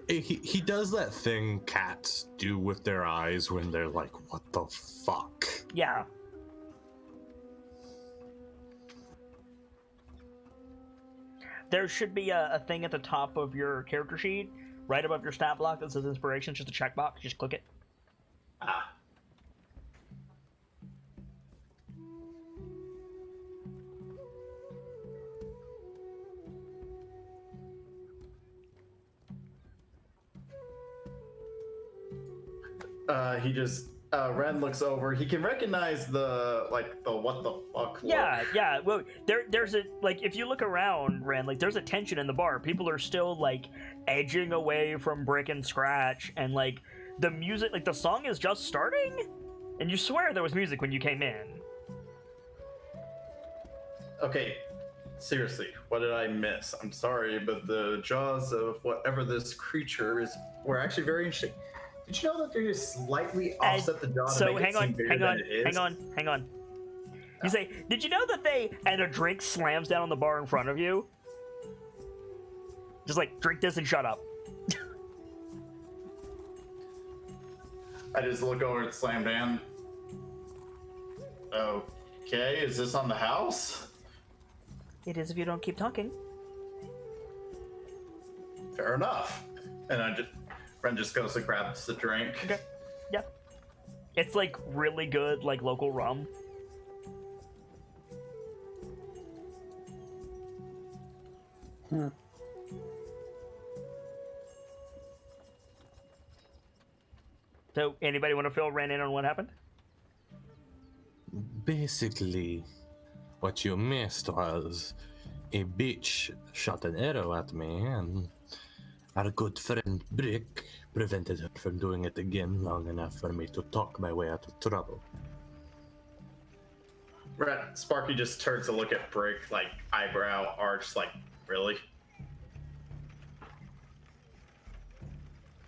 He does that thing cats do with their eyes when they're like, "What the fuck?" Yeah. there should be a thing at the top of your character sheet, right above your stat block that says inspiration. It's just a checkbox. Just click it. Ah. He just Ren looks over. He can recognize the what the fuck look. Yeah. Well, there's a like if you look around, Ren, like there's a tension in the bar. People are still like edging away from Brick and Scratch, and like the music, like the song is just starting, and you swear there was music when you came in. Okay, seriously, what did I miss? I'm sorry, but the jaws of whatever this creature is were actually very interesting. Did you know that they just slightly offset the jaw to So make it seem bigger than it is? hang on. You say, did you know that and a drink slams down on the bar in front of you? Just like, drink this and shut up. I just look over at Slam down. Okay, is this on the house? It is if you don't keep talking. Fair enough. And Ren just goes and grabs the drink. Okay. Yeah. It's like really good, like local rum. So, anybody want to fill Ren in on what happened? Basically, what you missed was a bitch shot an arrow at me, and our good friend Brick prevented her from doing it again long enough for me to talk my way out of trouble. Sparky just turns to look at Brick, like eyebrow arched, like, really?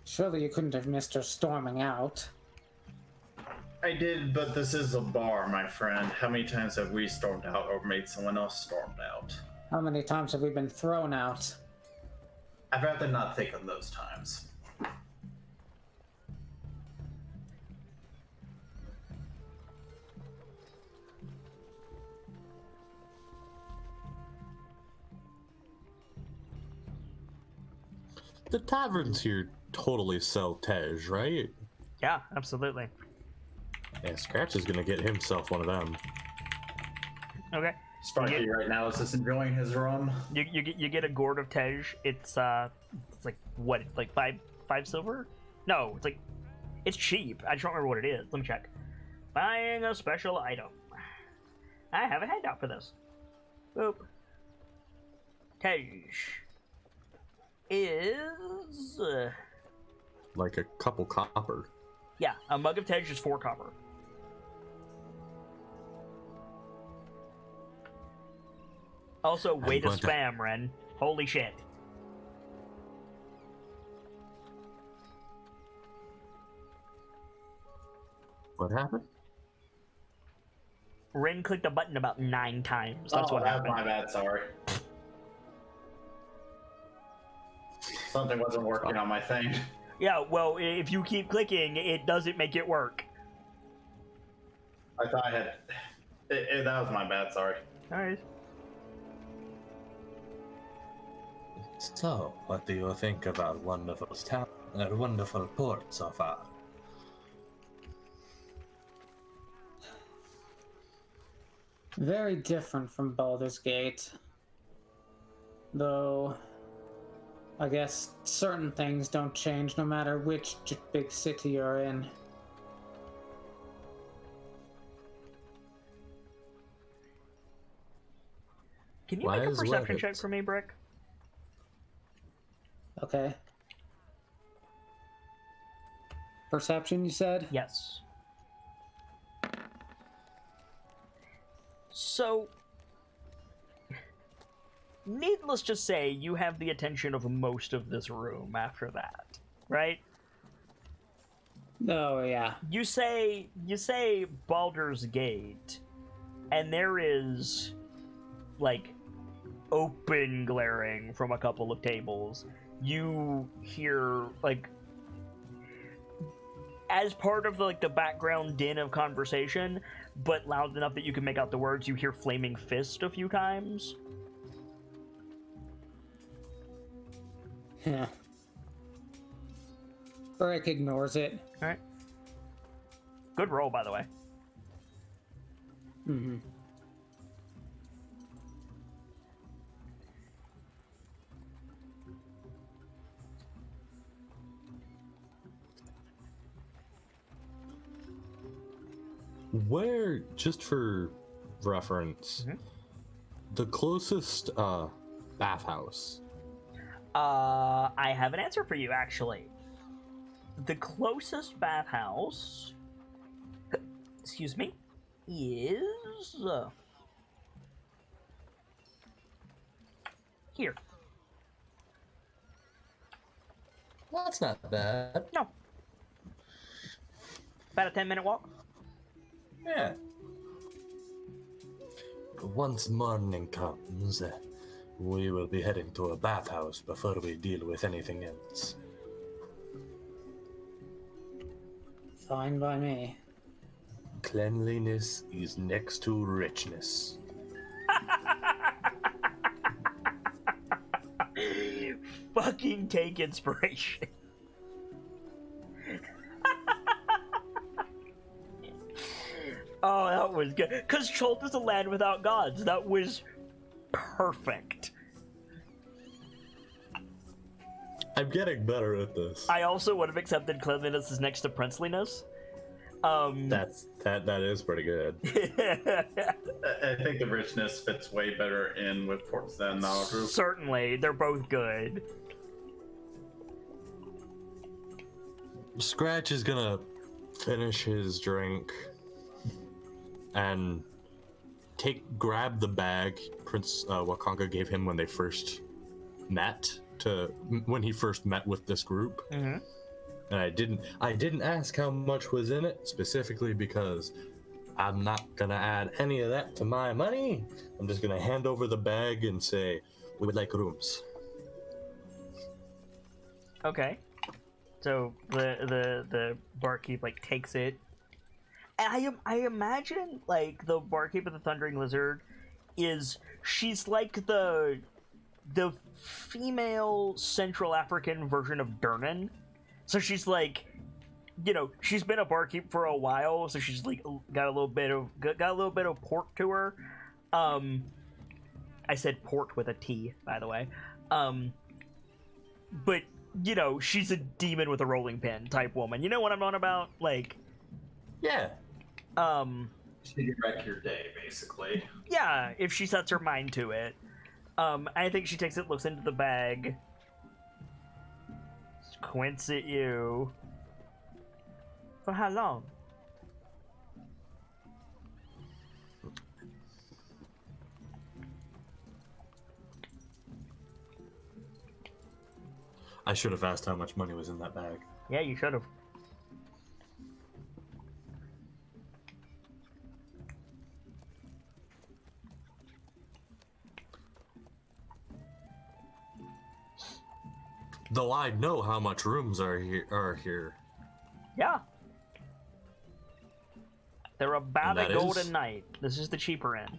Surely you couldn't have missed her storming out. I did, but this is a bar, my friend. How many times have we stormed out or made someone else stormed out? How many times have we been thrown out? I'd rather not think of those times. The taverns here totally sell Tej, right? Yeah, absolutely. Yeah, Scratch is gonna get himself one of them. Okay. Sparky right now is just enjoying his rum. You get a gourd of Tej. It's like what? Like five silver? No, it's cheap. I just don't remember what it is. Let me check. Buying a special item. I have a handout for this. Boop. Tej is Like a couple copper. yeah, a mug of Tej is 4 copper. Also, way to spam, Ren. Holy shit. What happened? Ren clicked a button about 9 times. That's what that's happened. my bad, sorry. Something wasn't working on my thing. Yeah, well, if you keep clicking, it doesn't make it work. I thought I had... that was my bad, sorry. Alright. So, what do you think of our wonderful town, our wonderful port so far? Very different from Baldur's Gate. Though, I guess certain things don't change no matter which big city you're in. Can you make a Wise perception words. check for me, Brick? Okay. Perception, you said? Yes. So, needless to say, you have the attention of most of this room after that, right? Oh, yeah. You say Baldur's Gate, and there is, like, open glaring from a couple of tables. You hear, like, as part of the background din of conversation, but loud enough that you can make out the words, you hear Flaming Fist a few times. Yeah. Brick ignores it. All right. Good roll, by the way. Mm-hmm. Where, just for reference, the closest bathhouse. I have an answer for you, actually. The closest bathhouse, excuse me, is here. Well, that's not bad. No. About a 10-minute walk. Yeah. Once morning comes, we will be heading to a bathhouse before we deal with anything else. Fine by me. Cleanliness is next to richness. Fucking take inspiration. Oh, that was good. Because Chult is a land without gods. That was perfect. I'm getting better at this. I also would have accepted cleanliness as next to princeliness. That is pretty good. I think the richness fits way better in with ports than knowledge. Certainly, they're both good. Scratch is gonna finish his drink and grab the bag Prince Wakonga gave him when they first met when he first met with this group. Mm-hmm. And I didn't ask how much was in it specifically because I'm not gonna add any of that to my money. I'm just gonna hand over the bag and say, we would like rooms. Okay. So the barkeep takes it. And I imagine the barkeep of the Thundering Lizard she's like the female Central African version of Durnan. So she's she's been a barkeep for a while, so she's got a little bit of port to her. I said port with a T, by the way. But she's a demon with a rolling pin type woman. You know what I'm on about? Yeah. She can wreck your day, basically. Yeah, if she sets her mind to it. I think she takes it, looks into the bag, squints at you. For how long? I should have asked how much money was in that bag. Yeah, you should have. Though I know how much rooms are here. Yeah. They're about And a that gold is? a night. This is the cheaper end.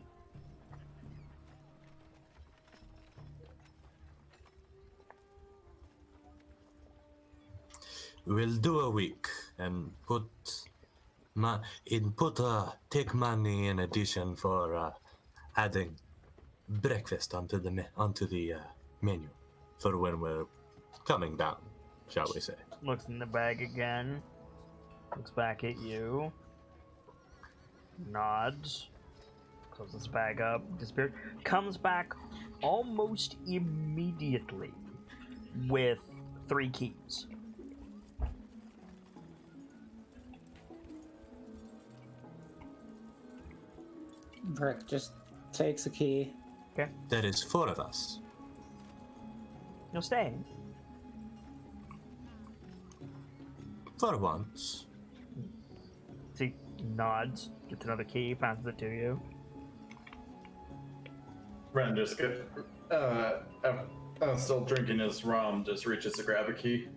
We'll do a week and take money in addition for adding breakfast onto the menu for when we're coming down, shall we say. Looks in the bag again. Looks back at you. Nods. Closes the bag up. Disappears. Comes back almost immediately with 3 keys. Brick just takes a key. Okay. There is 4 of us. You're staying. For once. See, nods, gets another key, passes it to you. Ren just still drinking his rum, just reaches to grab a key.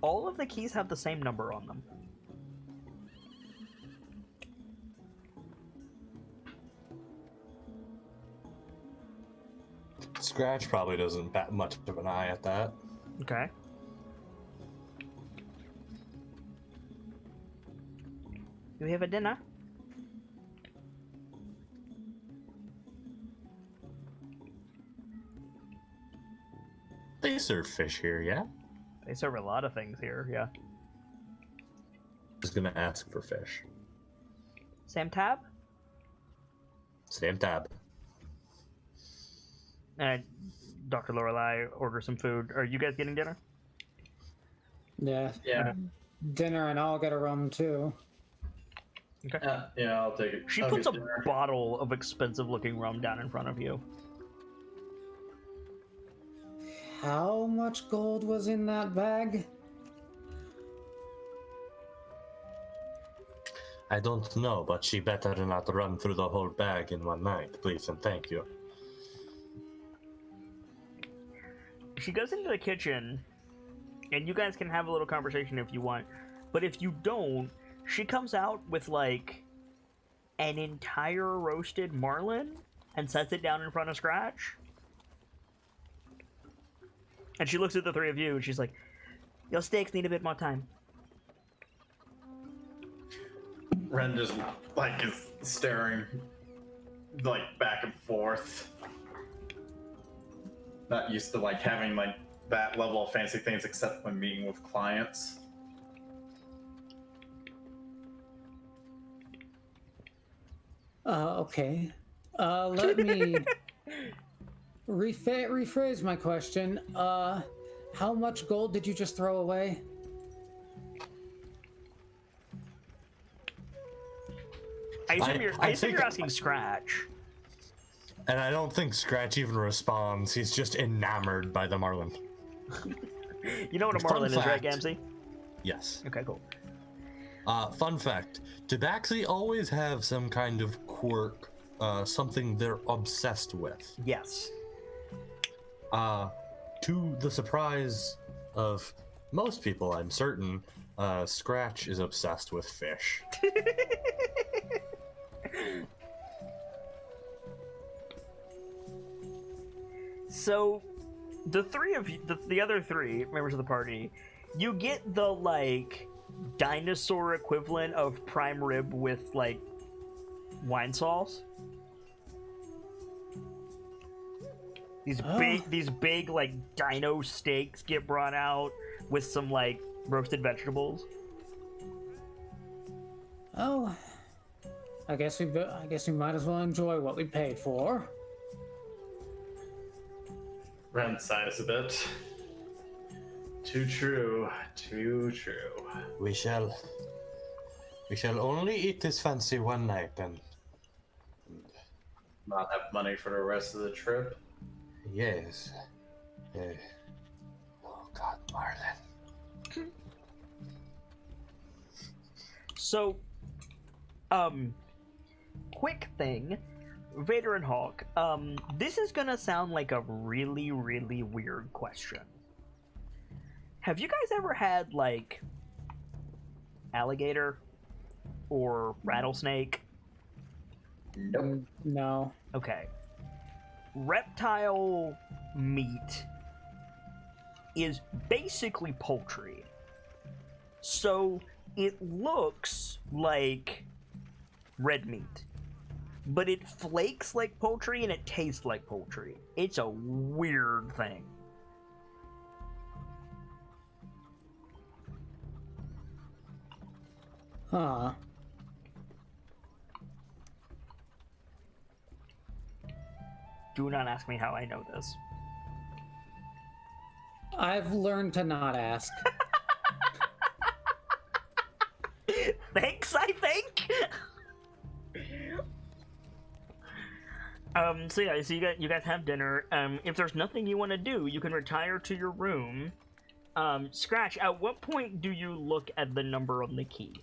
All of the keys have the same number on them. Scratch probably doesn't bat much of an eye at that. Okay. You have a dinner? They serve fish here, yeah? They serve a lot of things here, yeah. Just gonna ask for fish. Sam Tab? Stamp tab. And Dr. Lorelei orders some food. Are you guys getting dinner? Yeah. Yeah. Dinner, and I'll get a rum too. Okay. Yeah, I'll take it. She I'll puts a get dinner. bottle of expensive-looking rum down in front of you. How much gold was in that bag? I don't know, but she better not run through the whole bag in one night, please and thank you. She goes into the kitchen, and you guys can have a little conversation if you want. But if you don't, she comes out with, like, an entire roasted marlin and sets it down in front of Scratch. And she looks at the three of you, and she's like, your steaks need a bit more time. Ren just like is staring like back and forth. Not used to like having like that level of fancy things except when meeting with clients. Okay. Let me rephrase my question. How much gold did you just throw away? I assume I you're think- asking Scratch. And I don't think Scratch even responds. He's just enamored by the marlin. You know what a Fun marlin is, right, fact. Gamzee? Yes. Okay, cool. Fun fact. Tabaxi always have some kind of quirk, something they're obsessed with. Yes. To the surprise of most people, I'm certain, Scratch is obsessed with fish. So, the three of you, the other three members of the party, you get the, like, dinosaur equivalent of prime rib with, like, wine sauce. These big, like, dino steaks get brought out with some, like, roasted vegetables. Oh, I guess we might as well enjoy what we paid for. Ren sighs a bit. Too true. Too true. We shall only eat this fancy one night, and Not have money for the rest of the trip. yes. Oh God, Marlin. So, quick thing, Vader and Hawk, this is gonna sound like a really, really weird question. Have you guys ever had, like, alligator or rattlesnake? Nope. No. Okay. Reptile meat is basically poultry. So it looks like red meat, but it flakes like poultry and it tastes like poultry. It's a weird thing. Huh. Do not ask me how I know this. I've learned to not ask. Thanks, I think. So yeah, so you guys have dinner. If there's nothing you want to do, you can retire to your room. Scratch, at what point do you look at the number on the key?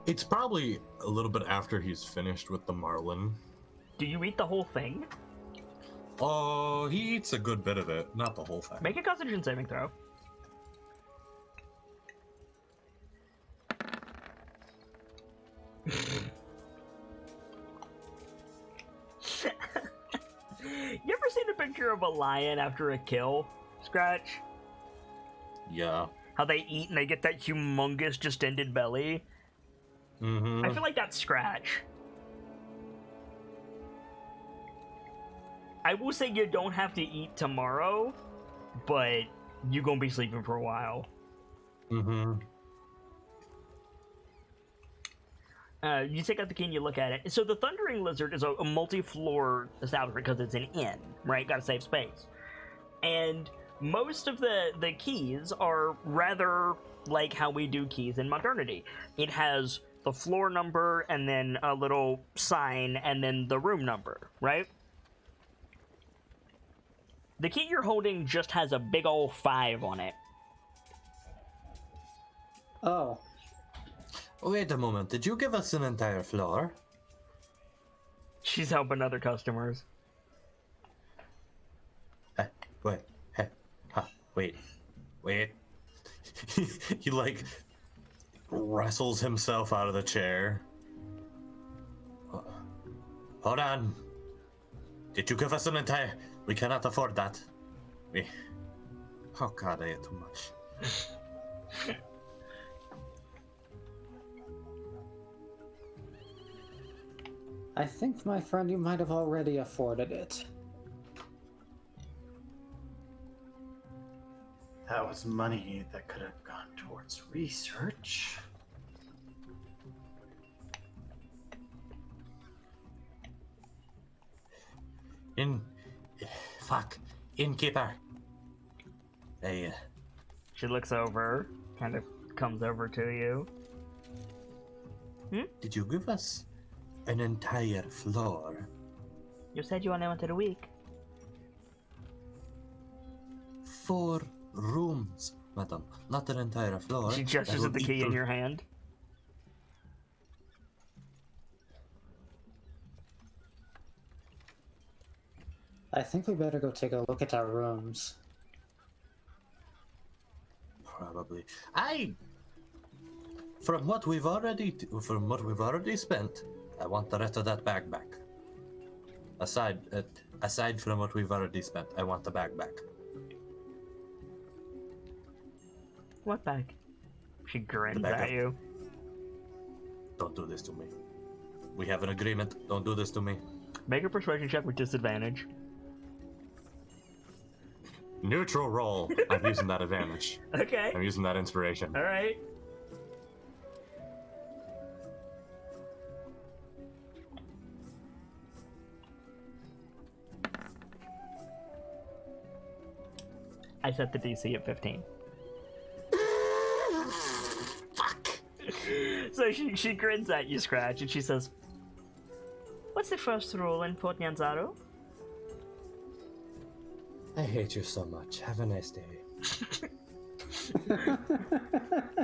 It's probably a little bit after he's finished with the marlin. Do you eat the whole thing? Oh, he eats a good bit of it, not the whole thing. Make a Constitution saving throw. picture of a lion after a kill, Scratch? Yeah. How they eat and they get that humongous distended belly? Mm-hmm. I feel like that's Scratch. I will say you don't have to eat tomorrow, but you're gonna be sleeping for a while. Mm-hmm. You take out the key and you look at it. So the Thundering Lizard is a multi-floor establishment because it's an inn, right? Gotta save space. And most of the keys are rather like how we do keys in modernity. It has the floor number and then a little sign and then the room number, right? The key you're holding just has a big old 5 on it. Oh, Wait a moment, did you give us an entire floor? She's helping other customers. Wait, wait. He like wrestles himself out of the chair. Hold on. Did you give us an entire... We cannot afford that. Oh god, I ate too much. I think, my friend, you might have already afforded it. That was money that could have gone towards research. Innkeeper. Hey, She looks over, kind of comes over to you. did you give us an entire floor? You said you only wanted a week. 4 rooms, madam, not an entire floor. She gestures at the key in your hand. I think we better go take a look at our rooms. Probably. From what we've already spent, I want the rest of that bag back. Aside from what we've already spent, I want the bag back. What bag? She grins bag at of- you. Don't do this to me. We have an agreement. Don't do this to me. Make a persuasion check with disadvantage. Neutral roll. I'm using that advantage. Okay. I'm using that inspiration. All right. I set the DC at 15. Fuck. So she grins at you, Scratch, and she says, "What's the first rule in Fort Nyanzaru?" I hate you so much. Have a nice day.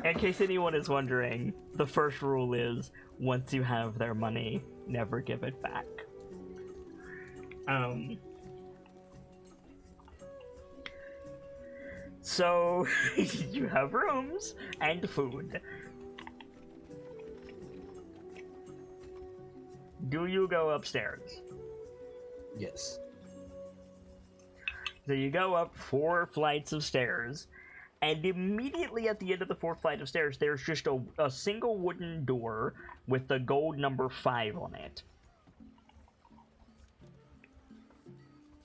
In case anyone is wondering, the first rule is, once you have their money, never give it back. So, you have rooms and food. Do you go upstairs? Yes. So you go up 4 flights of stairs, and immediately at the end of the 4th flight of stairs, there's just a single wooden door with the gold number 5 on it.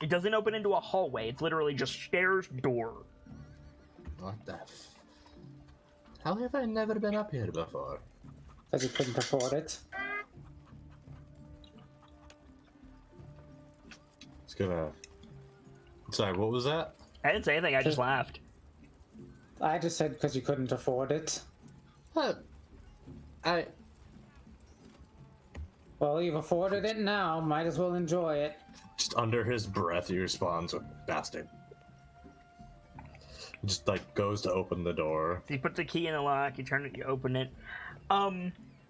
It doesn't open into a hallway, it's literally just stairs, door. What the How have I never been up here before? Because you couldn't afford it. It's gonna... Sorry, what was that? I didn't say anything, I just laughed. I just said because you couldn't afford it. What? Well, you've afforded it now, might as well enjoy it. Just under his breath, he responds with, "Bastard." Just, like, goes to open the door. So you put the key in the lock, you turn it, you open it.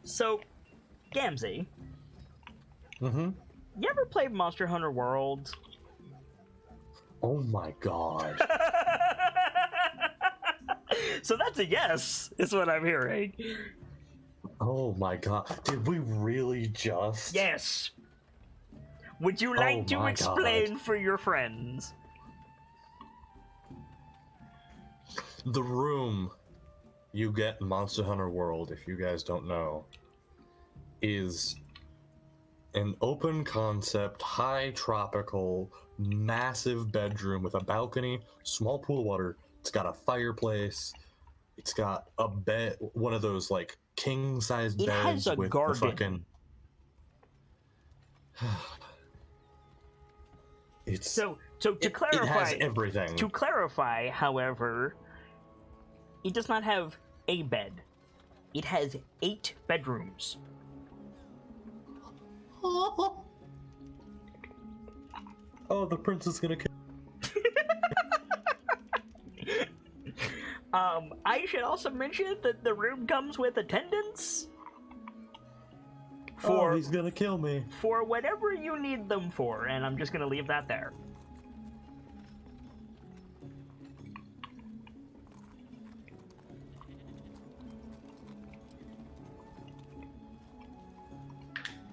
So, Gamzee. Mm-hmm. You ever played Monster Hunter World? Oh my god. So that's a yes, is what I'm hearing. Oh my god. Did we really just... Yes. Would you like to my explain for your friends? The room you get in Monster Hunter World, if you guys don't know, is an open concept, high tropical, massive bedroom with a balcony, small pool of water. It's got a fireplace. It's got a bed, one of those like king size It beds has a with garden. the fucking. It's So to clarify, it has everything. To clarify, however, it does not have a bed. It has 8 bedrooms. Oh, the prince is gonna kill. I should also mention that the room comes with attendants. Oh, he's gonna kill me. For whatever you need them for, and I'm just gonna leave that there.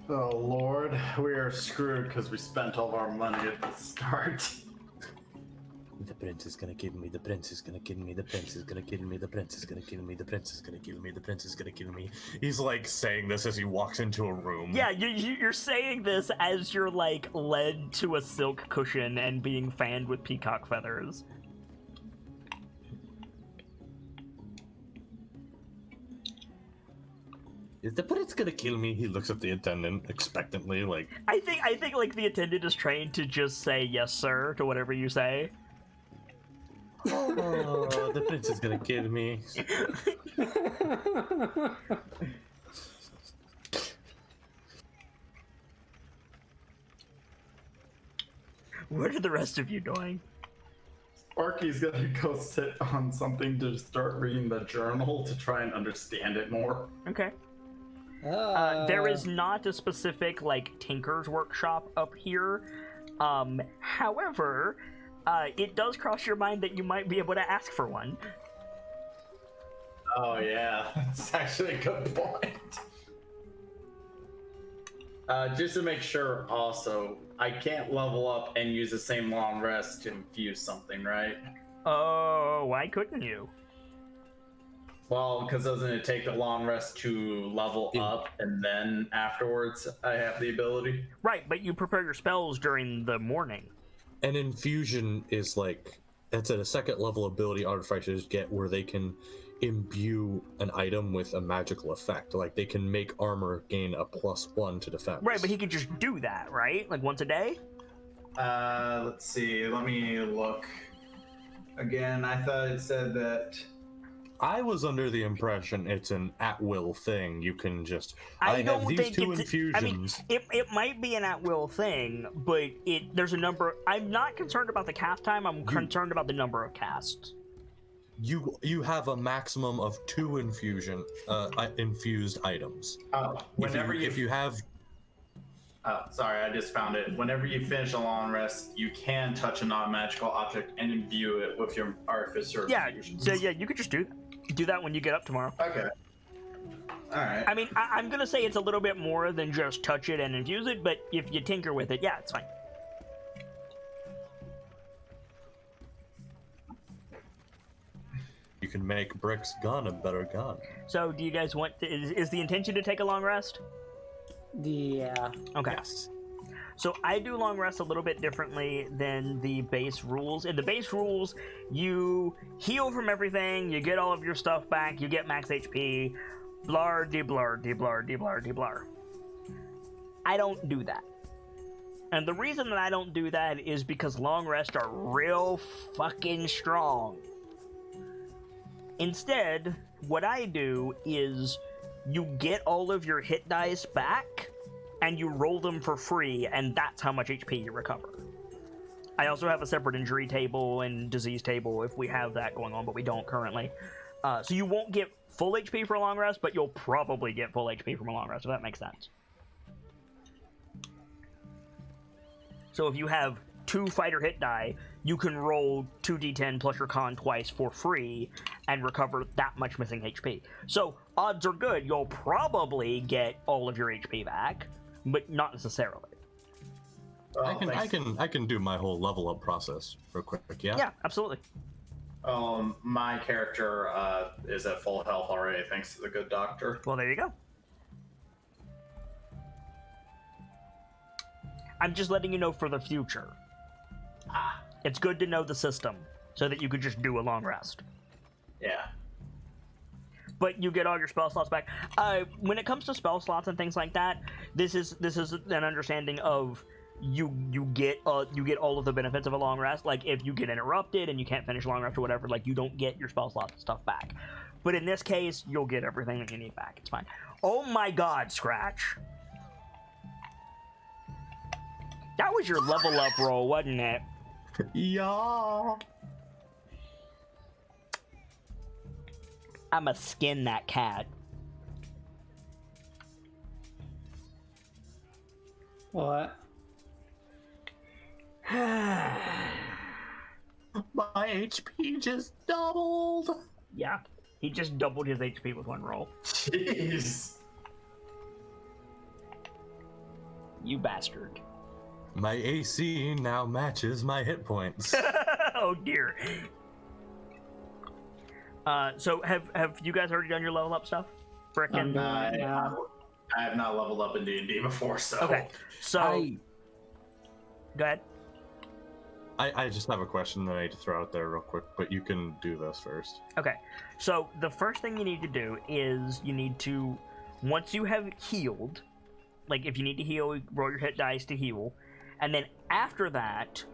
Oh Lord, we are screwed because we spent all of our money at the start. The prince is gonna kill me. The prince is gonna kill me. The prince is gonna kill me. The prince is gonna kill me. The prince is gonna kill me. The prince is gonna kill me. He's like saying this as he walks into a room. Yeah, you're saying this as you're like led to a silk cushion and being fanned with peacock feathers. Is the prince gonna kill me? He looks at the attendant expectantly, like. I think like the attendant is trained to just say yes sir to whatever you say. Oh, the prince is gonna kill me. What are the rest of you doing? Sparky's gonna go sit on something to start reading the journal to try and understand it more. Okay. There is not a specific like tinker's workshop up here. However, it does cross your mind that you might be able to ask for one. Oh yeah, that's actually a good point. Just to make sure, also, I can't level up and use the same long rest to infuse something, right? Oh, why couldn't you? Well, because doesn't it take the long rest to level up and then afterwards I have the ability? Right, but you prepare your spells during the morning. An infusion is like that's at a second level ability artificers get where they can imbue an item with a magical effect. Like they can make armor gain a +1 to defense. Right, but he could just do that, right? Like once a day? Let's see. Let me look. Again, I thought it said that. I was under the impression it's an at-will thing. You can just I don't have these think two it's, infusions. I mean, it might be an at-will thing, but there's a number. I'm not concerned about the cast time. I'm concerned about the number of casts. You have a maximum of 2 infused items. Oh, if you have. Oh, sorry, I just found it. Whenever you finish a long rest, you can touch a non-magical object and imbue it with your artificer. Yeah, infusions. so yeah, you could just do that when you get up tomorrow. Okay. All right. I mean, I'm gonna say it's a little bit more than just touch it and infuse it, but if you tinker with it, yeah, it's fine. You can make Brick's gun a better gun. So, do you guys want? Is the intention to take a long rest? Yeah. Okay. Yes. So I do long rest a little bit differently than the base rules. In the base rules, you heal from everything, you get all of your stuff back, you get max HP, blar de blar de blar de blar de blar. I don't do that. And the reason that I don't do that is because long rests are real fucking strong. Instead, what I do is you get all of your hit dice back, and you roll them for free, and that's how much HP you recover. I also have a separate injury table and disease table if we have that going on, but we don't currently. So you won't get full HP for a long rest, but you'll probably get full HP from a long rest, if that makes sense. So if you have 2 fighter hit die, you can roll 2d10 plus your con twice for free and recover that much missing HP. So odds are good you'll probably get all of your HP back, but not necessarily. Well, I can do my whole level up process real quick. Yeah. Yeah, absolutely. My character is at full health already, thanks to the good doctor. Well, there you go. I'm just letting you know for the future. It's good to know the system so that you could just do a long rest. Yeah. But you get all your spell slots back. When it comes to spell slots and things like that, this is an understanding of you get all of the benefits of a long rest. Like if you get interrupted and you can't finish a long rest or whatever, like you don't get your spell slots and stuff back. But in this case, you'll get everything that you need back. It's fine. Oh my God, Scratch! That was your level up roll, wasn't it? Yeah. I'ma skin that cat. What? My HP just doubled. Yeah, he just doubled his HP with one roll. Jeez. You bastard. My AC now matches my hit points. Oh dear. So have you guys already done your level up stuff? Frickin'. I have not leveled up in D&D before, so. Okay, so go ahead. I just have a question that I need to throw out there real quick, but you can do this first. Okay, so the first thing you need to do is you need to, once you have healed, like if you need to heal, roll your hit dice to heal, and then after that,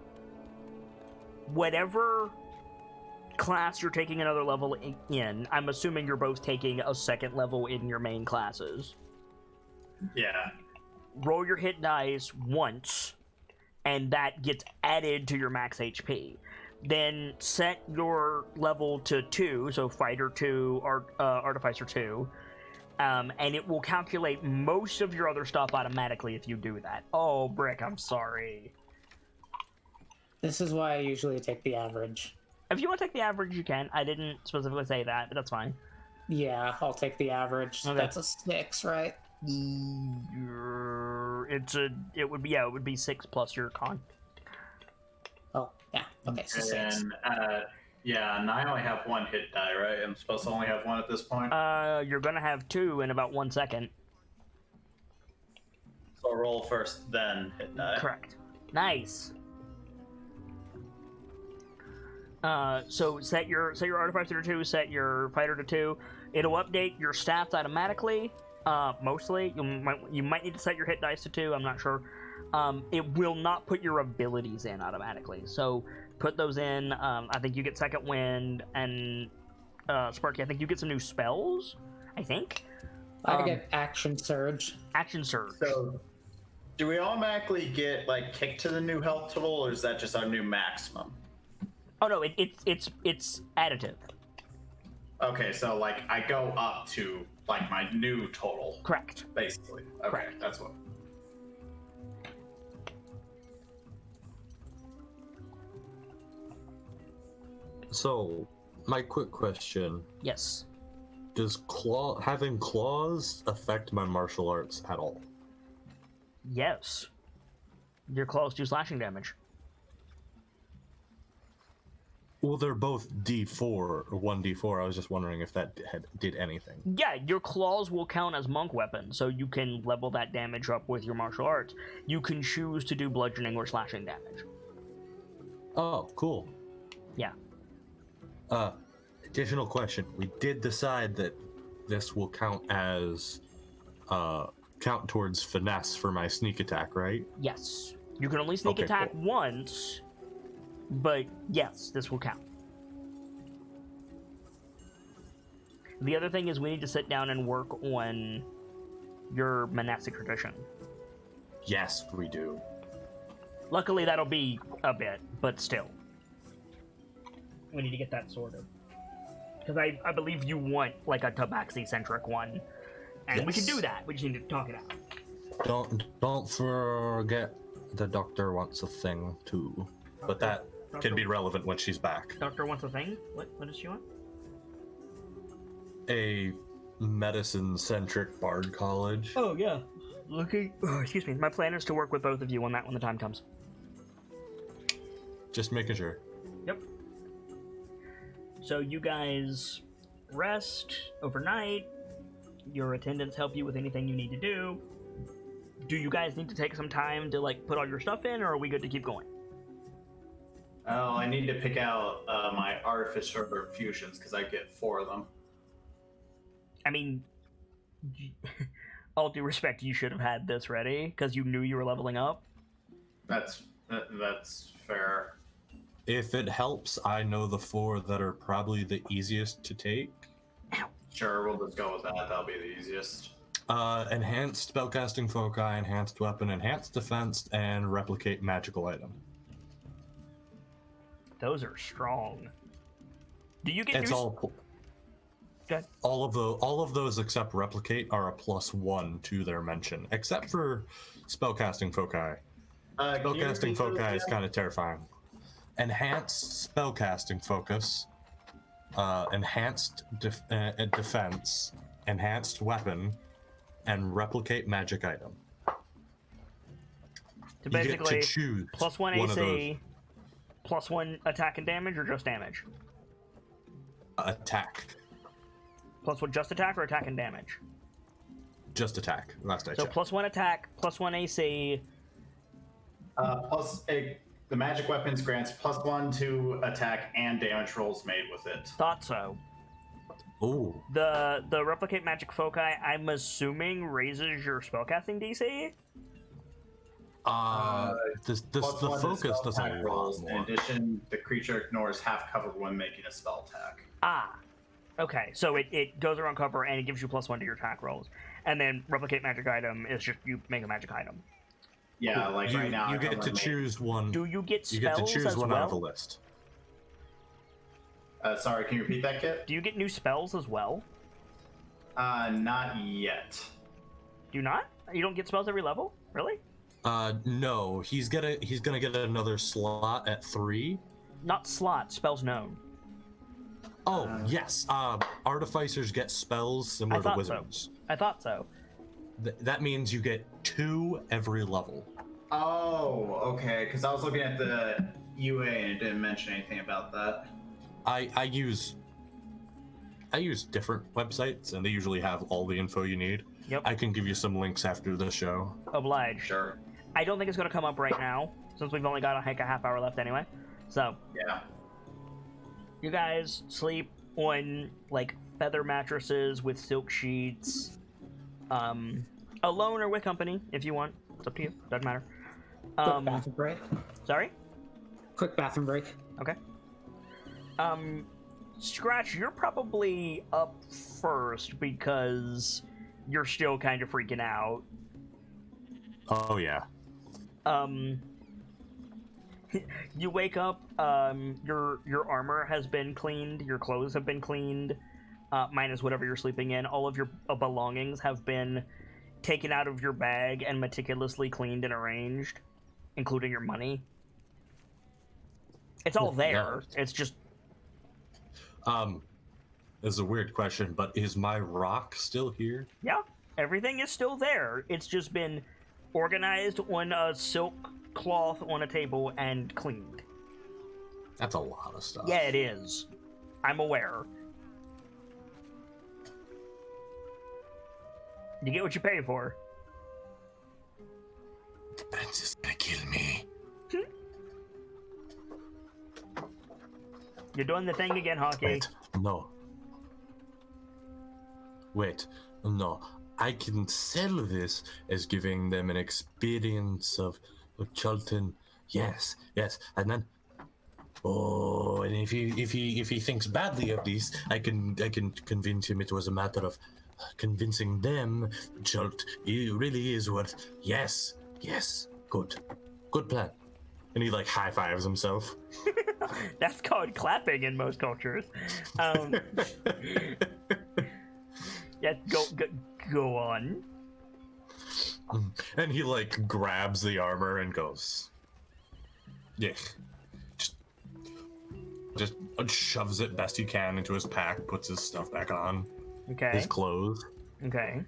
whatever class you're taking another level in, I'm assuming you're both taking a second level in your main classes. Yeah. Roll your hit dice once, and that gets added to your max HP. Then set your level to 2, so Fighter 2 or Artificer 2, and it will calculate most of your other stuff automatically if you do that. Oh, Brick, I'm sorry. This is why I usually take the average. If you want to take the average, you can. I didn't specifically say that, but that's fine. Yeah, I'll take the average. Okay. That's a 6, right? It would be 6 plus your con. Oh, yeah. Okay, so 6. And and I only have one hit die, right? I'm supposed to only have one at this point. You're gonna have 2 in about 1 second. So roll first, then hit die. Correct. Nice. So set your Artificer to 2, set your Fighter to 2. It'll update your stats automatically. Mostly, you might need to set your hit dice to 2. I'm not sure. It will not put your abilities in automatically. So put those in. I think you get Second Wind, and Sparky, I think you get some new spells. I think. I get Action Surge. Action Surge. So, do we automatically get like kicked to the new health total, or is that just our new maximum? Oh no, it's additive. Okay, so like I go up to like my new total. Correct. Basically. Okay, Correct. that's what. So, my quick question: Yes. does having claws affect my martial arts at all? Yes. Your claws do slashing damage. Well, they're both D4 or 1D4. I was just wondering if that did anything. Yeah, your claws will count as monk weapons, so you can level that damage up with your martial arts. You can choose to do bludgeoning or slashing damage. Oh, cool. Yeah. Additional question. We did decide that this will count as count towards finesse for my sneak attack, right? Yes. You can only sneak Okay, attack cool. once, but yes, this will count. The other thing is we need to sit down and work on your monastic tradition. Yes, we do. Luckily, that'll be a bit, but still. We need to get that sorted. Because I believe you want, like, a Tabaxi-centric one. And we can Yes. do that. We just need to talk it out. Don't forget the doctor wants a thing too. But that can be relevant when she's back. Doctor wants a thing? What does she want? A medicine-centric bard college. Oh, yeah. excuse me. My plan is to work with both of you on that when the time comes. Just making sure. Yep. So you guys rest overnight. Your attendants help you with anything you need to do. Do you guys need to take some time to like put all your stuff in, or are we good to keep going? Oh, I need to pick out my artificial fusions because I get 4 of them. I mean, all due respect, you should have had this ready because you knew you were leveling up. That's fair. If it helps, I know the 4 that are probably the easiest to take. Sure, we'll just go with that. That'll be the easiest. Enhanced spellcasting foci, enhanced weapon, enhanced defense, and replicate magical item. Those are strong. Do you get It's new... all. Go ahead. All of those except replicate are a +1 to their mention, except for spellcasting foci. Spellcasting foci is kind of terrifying. Enhanced spellcasting focus, enhanced defense, enhanced weapon, and replicate magic item. So basically, you get to choose +1 one of AC, +1 attack and damage, or just damage? Attack. +1 just attack or attack and damage? Just attack. Last I So checked. +1 attack, +1 AC. The magic weapons grants +1 to attack and damage rolls made with it. Thought so. Ooh. The replicate magic foci, I'm assuming, raises your spellcasting DC. The +1 to focus spell doesn't attack rolls rolls. In addition, the creature ignores half cover when making a spell attack. Ah, okay. So it goes around cover and it gives you +1 to your attack rolls, and then replicate magic item is just you make a magic item. Yeah, like right now. You I've get only to made- choose one. Do you get spells You get to choose as one well? out of the list. Sorry, can you repeat that, Kit? Do you get new spells as well? Not yet. Do you not? You don't get spells every level? Really? No. He's gonna get another slot at 3. Not slot, spells known. Oh yes. Artificers get spells similar to thought so. wizards. I thought so. That means you get 2 every level. Oh, okay. Because I was looking at the UA and it didn't mention anything about that. I use different websites and they usually have all the info you need. Yep. I can give you some links after the show. Obliged. Sure. I don't think it's going to come up right now, since we've only got a half hour left anyway. So, Yeah. you guys sleep on, like, feather mattresses with silk sheets. Alone or with company, if you want. It's up to you. Doesn't matter. Quick bathroom break. Sorry? Quick bathroom break. Okay. Scratch, you're probably up first because you're still kind of freaking out. Oh yeah. You wake up, your armor has been cleaned, your clothes have been cleaned, minus whatever you're sleeping in. All of your belongings have been taken out of your bag and meticulously cleaned and arranged, including your money. It's all there. It's just... This is a weird question, but is my rock still here? Yeah, everything is still there. It's just been organized on a silk cloth on a table and cleaned. That's a lot of stuff. Yeah, it is. I'm aware. You get what you pay for. The prince is gonna kill me. You're doing the thing again, Hockey. Wait, no. Wait, no. I can sell this as giving them an experience of Charlton. Yes, and then. Oh, and if he thinks badly of these, I can convince him it was a matter of convincing them. Chult, he really is worth. Yes, good plan. And he like high fives himself. That's called clapping in most cultures. Yeah, go on. And he like grabs the armor and goes. Yeah. Just shoves it best he can into his pack, puts his stuff back on. Okay. His clothes. Okay.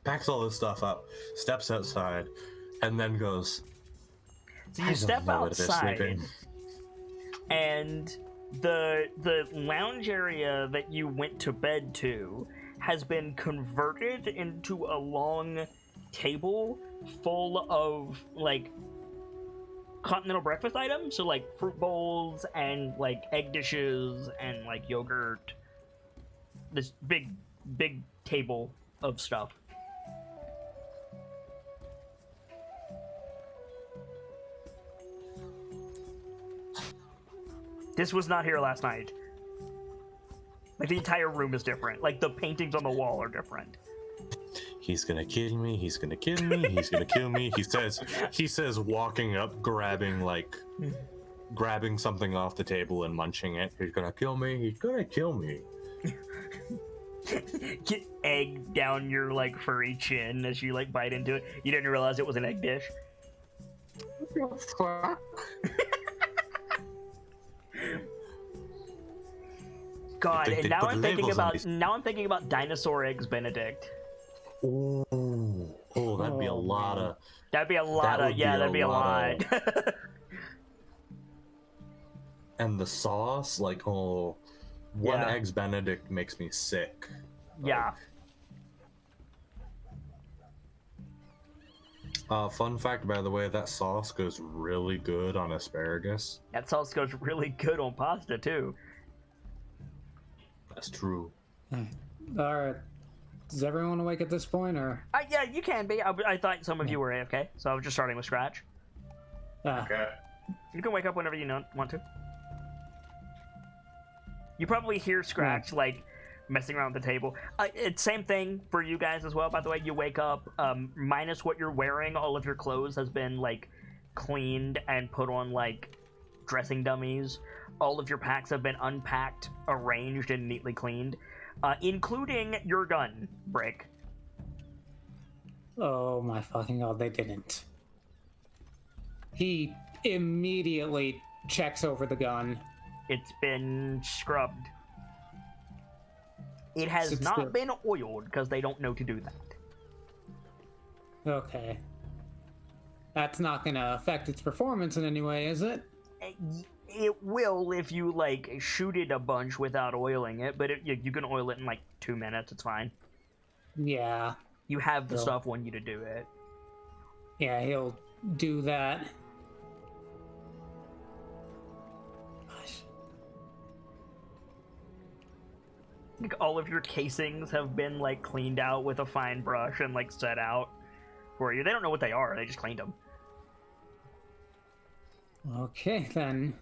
packs all this stuff up, steps outside, and then goes. So you step outside, and the lounge area that you went to bed to has been converted into a long table full of like continental breakfast items, so like fruit bowls and like egg dishes and like yogurt. This big table of stuff. This was not here last night. Like, the entire room is different. Like, the paintings on the wall are different. He's gonna kill me, he's gonna kill me, he's gonna kill me. He says walking up, grabbing something off the table and munching it. He's gonna kill me, he's gonna kill me. Get egg down your, like, furry chin as you, like, bite into it. You didn't realize it was an egg dish. God, and now I'm thinking about dinosaur eggs Benedict. Oh, that'd be a lot of. That'd be a lot. And the sauce, like, one eggs Benedict makes me sick. Yeah. Fun fact, by the way, that sauce goes really good on asparagus. That sauce goes really good on pasta too. That's true. Alright. Does everyone awake at this point, or? Yeah, you can be. I thought some of you were AFK, so I was just starting with scratch. Okay. You can wake up whenever you want to. You probably hear Scratch, like, messing around the table. It's same thing for you guys as well, by the way. You wake up, minus what you're wearing, all of your clothes has been, like, cleaned and put on, like, dressing dummies. All of your packs have been unpacked, arranged, and neatly cleaned, including your gun, Brick. Oh my fucking god, they didn't. He immediately checks over the gun. It's been scrubbed. It has not been oiled because they don't know to do that. Okay. That's not gonna affect its performance in any way, is it? It will if you, like, shoot it a bunch without oiling it, but you can oil it in, like, 2 minutes. It's fine. Yeah. You have the stuff on you to do it. Yeah, he'll do that. Like, all of your casings have been, like, cleaned out with a fine brush and, like, set out for you. They don't know what they are. They just cleaned them. Okay, then.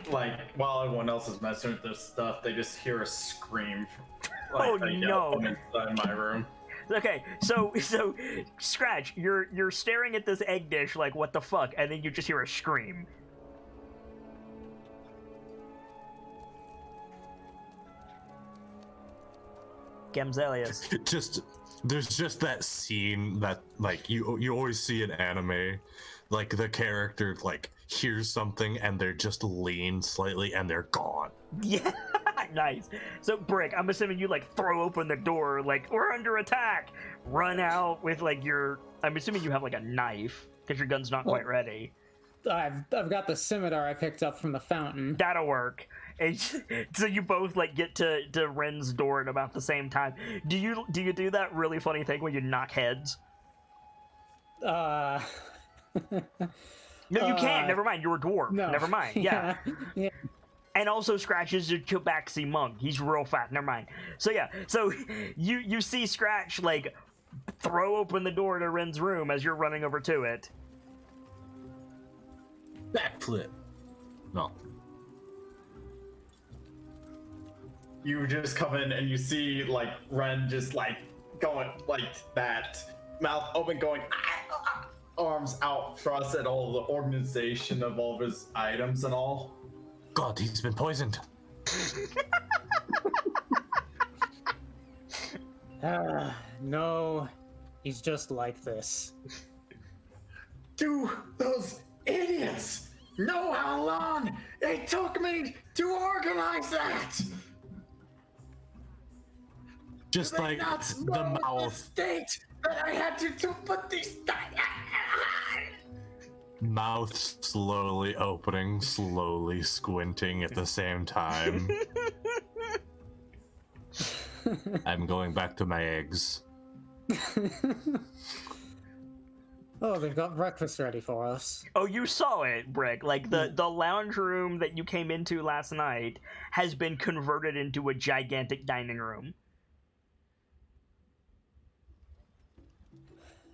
Like, while everyone else is messing with their stuff, they just hear a scream from, Oh, no. from inside my room. Okay, so Scratch, you're staring at this egg dish like, what the fuck, and then you just hear a scream. Gemzelius. There's just that scene that, like, you always see in anime, like, the character, like, hears something and they're just lean slightly and they're gone. Yeah, nice. So, Brick, I'm assuming you, like, throw open the door, like, we're under attack, run out with, like, I'm assuming you have, like, a knife, because your gun's not quite ready. I've got the scimitar I picked up from the fountain. That'll work. So you both, like, get to Ren's door at about the same time. Do you do that really funny thing where you knock heads? No, you can't. Never mind. You're a dwarf. No. Never mind. Yeah. Yeah. And also Scratch is a Tabaxi monk. He's real fat. Never mind. So yeah. So you see Scratch, like, throw open the door to Ren's room as you're running over to it. Backflip. No. You just come in and you see, like, Ren just, like, going like that, mouth open, going, arms out, thrust at all the organization of all of his items and all. God, he's been poisoned. No, he's just like this. Do those idiots know how long it took me to organize that? Just like the mouth. State that I had to put these. Mouth slowly opening, slowly squinting at the same time. I'm going back to my eggs. Oh, they've got breakfast ready for us. Oh, you saw it, Brick. Like, the lounge room that you came into last night has been converted into a gigantic dining room.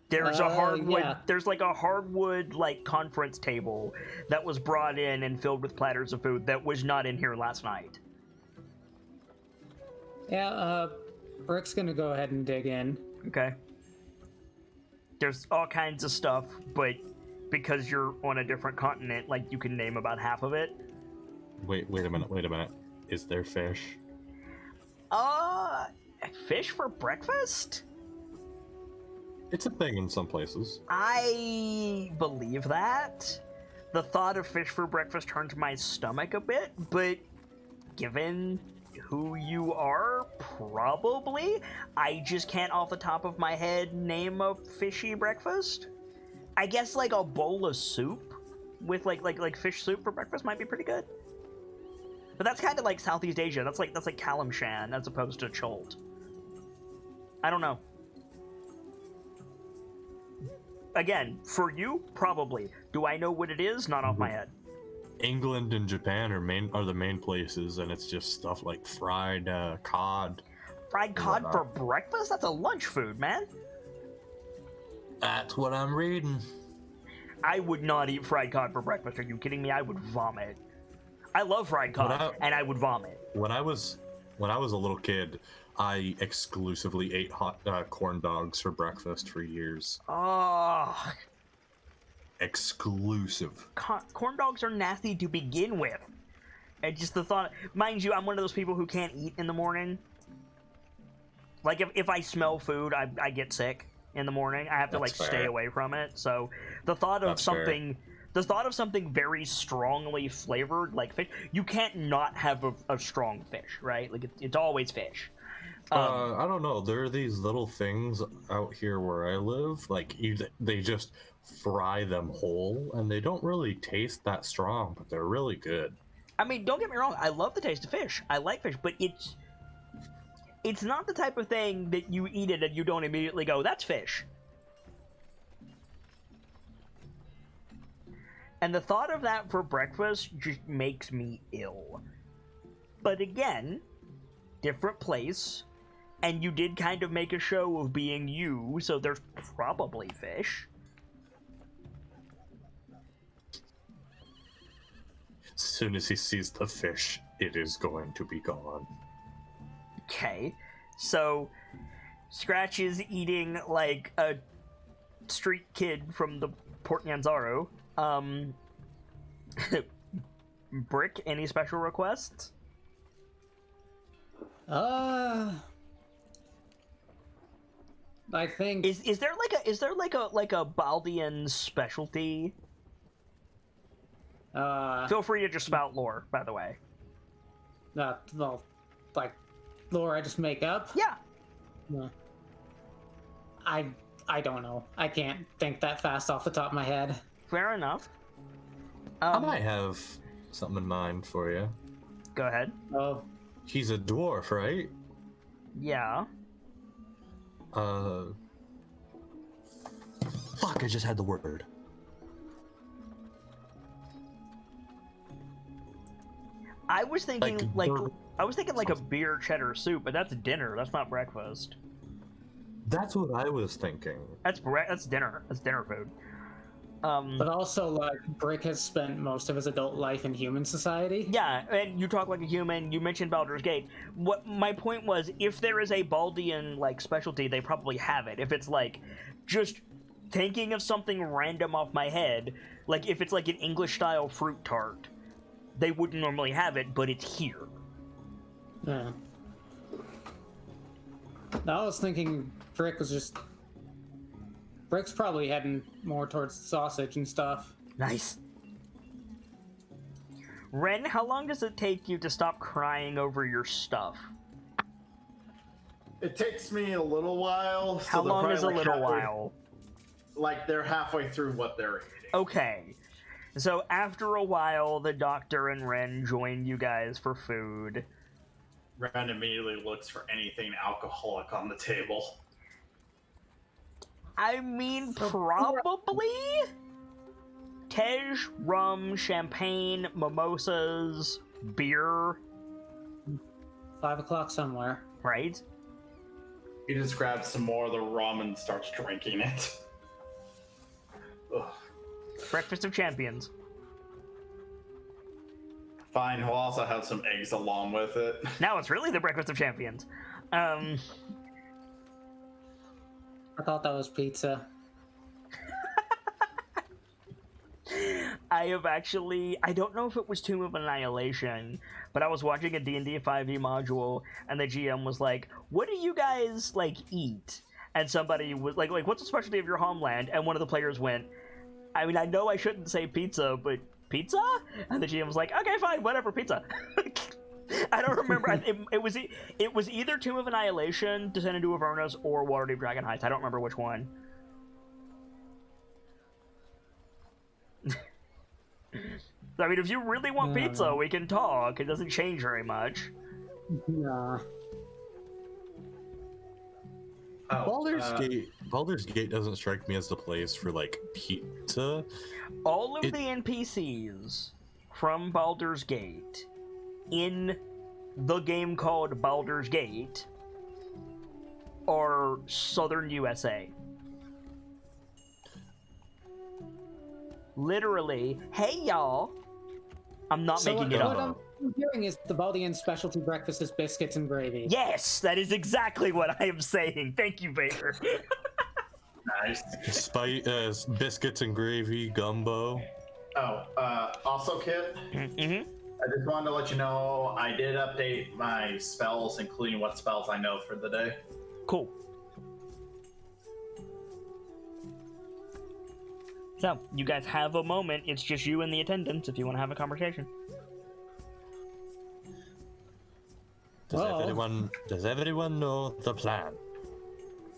There's a hardwood, yeah. there's like a hardwood, like, conference table that was brought in and filled with platters of food that was not in here last night. Yeah, Brick's gonna go ahead and dig in. Okay. There's all kinds of stuff, but because you're on a different continent, like, you can name about half of it. Wait a minute. Is there fish? Fish for breakfast? It's a thing in some places. I believe that. The thought of fish for breakfast turns my stomach a bit, but given who you are, probably. I just can't off the top of my head name a fishy breakfast. I guess like a bowl of soup with like fish soup for breakfast might be pretty good. But that's kind of like Southeast Asia. That's like Kalimshan as opposed to Cholt. I don't know. Again, for you, probably. Do I know what it is? Not off my head. England and Japan are the main places, and it's just stuff like fried cod. Fried cod for breakfast? That's a lunch food, man. That's what I'm reading. I would not eat fried cod for breakfast. Are you kidding me? I would vomit. I love fried cod, and I would vomit. When I was a little kid, I exclusively ate hot corn dogs for breakfast for years. Oh. Exclusive. Corn dogs are nasty to begin with. And just the thought... Mind you, I'm one of those people who can't eat in the morning. Like, if I smell food, I get sick in the morning. I have to, That's like, fair. stay away from it. So, the thought of That's something... fair. The thought of something very strongly flavored, like fish... You can't not have a strong fish, right? Like, it's always fish. I don't know. There are these little things out here where I live. Like, they just fry them whole, and they don't really taste that strong, but they're really good. I mean, don't get me wrong. I love the taste of fish. I like fish, but it's not the type of thing that you eat it and you don't immediately go, that's fish. And the thought of that for breakfast just makes me ill. But again, different place, and you did kind of make a show of being you, so there's probably fish. As soon as he sees the fish, it is going to be gone. Okay, so Scratch is eating like a street kid from the Port Nyanzaru. Brick, any special requests? I think Is there like a Baldian specialty? Feel free to just spout lore, by the way. well, like lore I just make up. Yeah. Yeah. I don't know. I can't think that fast off the top of my head. Fair enough. I might have something in mind for you. Go ahead. Oh, He's a dwarf, right? Yeah. Fuck, I just had the word. I was thinking like Like a beer cheddar soup, but that's dinner. That's not breakfast. That's what I was thinking. That's dinner. That's dinner food. but also like Brick has spent most of his adult life in human society. Yeah, and you talk like a human. You mentioned Baldur's Gate. What my point was, if there is a Baldian like specialty, they probably have it. If it's like just thinking of something random off my head, like if it's like an English style fruit tart, they wouldn't normally have it, but it's here. Yeah. I was thinking Brick's probably heading more towards sausage and stuff. Nice. Ren, how long does it take you to stop crying over your stuff? It takes me a little while. How they're long probably is a like little halfway- while? Like they're halfway through what they're eating. Okay. So after a while, the doctor and Ren join you guys for food. Ren immediately looks for anything alcoholic on the table. I mean, probably Tej, rum, champagne, mimosas, beer, 5 o'clock somewhere. right? He just grabs some more of the rum and starts drinking it. Ugh. Breakfast of champions. Fine, he'll also have some eggs along with it. Now it's really the breakfast of champions. I thought that was pizza. I don't know if it was Tomb of Annihilation, but I was watching a D&D 5e module, and the GM was like, what do you guys, eat? And somebody was like, what's the specialty of your homeland? And one of the players went, I mean, I know I shouldn't say pizza, but pizza? And the GM was like, okay, fine, whatever, pizza. I don't remember. It was either Tomb of Annihilation, Descent into Avernus, or Waterdeep Dragon Heights. I don't remember which one. I mean, if you really want pizza, we can talk. It doesn't change very much. Nah. Baldur's Gate doesn't strike me as the place for pizza. All of the NPCs from Baldur's Gate in the game called Baldur's Gate are Southern USA. Literally, hey y'all. I'm not making it What up. I'm hearing is the Baldian specialty breakfast is biscuits and gravy. Yes, that is exactly what I am saying. Thank you, Vader. Nice. Biscuits and gravy, gumbo. Also, Kit, Mm-hmm. I just wanted to let you know I did update my spells, including what spells I know for the day. Cool. So, you guys have a moment. It's just you and the attendants if you want to have a conversation. Does everyone know the plan?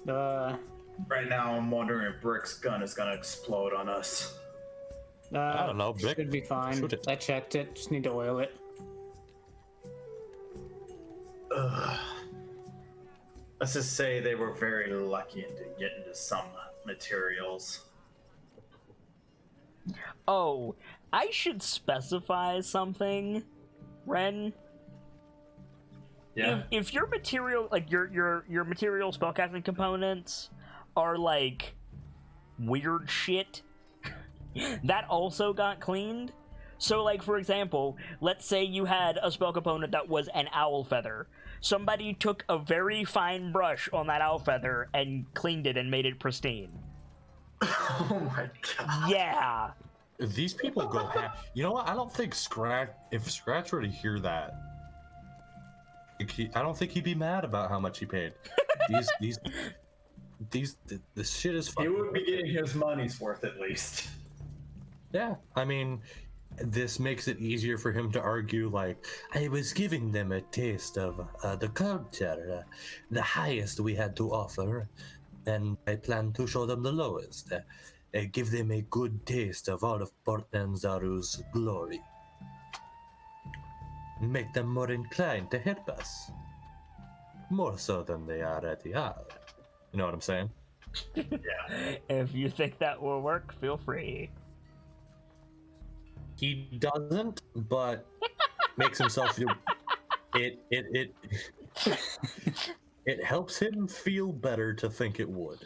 Right now, I'm wondering if Brick's gun is gonna explode on us. I don't know, Brick. Should be fine. Shoot it. I checked it. Just need to oil it. Let's just say they were very lucky to get into some materials. Oh, I should specify something, Ren. Yeah. If your material, your material spellcasting components are weird shit, that also got cleaned. So, for example, let's say you had a spell component that was an owl feather. Somebody took a very fine brush on that owl feather and cleaned it and made it pristine. Oh my god. Yeah. These people go half. You know what? I don't think if Scratch were to hear that, I don't think he'd be mad about how much he paid. This shit is He fucking. would be getting his money's worth at least. Yeah, I mean, this makes it easier for him to argue, I was giving them a taste of the culture, the highest we had to offer, and I plan to show them the lowest, give them a good taste of all of Port Nanzaru's glory. Make them more inclined to help us. More so than they already are. You know what I'm saying? Yeah. If you think that will work, feel free. He doesn't, but makes himself feel. It helps him feel better to think it would.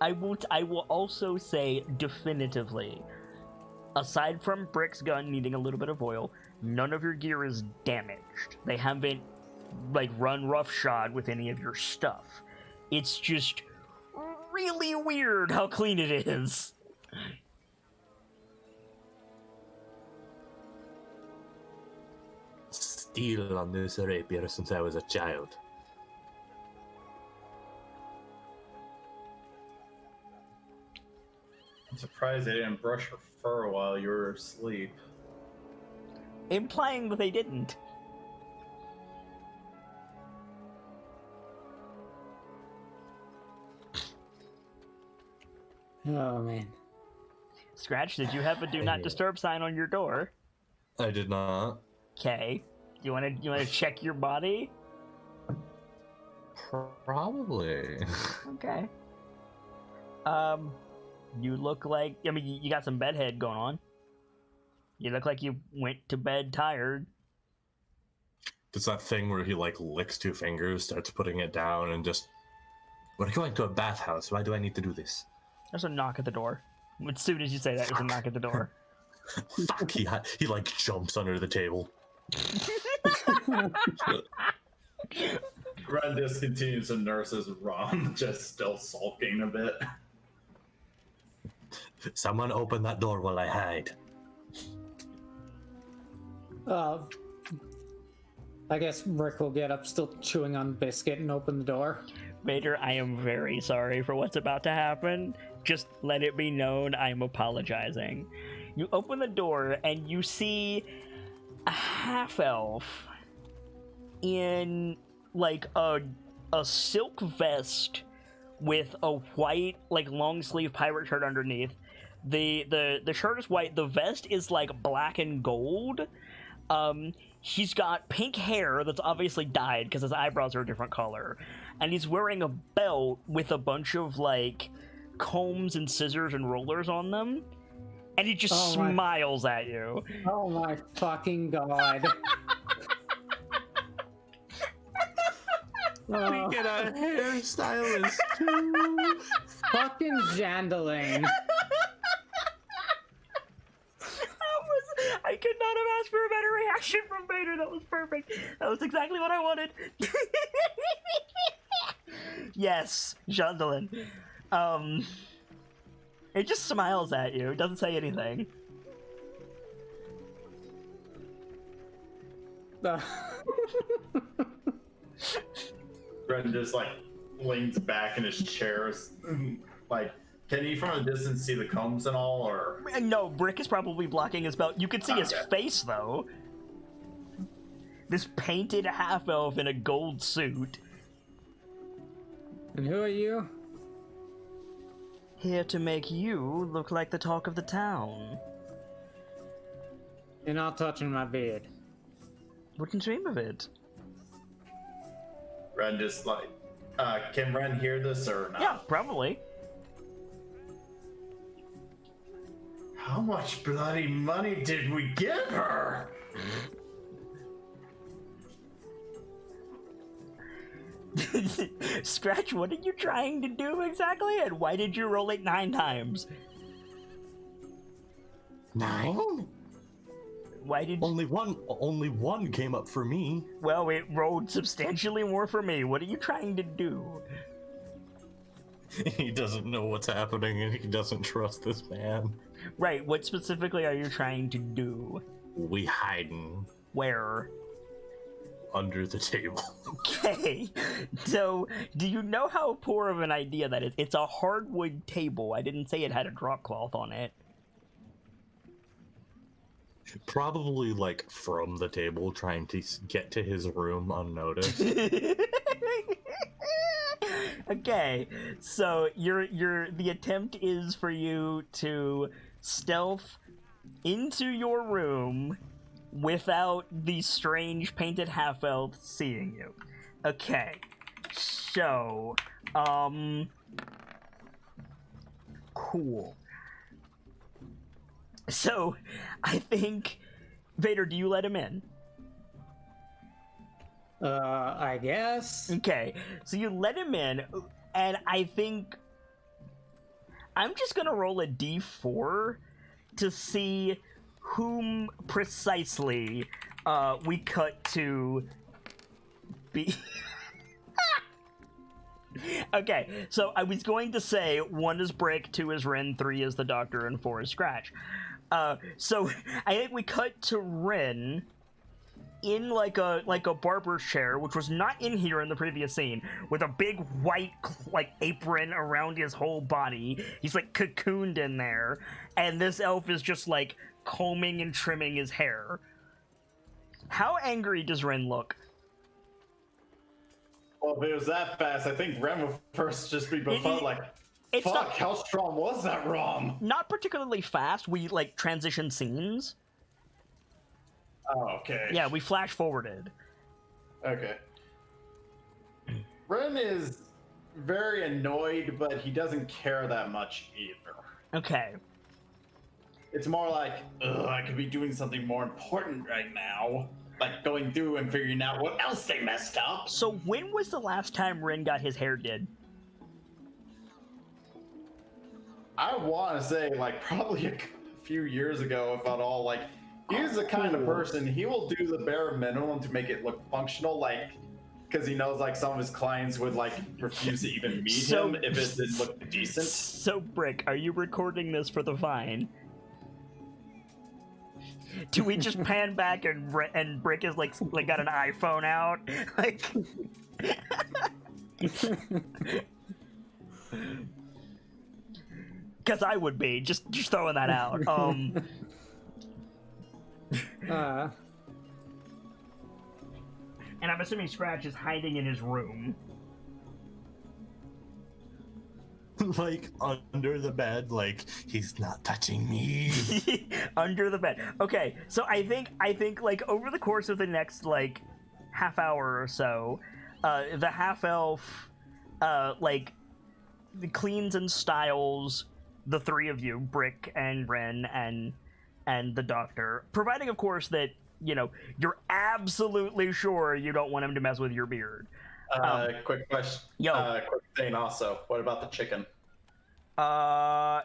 I will also say definitively, aside from Brick's gun needing a little bit of oil, none of your gear is damaged. They haven't run roughshod with any of your stuff. It's just really weird how clean it is. Steel on this rapier since I was a child. I'm surprised they didn't brush your fur while you were asleep. Implying that they didn't. Oh man. Scratch, did you have a do not disturb sign on your door? I did not. Okay. You wanna check your body? Probably. Okay. You look like, I mean, you got some bedhead going on. You look like you went to bed tired. It's that thing where he like licks 2 fingers, starts putting it down, and just. We're going to a bathhouse. Why do I need to do this? There's a knock at the door. As soon as you say that, there's a knock at the door. Fuck! He like jumps under the table. Ren just continues to nurse his Ron, just still sulking a bit. Someone open that door while I hide. I guess Rick will get up, still chewing on biscuit, and open the door. Vader, I am very sorry for what's about to happen. Just let it be known I'm apologizing. You open the door and you see a half-elf in like a silk vest with a white like long sleeve pirate shirt underneath. The shirt is white, the vest is like black and gold. He's got pink hair that's obviously dyed because his eyebrows are a different color. And he's wearing a belt with a bunch of, like, combs and scissors and rollers on them. And he just smiles at you. Oh my fucking god. We get a hairstylist too. Fucking Jandalane. I could not have asked for a better reaction from Vader. That was perfect. That was exactly what I wanted. Yes, Jandalin. It just smiles at you. It doesn't say anything. Ren just like leans back in his chair, like, can you from a distance see the combs and all, or? No, Brick is probably blocking his belt. You can see his face, though. This painted half-elf in a gold suit. And who are you? Here to make you look like the talk of the town. You're not touching my beard. Wouldn't dream of it. Ren just like, can Ren hear this or not? Yeah, probably. How much bloody money did we give her? Scratch, what are you trying to do exactly? And why did you roll it 9 times? 9? Why did Only one came up for me. Well, it rolled substantially more for me. What are you trying to do? He doesn't know what's happening and he doesn't trust this man. Right, what specifically are you trying to do? We hiding Where? under the table. Okay, so do you know how poor of an idea that is? It's a hardwood table. I didn't say it had a drop cloth on it. Probably like from the table, trying to get to his room unnoticed. Okay, so the attempt is for you to stealth into your room without the strange painted half-elf seeing you. Okay, so, cool. So, I think, Vader, do you let him in? I guess. Okay, so you let him in, and I think I'm just gonna roll a d4 to see whom precisely we cut to be. Okay, so I was going to say 1 is Brick, 2 is Ren, 3 is the Doctor, and 4 is Scratch. So I think we cut to Ren in like a barber's chair, which was not in here in the previous scene, with a big white like apron around his whole body. He's like cocooned in there, and this elf is just like combing and trimming his hair. How angry does Ren look? Well, if it was that fast, I think Ren would first just be befuddled, like, It's Fuck, not how strong was that ROM? not particularly fast. We like transition scenes. Oh, okay. Yeah, we flash forwarded. Okay. Ren is very annoyed, but he doesn't care that much either. Okay. It's more like, ugh, I could be doing something more important right now. Like going through and figuring out what else they messed up. So when was the last time Rin got his hair did? I want to say, like, probably a few years ago, if at all. Like, he's the kind of person, he will do the bare minimum to make it look functional, like, because he knows, like, some of his clients would, like, refuse to even meet him if it didn't look decent. So, Brick, are you recording this for the Vine? Do we just pan back and Brick is like got an iPhone out? Like, because I would be just throwing that out. And I'm assuming Scratch is hiding in his room. Like under the bed, like he's not touching me. Under the bed. Okay, so I think like over the course of the next like half hour or so, the half elf like cleans and styles the three of you, Brick and Ren and the doctor, providing of course that, you know, you're absolutely sure you don't want him to mess with your beard. Quick question. Quick thing also. What about the chicken? I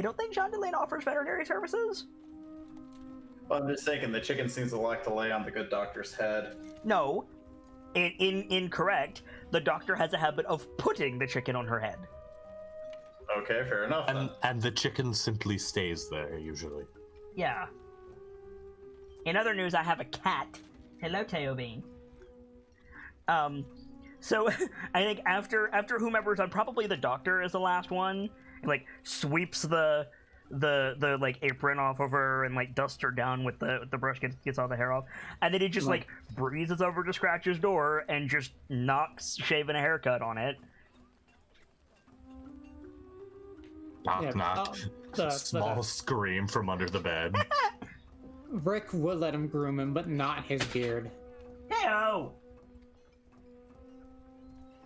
don't think Jean Delane offers veterinary services. Well, I'm just thinking the chicken seems to like to lay on the good doctor's head. No, incorrect. The doctor has a habit of putting the chicken on her head. Okay, fair enough. And the chicken simply stays there usually. Yeah. In other news, I have a cat. Hello, Teobine. So I think after whomever's on, probably the doctor is the last one, and like sweeps the like apron off of her and like dusts her down with the brush, gets all the hair off, and then he just like breezes over to Scratch's door and just knocks shaving a haircut on it. Knock knock. Small scream from under the bed. Rick would let him groom him, but not his beard. Hey-o!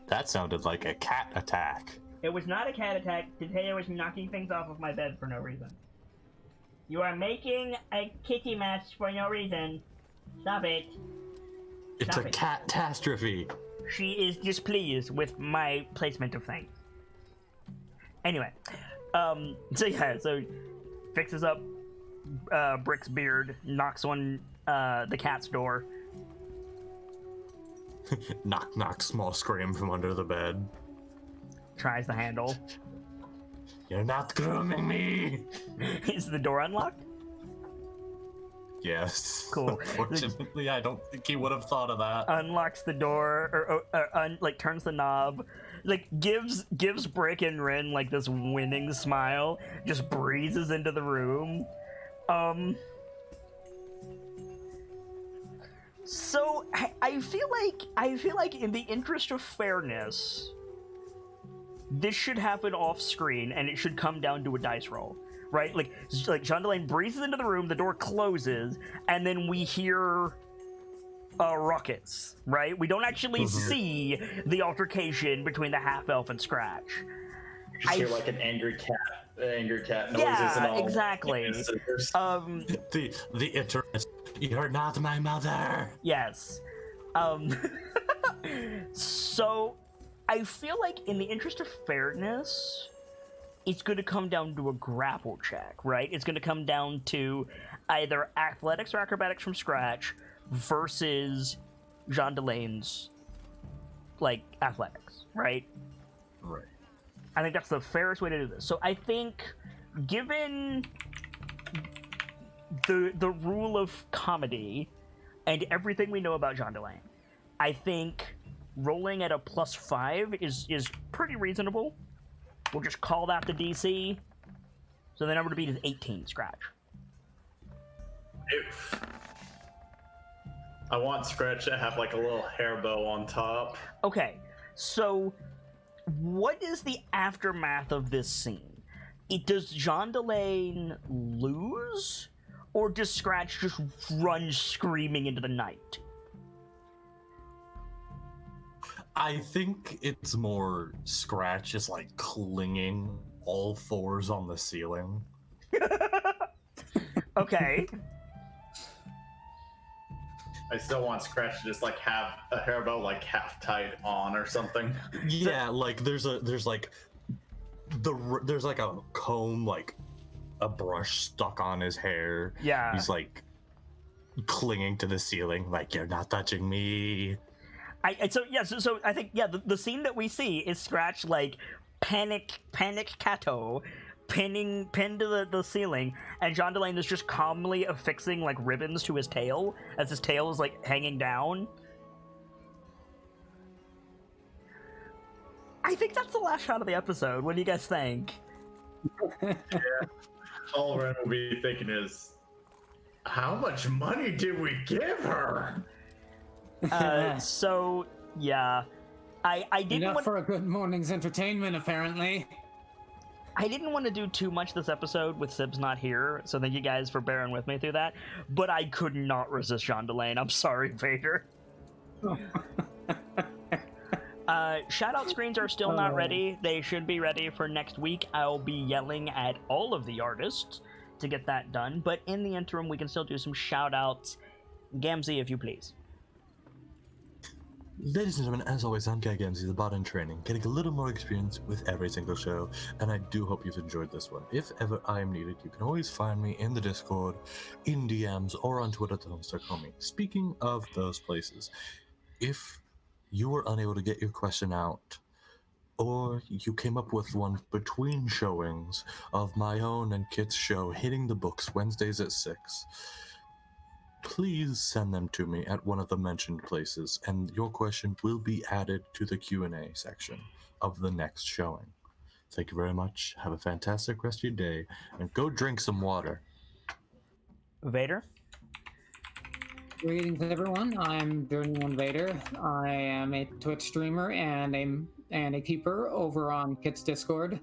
That sounded like a cat attack. It was not a cat attack. Tadeo was knocking things off of my bed for no reason. You are making a kitty mess for no reason. Stop it. It's a catastrophe. She is displeased with my placement of things. Anyway, so fixes up Brick's beard, knocks on the cat's door. Knock knock, small scream from under the bed. Tries the handle. You're not grooming me! Is the door unlocked? Yes. Cool. Unfortunately, I don't think he would have thought of that. Unlocks the door, or like turns the knob, like gives Brick and Rin like this winning smile, just breezes into the room. So I feel like in the interest of fairness, this should happen off screen and it should come down to a dice roll, right? Like Jean Delane breezes into the room, the door closes, and then we hear ruckus, right? We don't actually see the altercation between the half elf and Scratch. You just hear like an angry cat noises yeah, and all. exactly. The internet. You're not my mother. Yes. So I feel like in the interest of fairness, it's going to come down to a grapple check, right? It's going to come down to either athletics or acrobatics from Scratch versus Jean Delane's like athletics, right? Right. I think that's the fairest way to do this. So I think, given the rule of comedy and everything we know about Jean Delane, I think rolling at a +5 is pretty reasonable. We'll just call that the DC. So the number to beat is 18, Scratch. Oof. I want Scratch to have like a little hair bow on top. Okay, so what is the aftermath of this scene? Does Jean Delane lose? Or does Scratch just run screaming into the night? I think it's more Scratch is like clinging all fours on the ceiling. Okay. I still want Scratch to just like have a hairbow like half tied on or something. Yeah, like there's like a comb, like a brush stuck on his hair. Yeah. He's like clinging to the ceiling, like, you're not touching me. So I think the scene that we see is Scratch like panic Kato pinned to the ceiling, and Jean Delane is just calmly affixing like ribbons to his tail as his tail is like hanging down. I think that's the last shot of the episode. What do you guys think? Yeah. All Ren will be thinking is, how much money did we give her? So yeah, I didn't Enough want for a good morning's entertainment, apparently. I didn't want to do too much this episode with Sibs not here, so thank you guys for bearing with me through that. But I could not resist Jean Delane. I'm sorry, Vader. Shout-out screens are still not ready. They should be ready for next week. I'll be yelling at all of the artists to get that done. But in the interim, we can still do some shout-outs. Gamzee, if you please. Ladies and gentlemen, as always, I'm Guy Gamzee, the bot in training, getting a little more experience with every single show, and I do hope you've enjoyed this one. If ever I am needed, you can always find me in the Discord, in DMs, or on Twitter to start calling me. Speaking of those places, if you were unable to get your question out, or you came up with one between showings of my own and Kit's show hitting the books Wednesdays at 6, please send them to me at one of the mentioned places, and your question will be added to the Q&A section of the next showing. Thank you very much. Have a fantastic rest of your day, and go drink some water. Vader? Greetings, everyone. I'm Journeyman Vader. I am a Twitch streamer and a keeper over on Kit's Discord.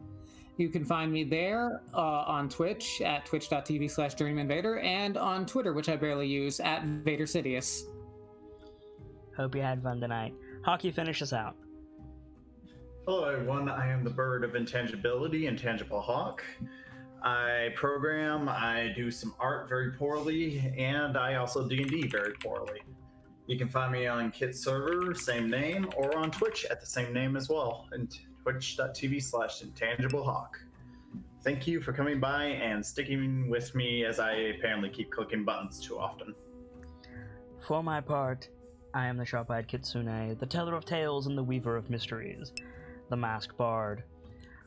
You can find me there on Twitch at twitch.tv/JourneymanVader and on Twitter, which I barely use, at VaderSidious. Hope you had fun tonight. Hockey, finish us out. Hello, everyone. I am the Bird of Intangibility, Intangible Hawk. I program, I do some art very poorly, and I also D&D very poorly. You can find me on Kit's server, same name, or on Twitch at the same name as well, and twitch.tv/intangiblehawk. Thank you for coming by and sticking with me as I apparently keep clicking buttons too often. For my part, I am the sharp-eyed Kitsune, the teller of tales and the weaver of mysteries, the masked bard.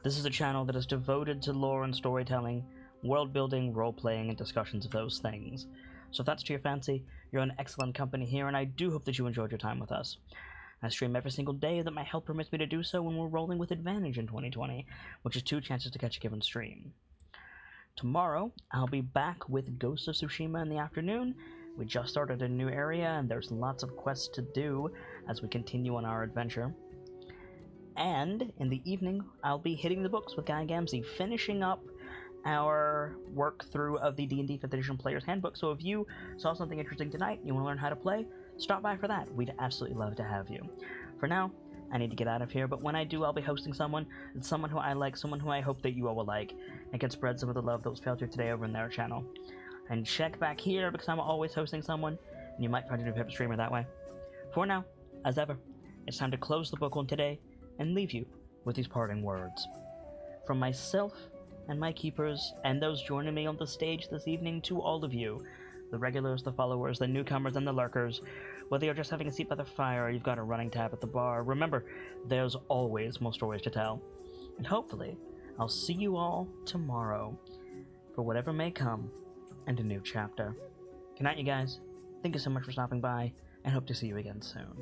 This is a channel that is devoted to lore and storytelling, world-building, role-playing, and discussions of those things. So if that's to your fancy, you're in excellent company here, and I do hope that you enjoyed your time with us. I stream every single day that my health permits me to do so when we're rolling with advantage in 2020, which is 2 chances to catch a given stream. Tomorrow, I'll be back with Ghost of Tsushima in the afternoon. We just started a new area, and there's lots of quests to do as we continue on our adventure. And in the evening, I'll be hitting the books with Guy Gamzee, finishing up our work through of the D&D 5th Edition Player's Handbook. So if you saw something interesting tonight, you want to learn how to play, stop by for that. We'd absolutely love to have you. For now, I need to get out of here, but when I do, I'll be hosting someone who I like, someone who I hope that you all will like, and can spread some of the love that was felt here today over in their channel. And check back here, because I'm always hosting someone, and you might find a new favorite streamer that way. For now, as ever, it's time to close the book on today, and leave you with these parting words. From myself and my keepers, and those joining me on the stage this evening, to all of you, the regulars, the followers, the newcomers, and the lurkers, whether you're just having a seat by the fire or you've got a running tab at the bar, remember, there's always more stories to tell. And hopefully, I'll see you all tomorrow for whatever may come and a new chapter. Good night, you guys. Thank you so much for stopping by, and hope to see you again soon.